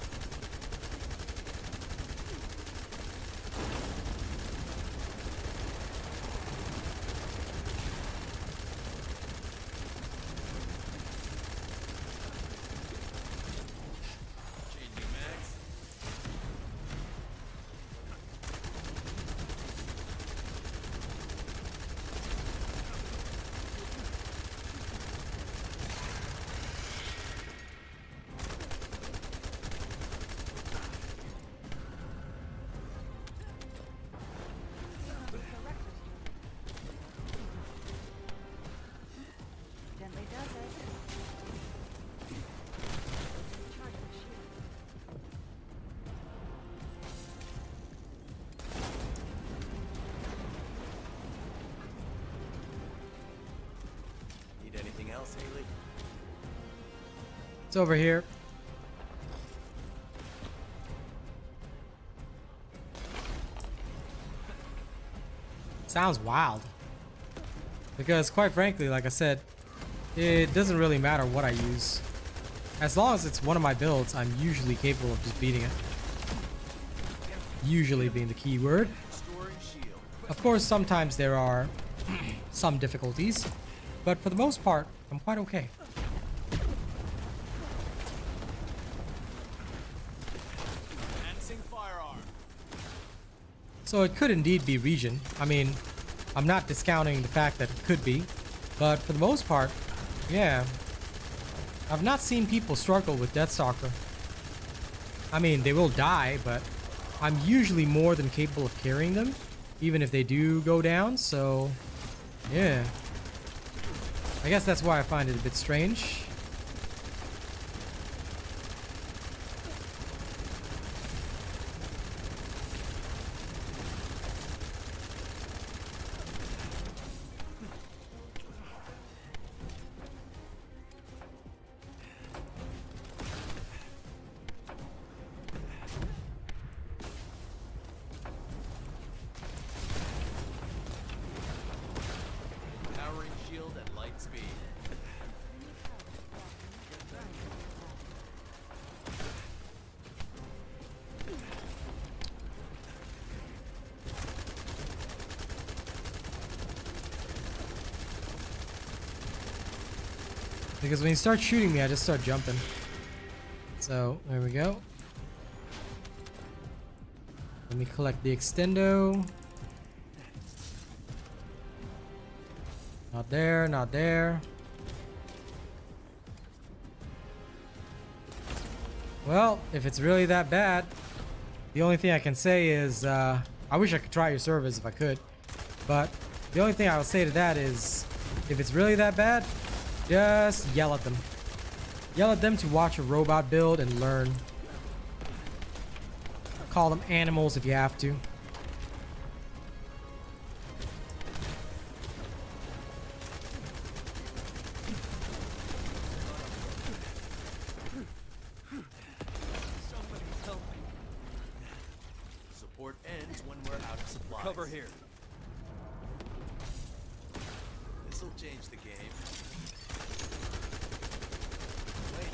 Changing mags. Gently does it. Charge the shield. Need anything else, Haley? It's over here. Sounds wild. Because quite frankly, like I said, it doesn't really matter what I use. As long as it's one of my builds, I'm usually capable of just beating it. Usually being the key word. Storing shield. Of course, sometimes there are some difficulties, but for the most part, I'm quite okay. Enhancing firearm. So it could indeed be region. I mean, I'm not discounting the fact that it could be, but for the most part, yeah. I've not seen people struggle with Deathstalker. I mean, they will die, but I'm usually more than capable of carrying them, even if they do go down, so yeah. I guess that's why I find it a bit strange. Powering shield at light speed. Because when you start shooting me, I just start jumping. So, there we go. Let me collect the extendo. Not there, not there. Well, if it's really that bad, the only thing I can say is, I wish I could try your service if I could. But the only thing I will say to that is, if it's really that bad, just yell at them. Yell at them to watch a robot build and learn. Call them animals if you have to. Somebody help me. here. This'll change the game. Wait.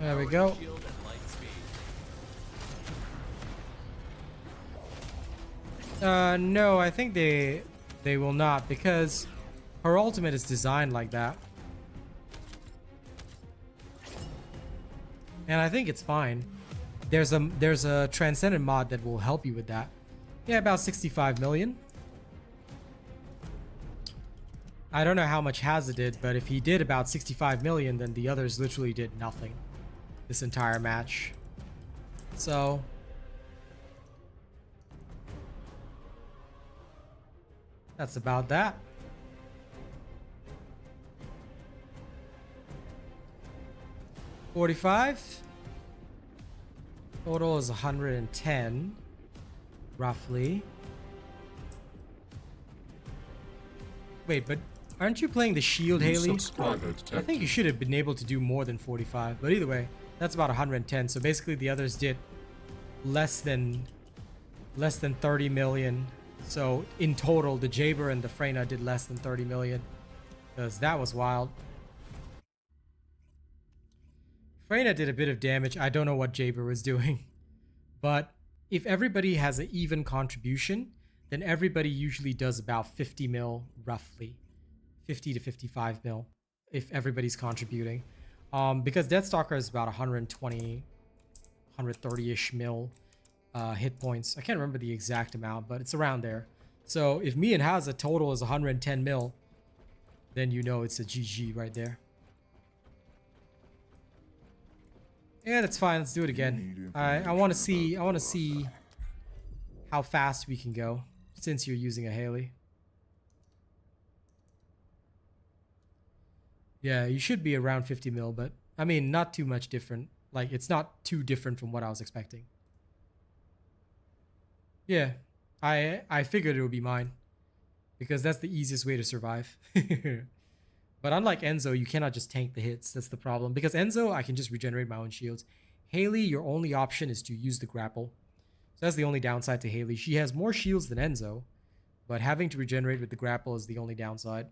There we go. Shield at light speed. No, I think they will not, because her ultimate is designed like that. And I think it's fine. There's a Transcendent mod that will help you with that. Yeah, about 65 million. I don't know how much Hazard did, but if he did about 65 million, then the others literally did nothing this entire match. So that's about that. $45. Total is 110, roughly. Wait, but aren't you playing the shield, Haley? I think you should have been able to do more than 45. But either way, that's about 110. So basically, the others did less than 30 million. So in total, the Jaber and the Freyna did less than 30 million, because that was wild. Freyna did a bit of damage. I don't know what Jaber was doing, but if everybody has an even contribution, then everybody usually does about 50 mil, roughly 50 to 55 mil, if everybody's contributing. Because Deathstalker is about 120, 130-ish mil hit points. I can't remember the exact amount, but it's around there. So if me and Hazza total is 110 mil, then you know it's a GG right there. Yeah, that's fine. Let's do it again. I want to see how fast we can go since you're using a Haley. Yeah, you should be around 50 mil, but I mean, not too much different. Like, it's not too different from what I was expecting. Yeah, I figured it would be mine because that's the easiest way to survive. But unlike Enzo, you cannot just tank the hits. That's the problem. Because Enzo, I can just regenerate my own shields. Haley, your only option is to use the grapple. So that's the only downside to Haley. She has more shields than Enzo, but having to regenerate with the grapple is the only downside.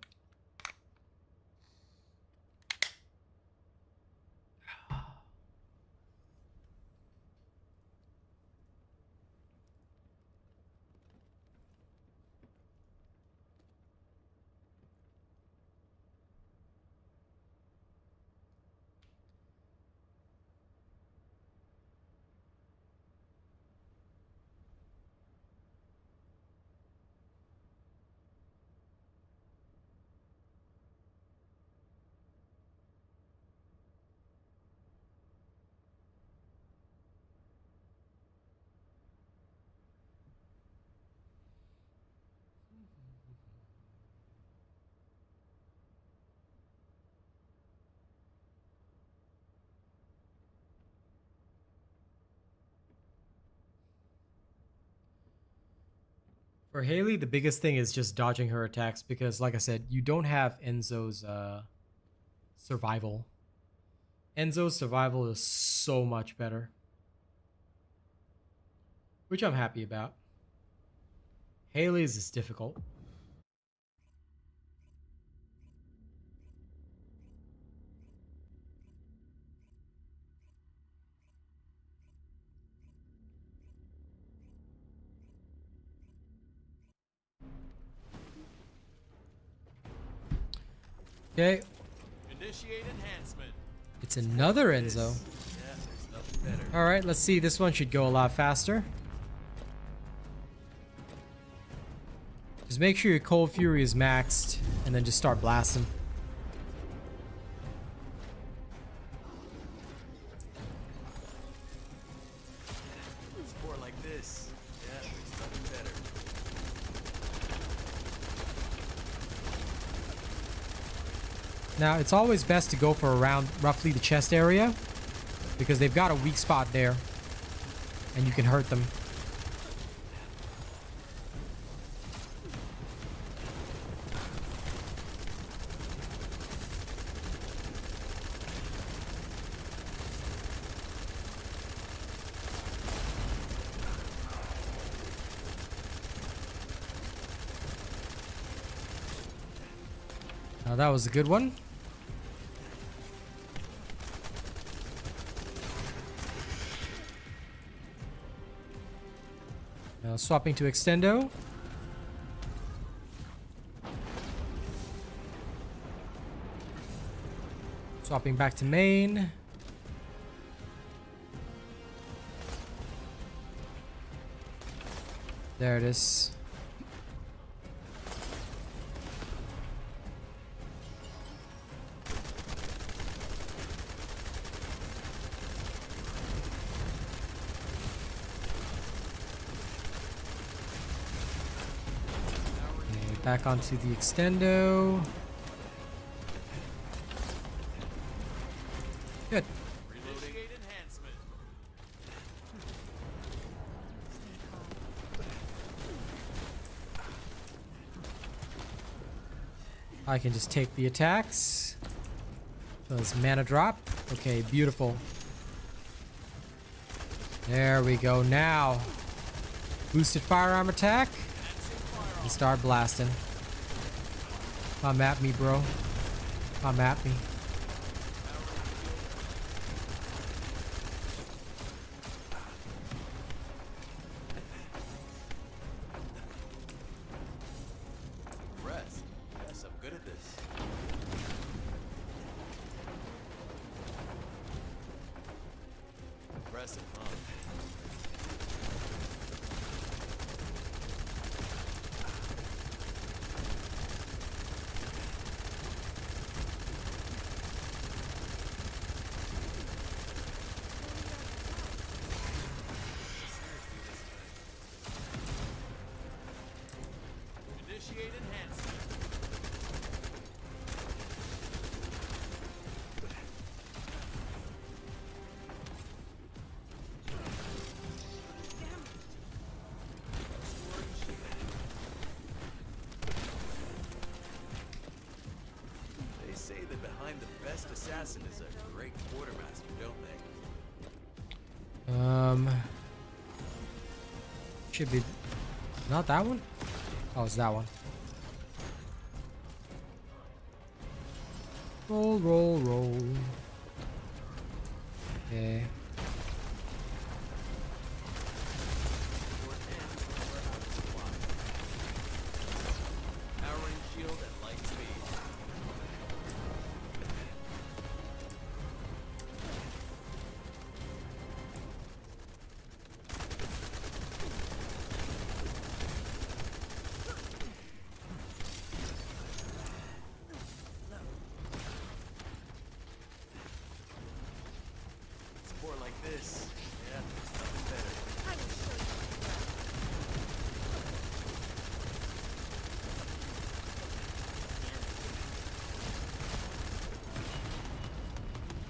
For Haley, the biggest thing is just dodging her attacks because, like I said, you don't have Enzo's survival. Enzo's survival is so much better, which I'm happy about. Haley's is difficult. Okay. Initiate enhancement. It's another Enzo. Yeah, there's nothing better. All right, let's see. This one should go a lot faster. Just make sure your Cold Fury is maxed and then just start blasting. Sport like this. Yeah, there's nothing better. Now, it's always best to go for around roughly the chest area because they've got a weak spot there and you can hurt them. That was a good one. Now swapping to extendo. Swapping back to main. There it is. Okay, back onto the extendo. Good. Initiate enhancement. I can just take the attacks. Does mana drop? Okay, beautiful. There we go. Now, boosted firearm attack and start blasting. Come at me, bro. Come at me. Rest. Yes, I'm good at this. Impressive, huh? Initiate enhancement. They say that behind the best assassin is a great quartermaster, don't they? Should be not that one. Oh, it's that one. Roll, roll, roll. Okay. Powering shield at light speed. Support like this. Yeah, there's nothing better. I will show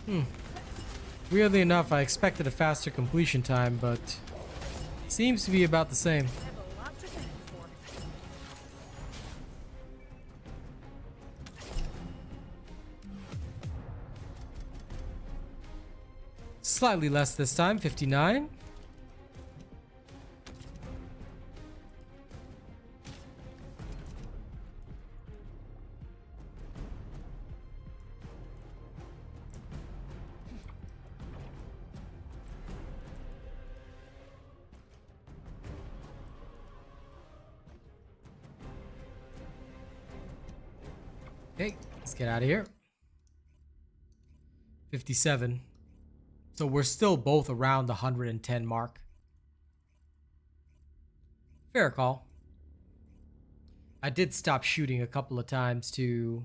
you. Weirdly enough, I expected a faster completion time, but seems to be about the same. I have a lot to thank for. Slightly less this time, 59. Okay, let's get out of here. 57. So we're still both around the 110 mark. Fair call. I did stop shooting a couple of times to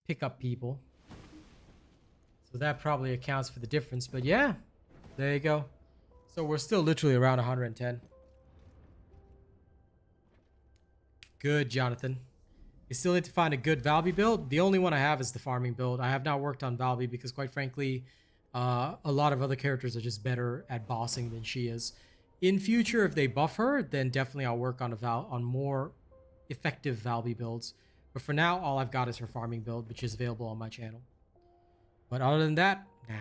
pick up people. So that probably accounts for the difference. But yeah, there you go. So we're still literally around 110. Good, Jonathan. You still need to find a good Valby build. The only one I have is the farming build. I have not worked on Valby because, quite frankly, a lot of other characters are just better at bossing than she is. In future, if they buff her, then definitely I'll work on more effective Valby builds. But for now, all I've got is her farming build, which is available on my channel. But other than that, nah.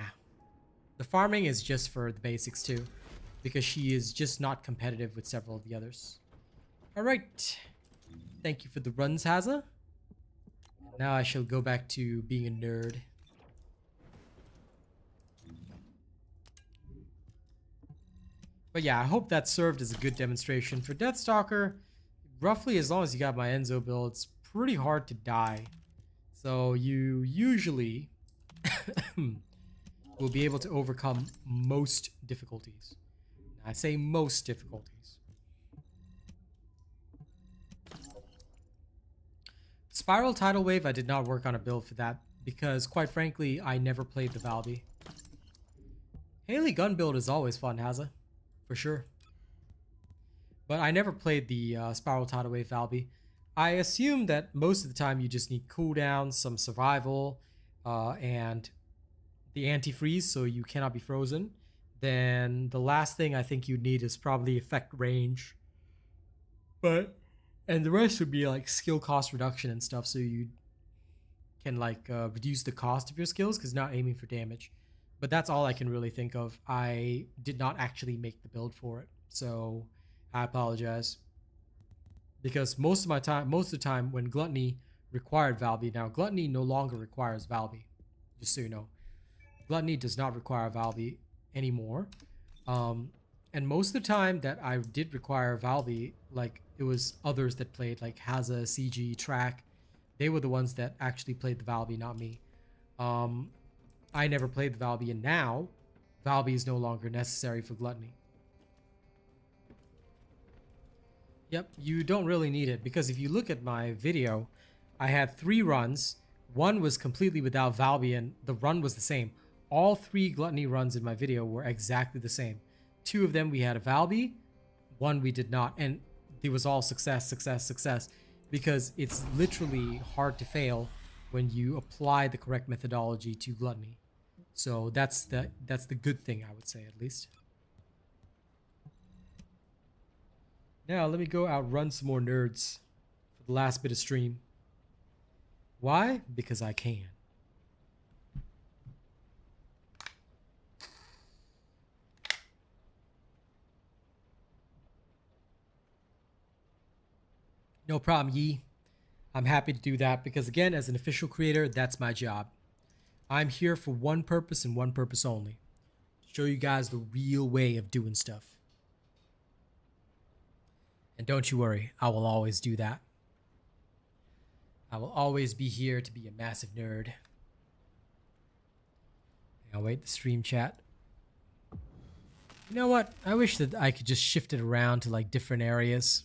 The farming is just for the basics too, because she is just not competitive with several of the others. All right. Thank you for the runs, Hazza. Now I shall go back to being a nerd. But yeah, I hope that served as a good demonstration. For Deathstalker, roughly as long as you got my Enzo build, it's pretty hard to die. So you usually will be able to overcome most difficulties. I say most difficulties. Spiral Tidal Wave, I did not work on a build for that because, quite frankly, I never played the Valby. Haley gun build is always fun, Hazza, for sure. But I never played the Spiral Tidal Wave Valby. I assume that most of the time you just need cooldowns, some survival, and the antifreeze so you cannot be frozen. Then the last thing I think you need is probably effect range. And the rest would be like skill cost reduction and stuff, so you can like reduce the cost of your skills because not aiming for damage. But that's all I can really think of. I did not actually make the build for it, so I apologize. Because most of the time when Gluttony required Valby, now Gluttony no longer requires Valby, just so you know. Gluttony does not require Valby anymore. And most of the time that I did require Valby, like it was others that played, like Hazza, CG, Track. They were the ones that actually played the Valby, not me. I never played the Valby, and now Valby is no longer necessary for Gluttony. Yep, you don't really need it, because if you look at my video, I had 3 runs. One was completely without Valby, and the run was the same. All 3 Gluttony runs in my video were exactly the same. 2 of them we had a Valby, 1 we did not, and it was all success, success, success, because it's literally hard to fail when you apply the correct methodology to Gluttony. So that's the good thing, I would say, at least. Now let me go outrun some more nerds for the last bit of stream. Why? Because I can. No problem, Yi. I'm happy to do that because, again, as an official creator, that's my job. I'm here for one purpose and one purpose only. Show you guys the real way of doing stuff. And don't you worry, I will always do that. I will always be here to be a massive nerd. I'll wait the stream chat. You know what? I wish that I could just shift it around to like different areas.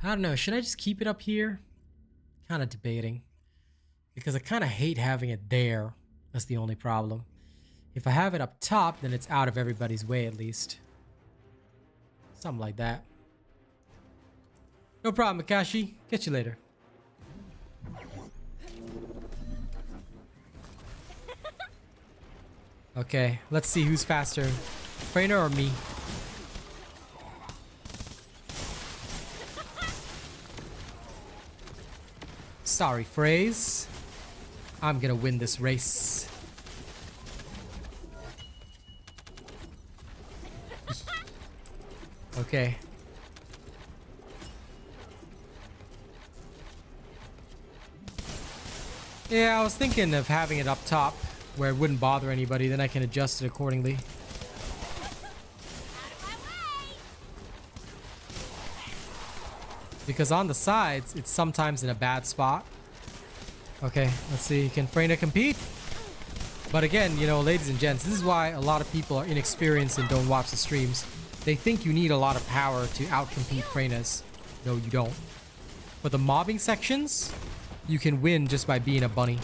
I don't know. Should I just keep it up here? Kind of debating. Because I kind of hate having it there. That's the only problem. If I have it up top, then it's out of everybody's way at least. Something like that. No problem, Makashi. Catch you later. Okay, let's see who's faster. Freyna or me? Sorry, Phrase. I'm gonna win this race. Okay. Yeah, I was thinking of having it up top where it wouldn't bother anybody, then I can adjust it accordingly. Because on the sides, it's sometimes in a bad spot. Okay, let's see. Can Freyna compete? But again, you know, ladies and gents, this is why a lot of people are inexperienced and don't watch the streams. They think you need a lot of power to outcompete Freynas. No, you don't. For the mobbing sections, you can win just by being a bunny.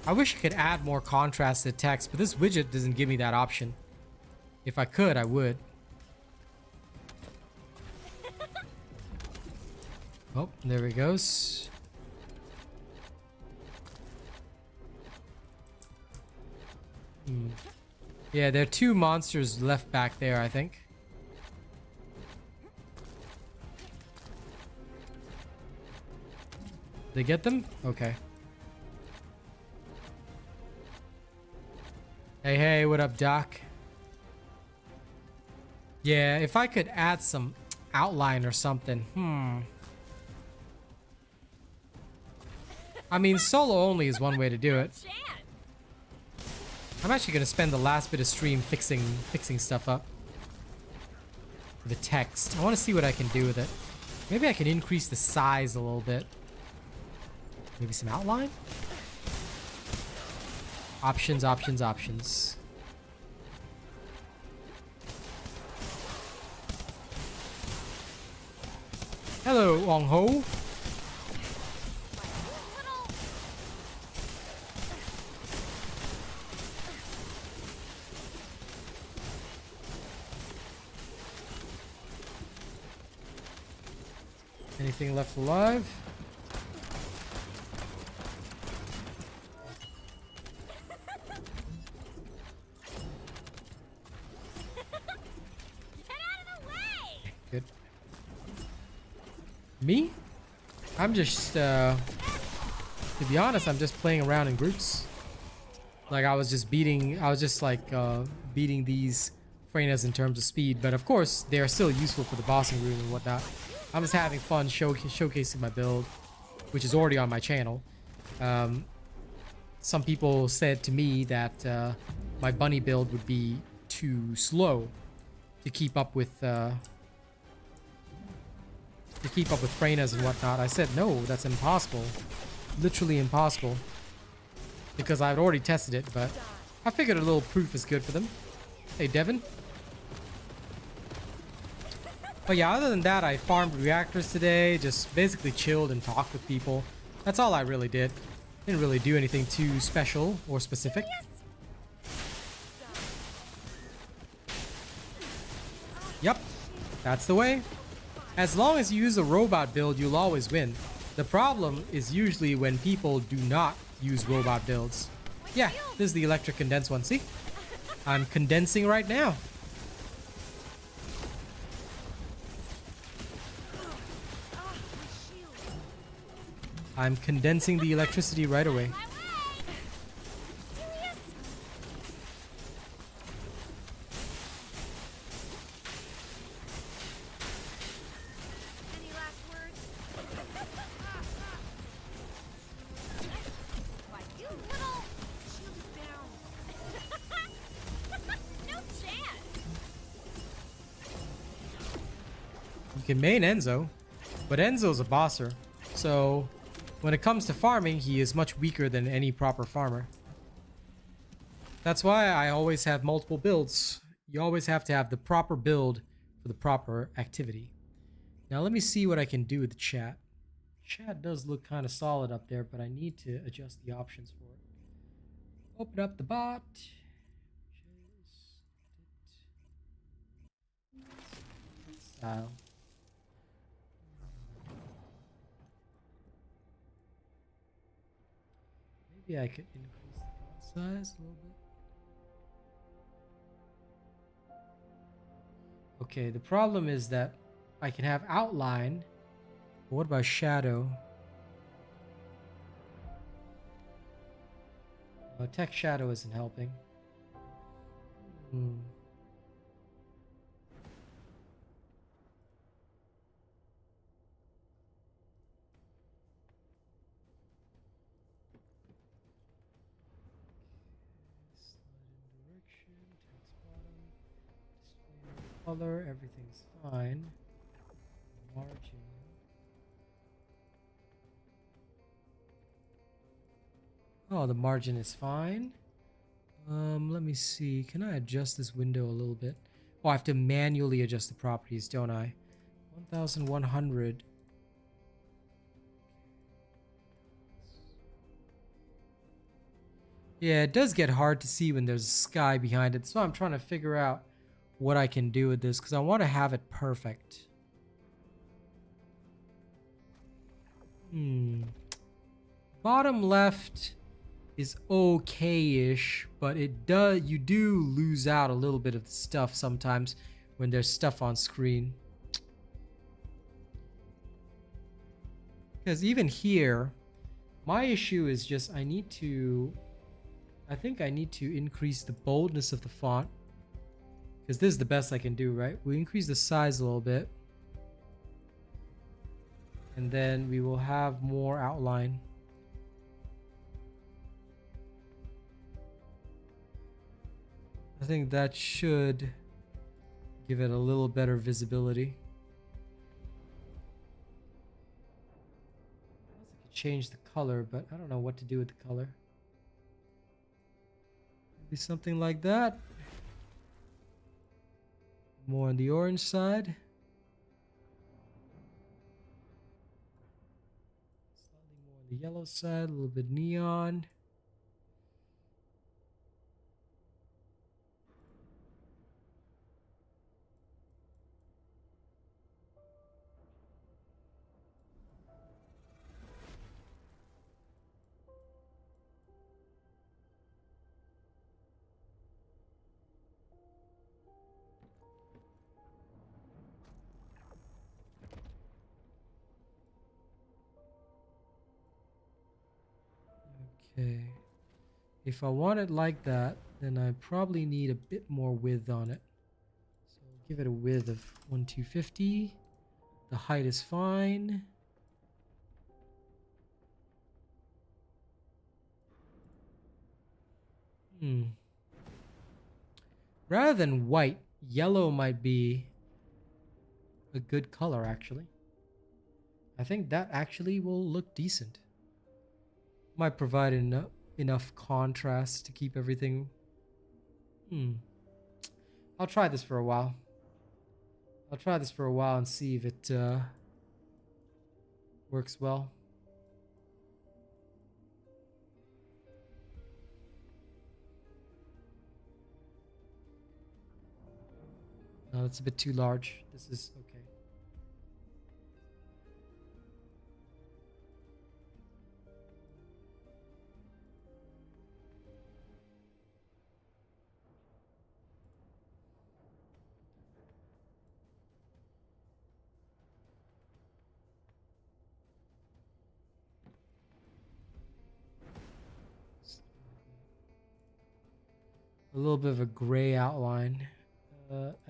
I wish I could add more contrast to text, but this widget doesn't give me that option. If I could, I would. Oh, there he goes. Yeah, there are 2 monsters left back there, I think. They get them? Okay. Hey, hey, what up, Doc? Yeah, if I could add some outline or something. I mean, solo only is one way to do it. I'm actually gonna spend the last bit of stream fixing stuff up. The text. I want to see what I can do with it. Maybe I can increase the size a little bit. Maybe some outline? Options, options, options. Hello, Wong Ho. Anything left alive? Good. Me? I'm just, to be honest, I'm just playing around in groups. Like I was just beating these Freynas in terms of speed, but of course they are still useful for the bossing room and whatnot. I'm just having fun showcasing my build, which is already on my channel. Some people said to me that my bunny build would be too slow to keep up with Freynas and whatnot. I said no, that's impossible, literally impossible, because I've already tested it. But I figured a little proof is good for them. Hey, Devin. But yeah, other than that, I farmed reactors today, just basically chilled and talked with people. That's all I really did. Didn't really do anything too special or specific. Yep, that's the way. As long as you use a robot build, you'll always win. The problem is usually when people do not use robot builds. Yeah, this is the electric condense one, see? I'm condensing right now. I'm condensing the electricity right away. You can main Enzo, but Enzo's a bosser, so when it comes to farming, he is much weaker than any proper farmer. That's why I always have multiple builds. You always have to have the proper build for the proper activity. Now let me see what I can do with the chat. Chat does look kind of solid up there, but I need to adjust the options for it. Open up the bot. Style. Maybe I could increase the font size a little bit. Okay, the problem is that I can have outline. But what about shadow? Text shadow isn't helping. Color, everything's fine. Margin. Oh, the margin is fine. Let me see. Can I adjust this window a little bit? Oh, I have to manually adjust the properties, don't I? 1100. Yeah, it does get hard to see when there's a sky behind it, so I'm trying to figure out what I can do with this because I want to have it perfect. Bottom left is okay-ish, but you do lose out a little bit of the stuff sometimes when there's stuff on screen. Because even here, my issue is just I need to I think I need to increase the boldness of the font, because this is the best I can do, right? We increase the size a little bit, and then we will have more outline. I think that should give it a little better visibility. I could change the color, but I don't know what to do with the color. Maybe something like that. More on the orange side. Slightly more on the yellow side, a little bit neon. Okay. If I want it like that, then I probably need a bit more width on it. So I'll give it a width of 1250. The height is fine. Rather than white, yellow might be a good color, actually. I think that actually will look decent. Might provide enough contrast to keep everything. I'll try this for a while. I'll try this for a while and see if it works well. No, it's a bit too large. This is okay. A little bit of a gray outline.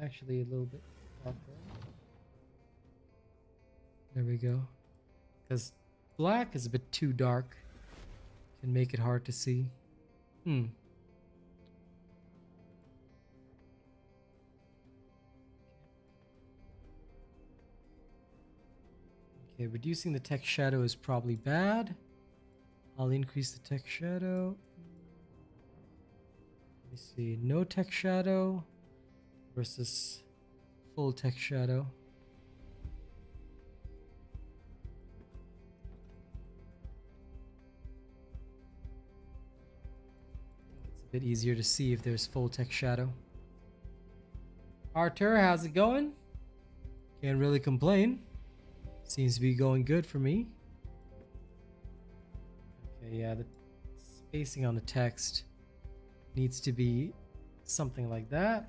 Actually, a little bit darker. There we go. Because black is a bit too dark. Can make it hard to see. Okay, reducing the text shadow is probably bad. I'll increase the text shadow. Let me see. No text shadow versus full text shadow. It's a bit easier to see if there's full text shadow. Arthur, how's it going? Can't really complain. Seems to be going good for me. Okay, yeah, the spacing on the text needs to be something like that.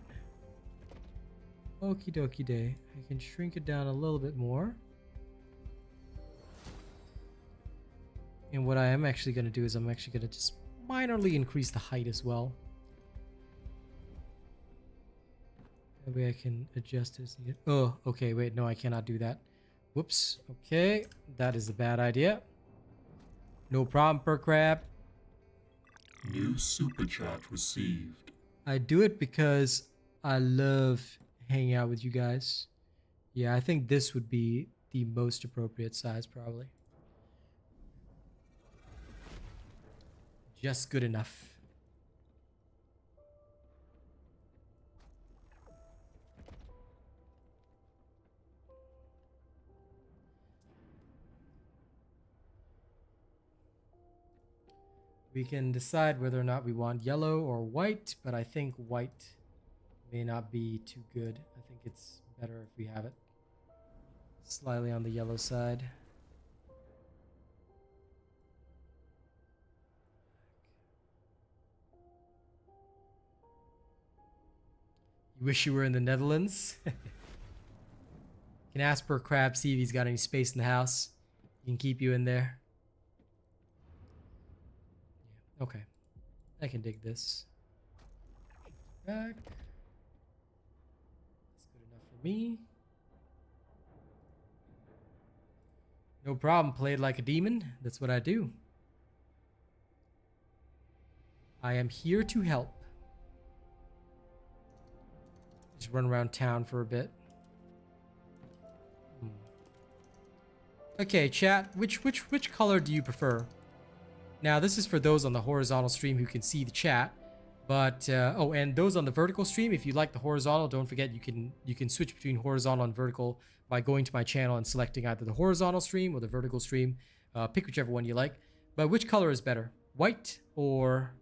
Okie dokie day. I can shrink it down a little bit more. And what I am actually going to do is I'm actually going to just minorly increase the height as well. That way I can adjust this. Oh, okay, wait, no, I cannot do that. Whoops. Okay, that is a bad idea. No problem, per crab. New super chat received. I do it because I love hanging out with you guys. Yeah, I think this would be the most appropriate size, probably. Just good enough. We can decide whether or not we want yellow or white, but I think white may not be too good. I think it's better if we have it slightly on the yellow side. You wish you were in the Netherlands? Can ask per crab, see if he's got any space in the house. He can keep you in there. Okay. I can dig this. Back. That's good enough for me. No problem. Played like a demon. That's what I do. I am here to help. Just run around town for a bit. Okay, chat. Which color do you prefer? Now, this is for those on the horizontal stream who can see the chat. But oh, and those on the vertical stream, if you like the horizontal, don't forget you can switch between horizontal and vertical by going to my channel and selecting either the horizontal stream or the vertical stream. Pick whichever one you like. But which color is better? White or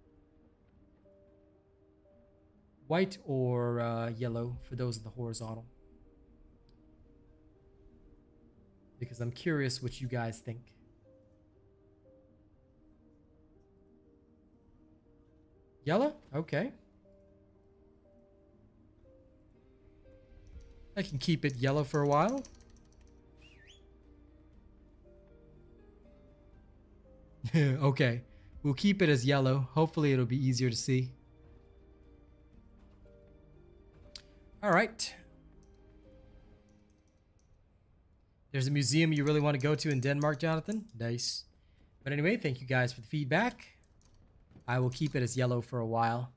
yellow for those in the horizontal? Because I'm curious what you guys think. Yellow? Okay. I can keep it yellow for a while. Okay. We'll keep it as yellow. Hopefully it'll be easier to see. All right. There's a museum you really want to go to in Denmark, Jonathan? Nice. But anyway, thank you guys for the feedback. I will keep it as yellow for a while,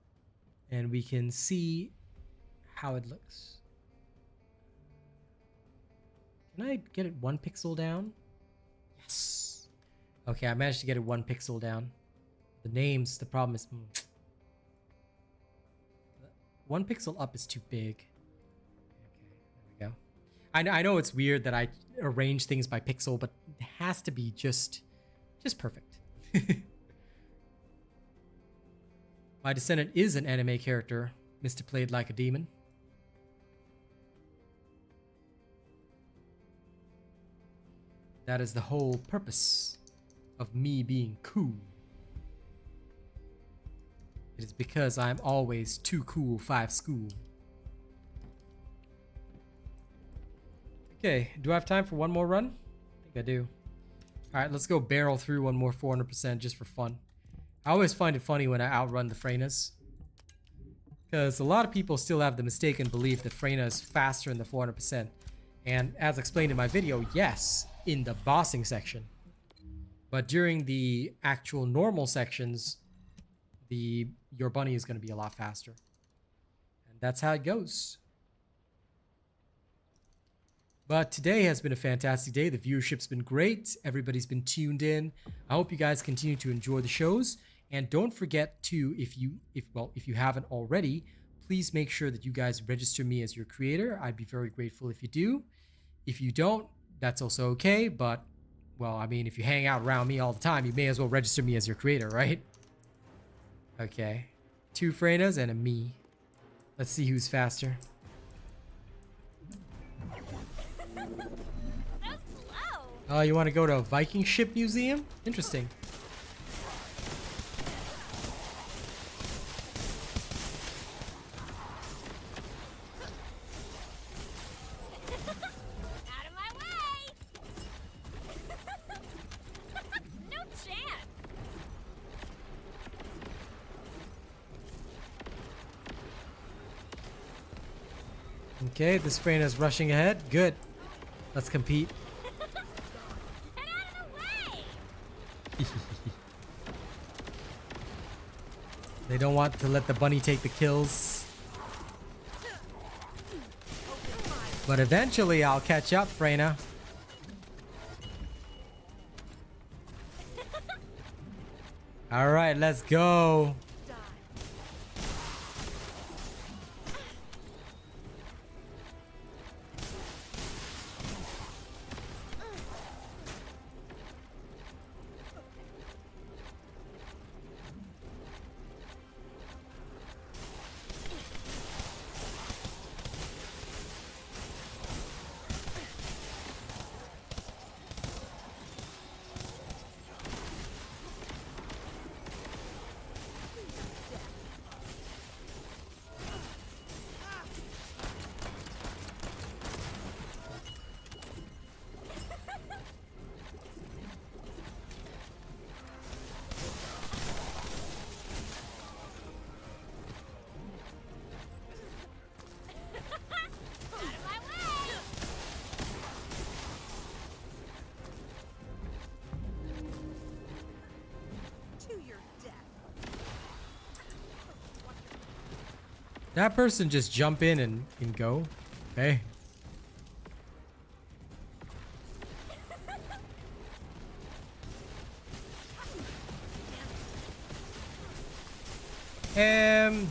and we can see how it looks. Can I get it 1 pixel down? Yes. Okay, I managed to get it 1 pixel down. The names, the problem is... 1 pixel up is too big. Okay, there we go. I know it's weird that I arrange things by pixel, but it has to be just perfect. My Descendant is an anime character. Mr. Played Like a Demon. That is the whole purpose of me being cool. It is because I'm always too cool 5 school. Okay, do I have time for one more run? I think I do. Alright, let's go barrel through one more 400% just for fun. I always find it funny when I outrun the Freynas. Because a lot of people still have the mistaken belief that Freyna is faster in the 400%. And as explained in my video, yes, in the bossing section. But during the actual normal sections, your bunny is going to be a lot faster. And that's how it goes. But today has been a fantastic day. The viewership's been great. Everybody's been tuned in. I hope you guys continue to enjoy the shows. And don't forget to, if you haven't already, please make sure that you guys register me as your creator. I'd be very grateful if you do. If you don't, that's also okay. But, well, I mean, if you hang out around me all the time, you may as well register me as your creator, right? Okay. 2 Freynas and a me. Let's see who's faster. Oh, you want to go to a Viking ship museum? Interesting. Out of my way! No chance! Okay, this Freyna's rushing ahead. Good. Let's compete. Get out of the way! They don't want to let the bunny take the kills. But eventually I'll catch up, Freyna. Alright, let's go. That person just jump in and go. Okay.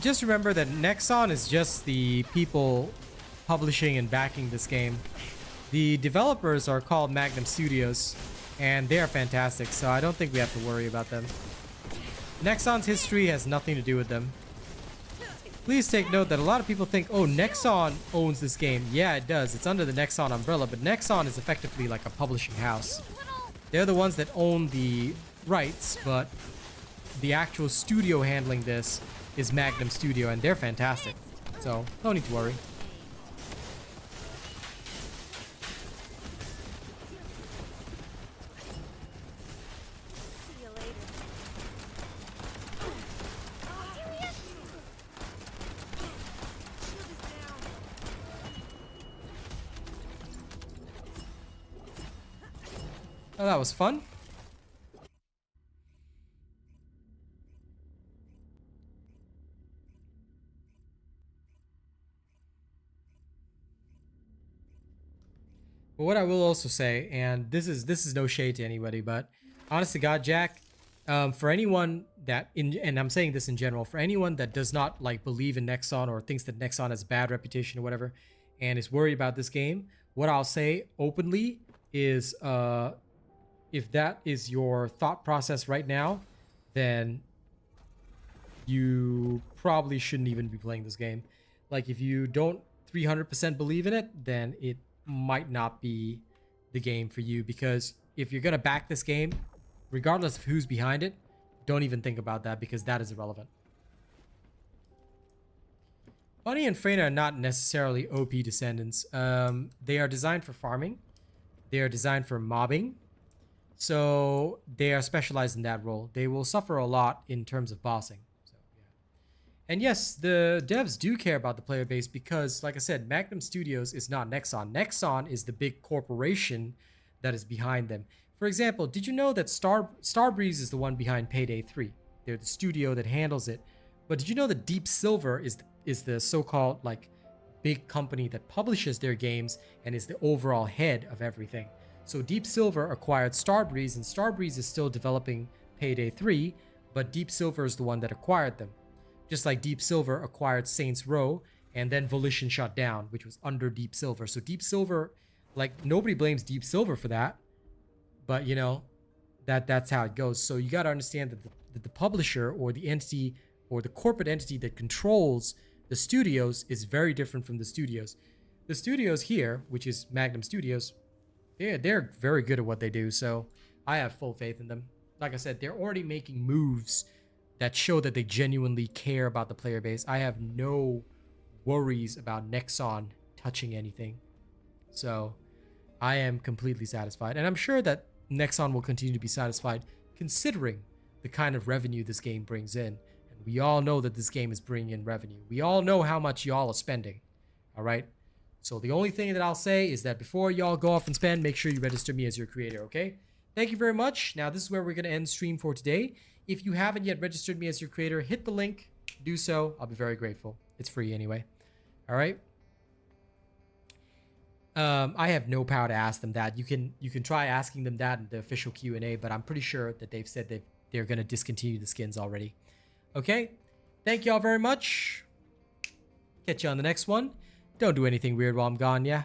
Just remember that Nexon is just the people publishing and backing this game. The developers are called Magnum Studios, and they are fantastic, so I don't think we have to worry about them. Nexon's history has nothing to do with them. Please take note that a lot of people think, oh, Nexon owns this game. Yeah, it does. It's under the Nexon umbrella, but Nexon is effectively like a publishing house. They're the ones that own the rights, but the actual studio handling this is Magnum Studio, and they're fantastic. So, no need to worry. Oh, that was fun. But what I will also say, and this is no shade to anybody, but honest to God, Jack, for anyone that and I'm saying this in general, for anyone that does not like believe in Nexon or thinks that Nexon has a bad reputation or whatever, and is worried about this game, what I'll say openly is, if that is your thought process right now, then you probably shouldn't even be playing this game. Like, if you don't 300% believe in it, then it might not be the game for you, because if you're gonna back this game, regardless of who's behind it, don't even think about that, because that is irrelevant. Bunny and Freyna are not necessarily OP descendants. They are designed for farming. They are designed for mobbing. So they are specialized in that role. They will suffer a lot in terms of bossing. So, yeah. And yes, the devs do care about the player base because, like I said, Magnum Studios is not Nexon. Nexon is the big corporation that is behind them. For example, did you know that Starbreeze is the one behind Payday 3? They're the studio that handles it. But did you know that Deep Silver is the so-called like big company that publishes their games and is the overall head of everything? So Deep Silver acquired Starbreeze, and Starbreeze is still developing Payday 3, but Deep Silver is the one that acquired them. Just like Deep Silver acquired Saints Row, and then Volition shut down, which was under Deep Silver. So Deep Silver, like, nobody blames Deep Silver for that, but you know, that's how it goes. So you got to understand that the publisher or the entity or the corporate entity that controls the studios is very different from the studios. The studios here, which is Magnum Studios, they're very good at what they do, so I have full faith in them. Like I said, they're already making moves that show that they genuinely care about the player base. I have no worries about Nexon touching anything. So I am completely satisfied. And I'm sure that Nexon will continue to be satisfied considering the kind of revenue this game brings in. And we all know that this game is bringing in revenue. We all know how much y'all are spending. All right? So the only thing that I'll say is that before y'all go off and spend, make sure you register me as your creator, okay? Thank you very much. Now, this is where we're going to end stream for today. If you haven't yet registered me as your creator, hit the link. Do so. I'll be very grateful. It's free anyway. All right? I have no power to ask them that. You can try asking them that in the official Q&A, but I'm pretty sure that they've said that they're going to discontinue the skins already. Okay? Thank y'all very much. Catch you on the next one. Don't do anything weird while I'm gone, yeah?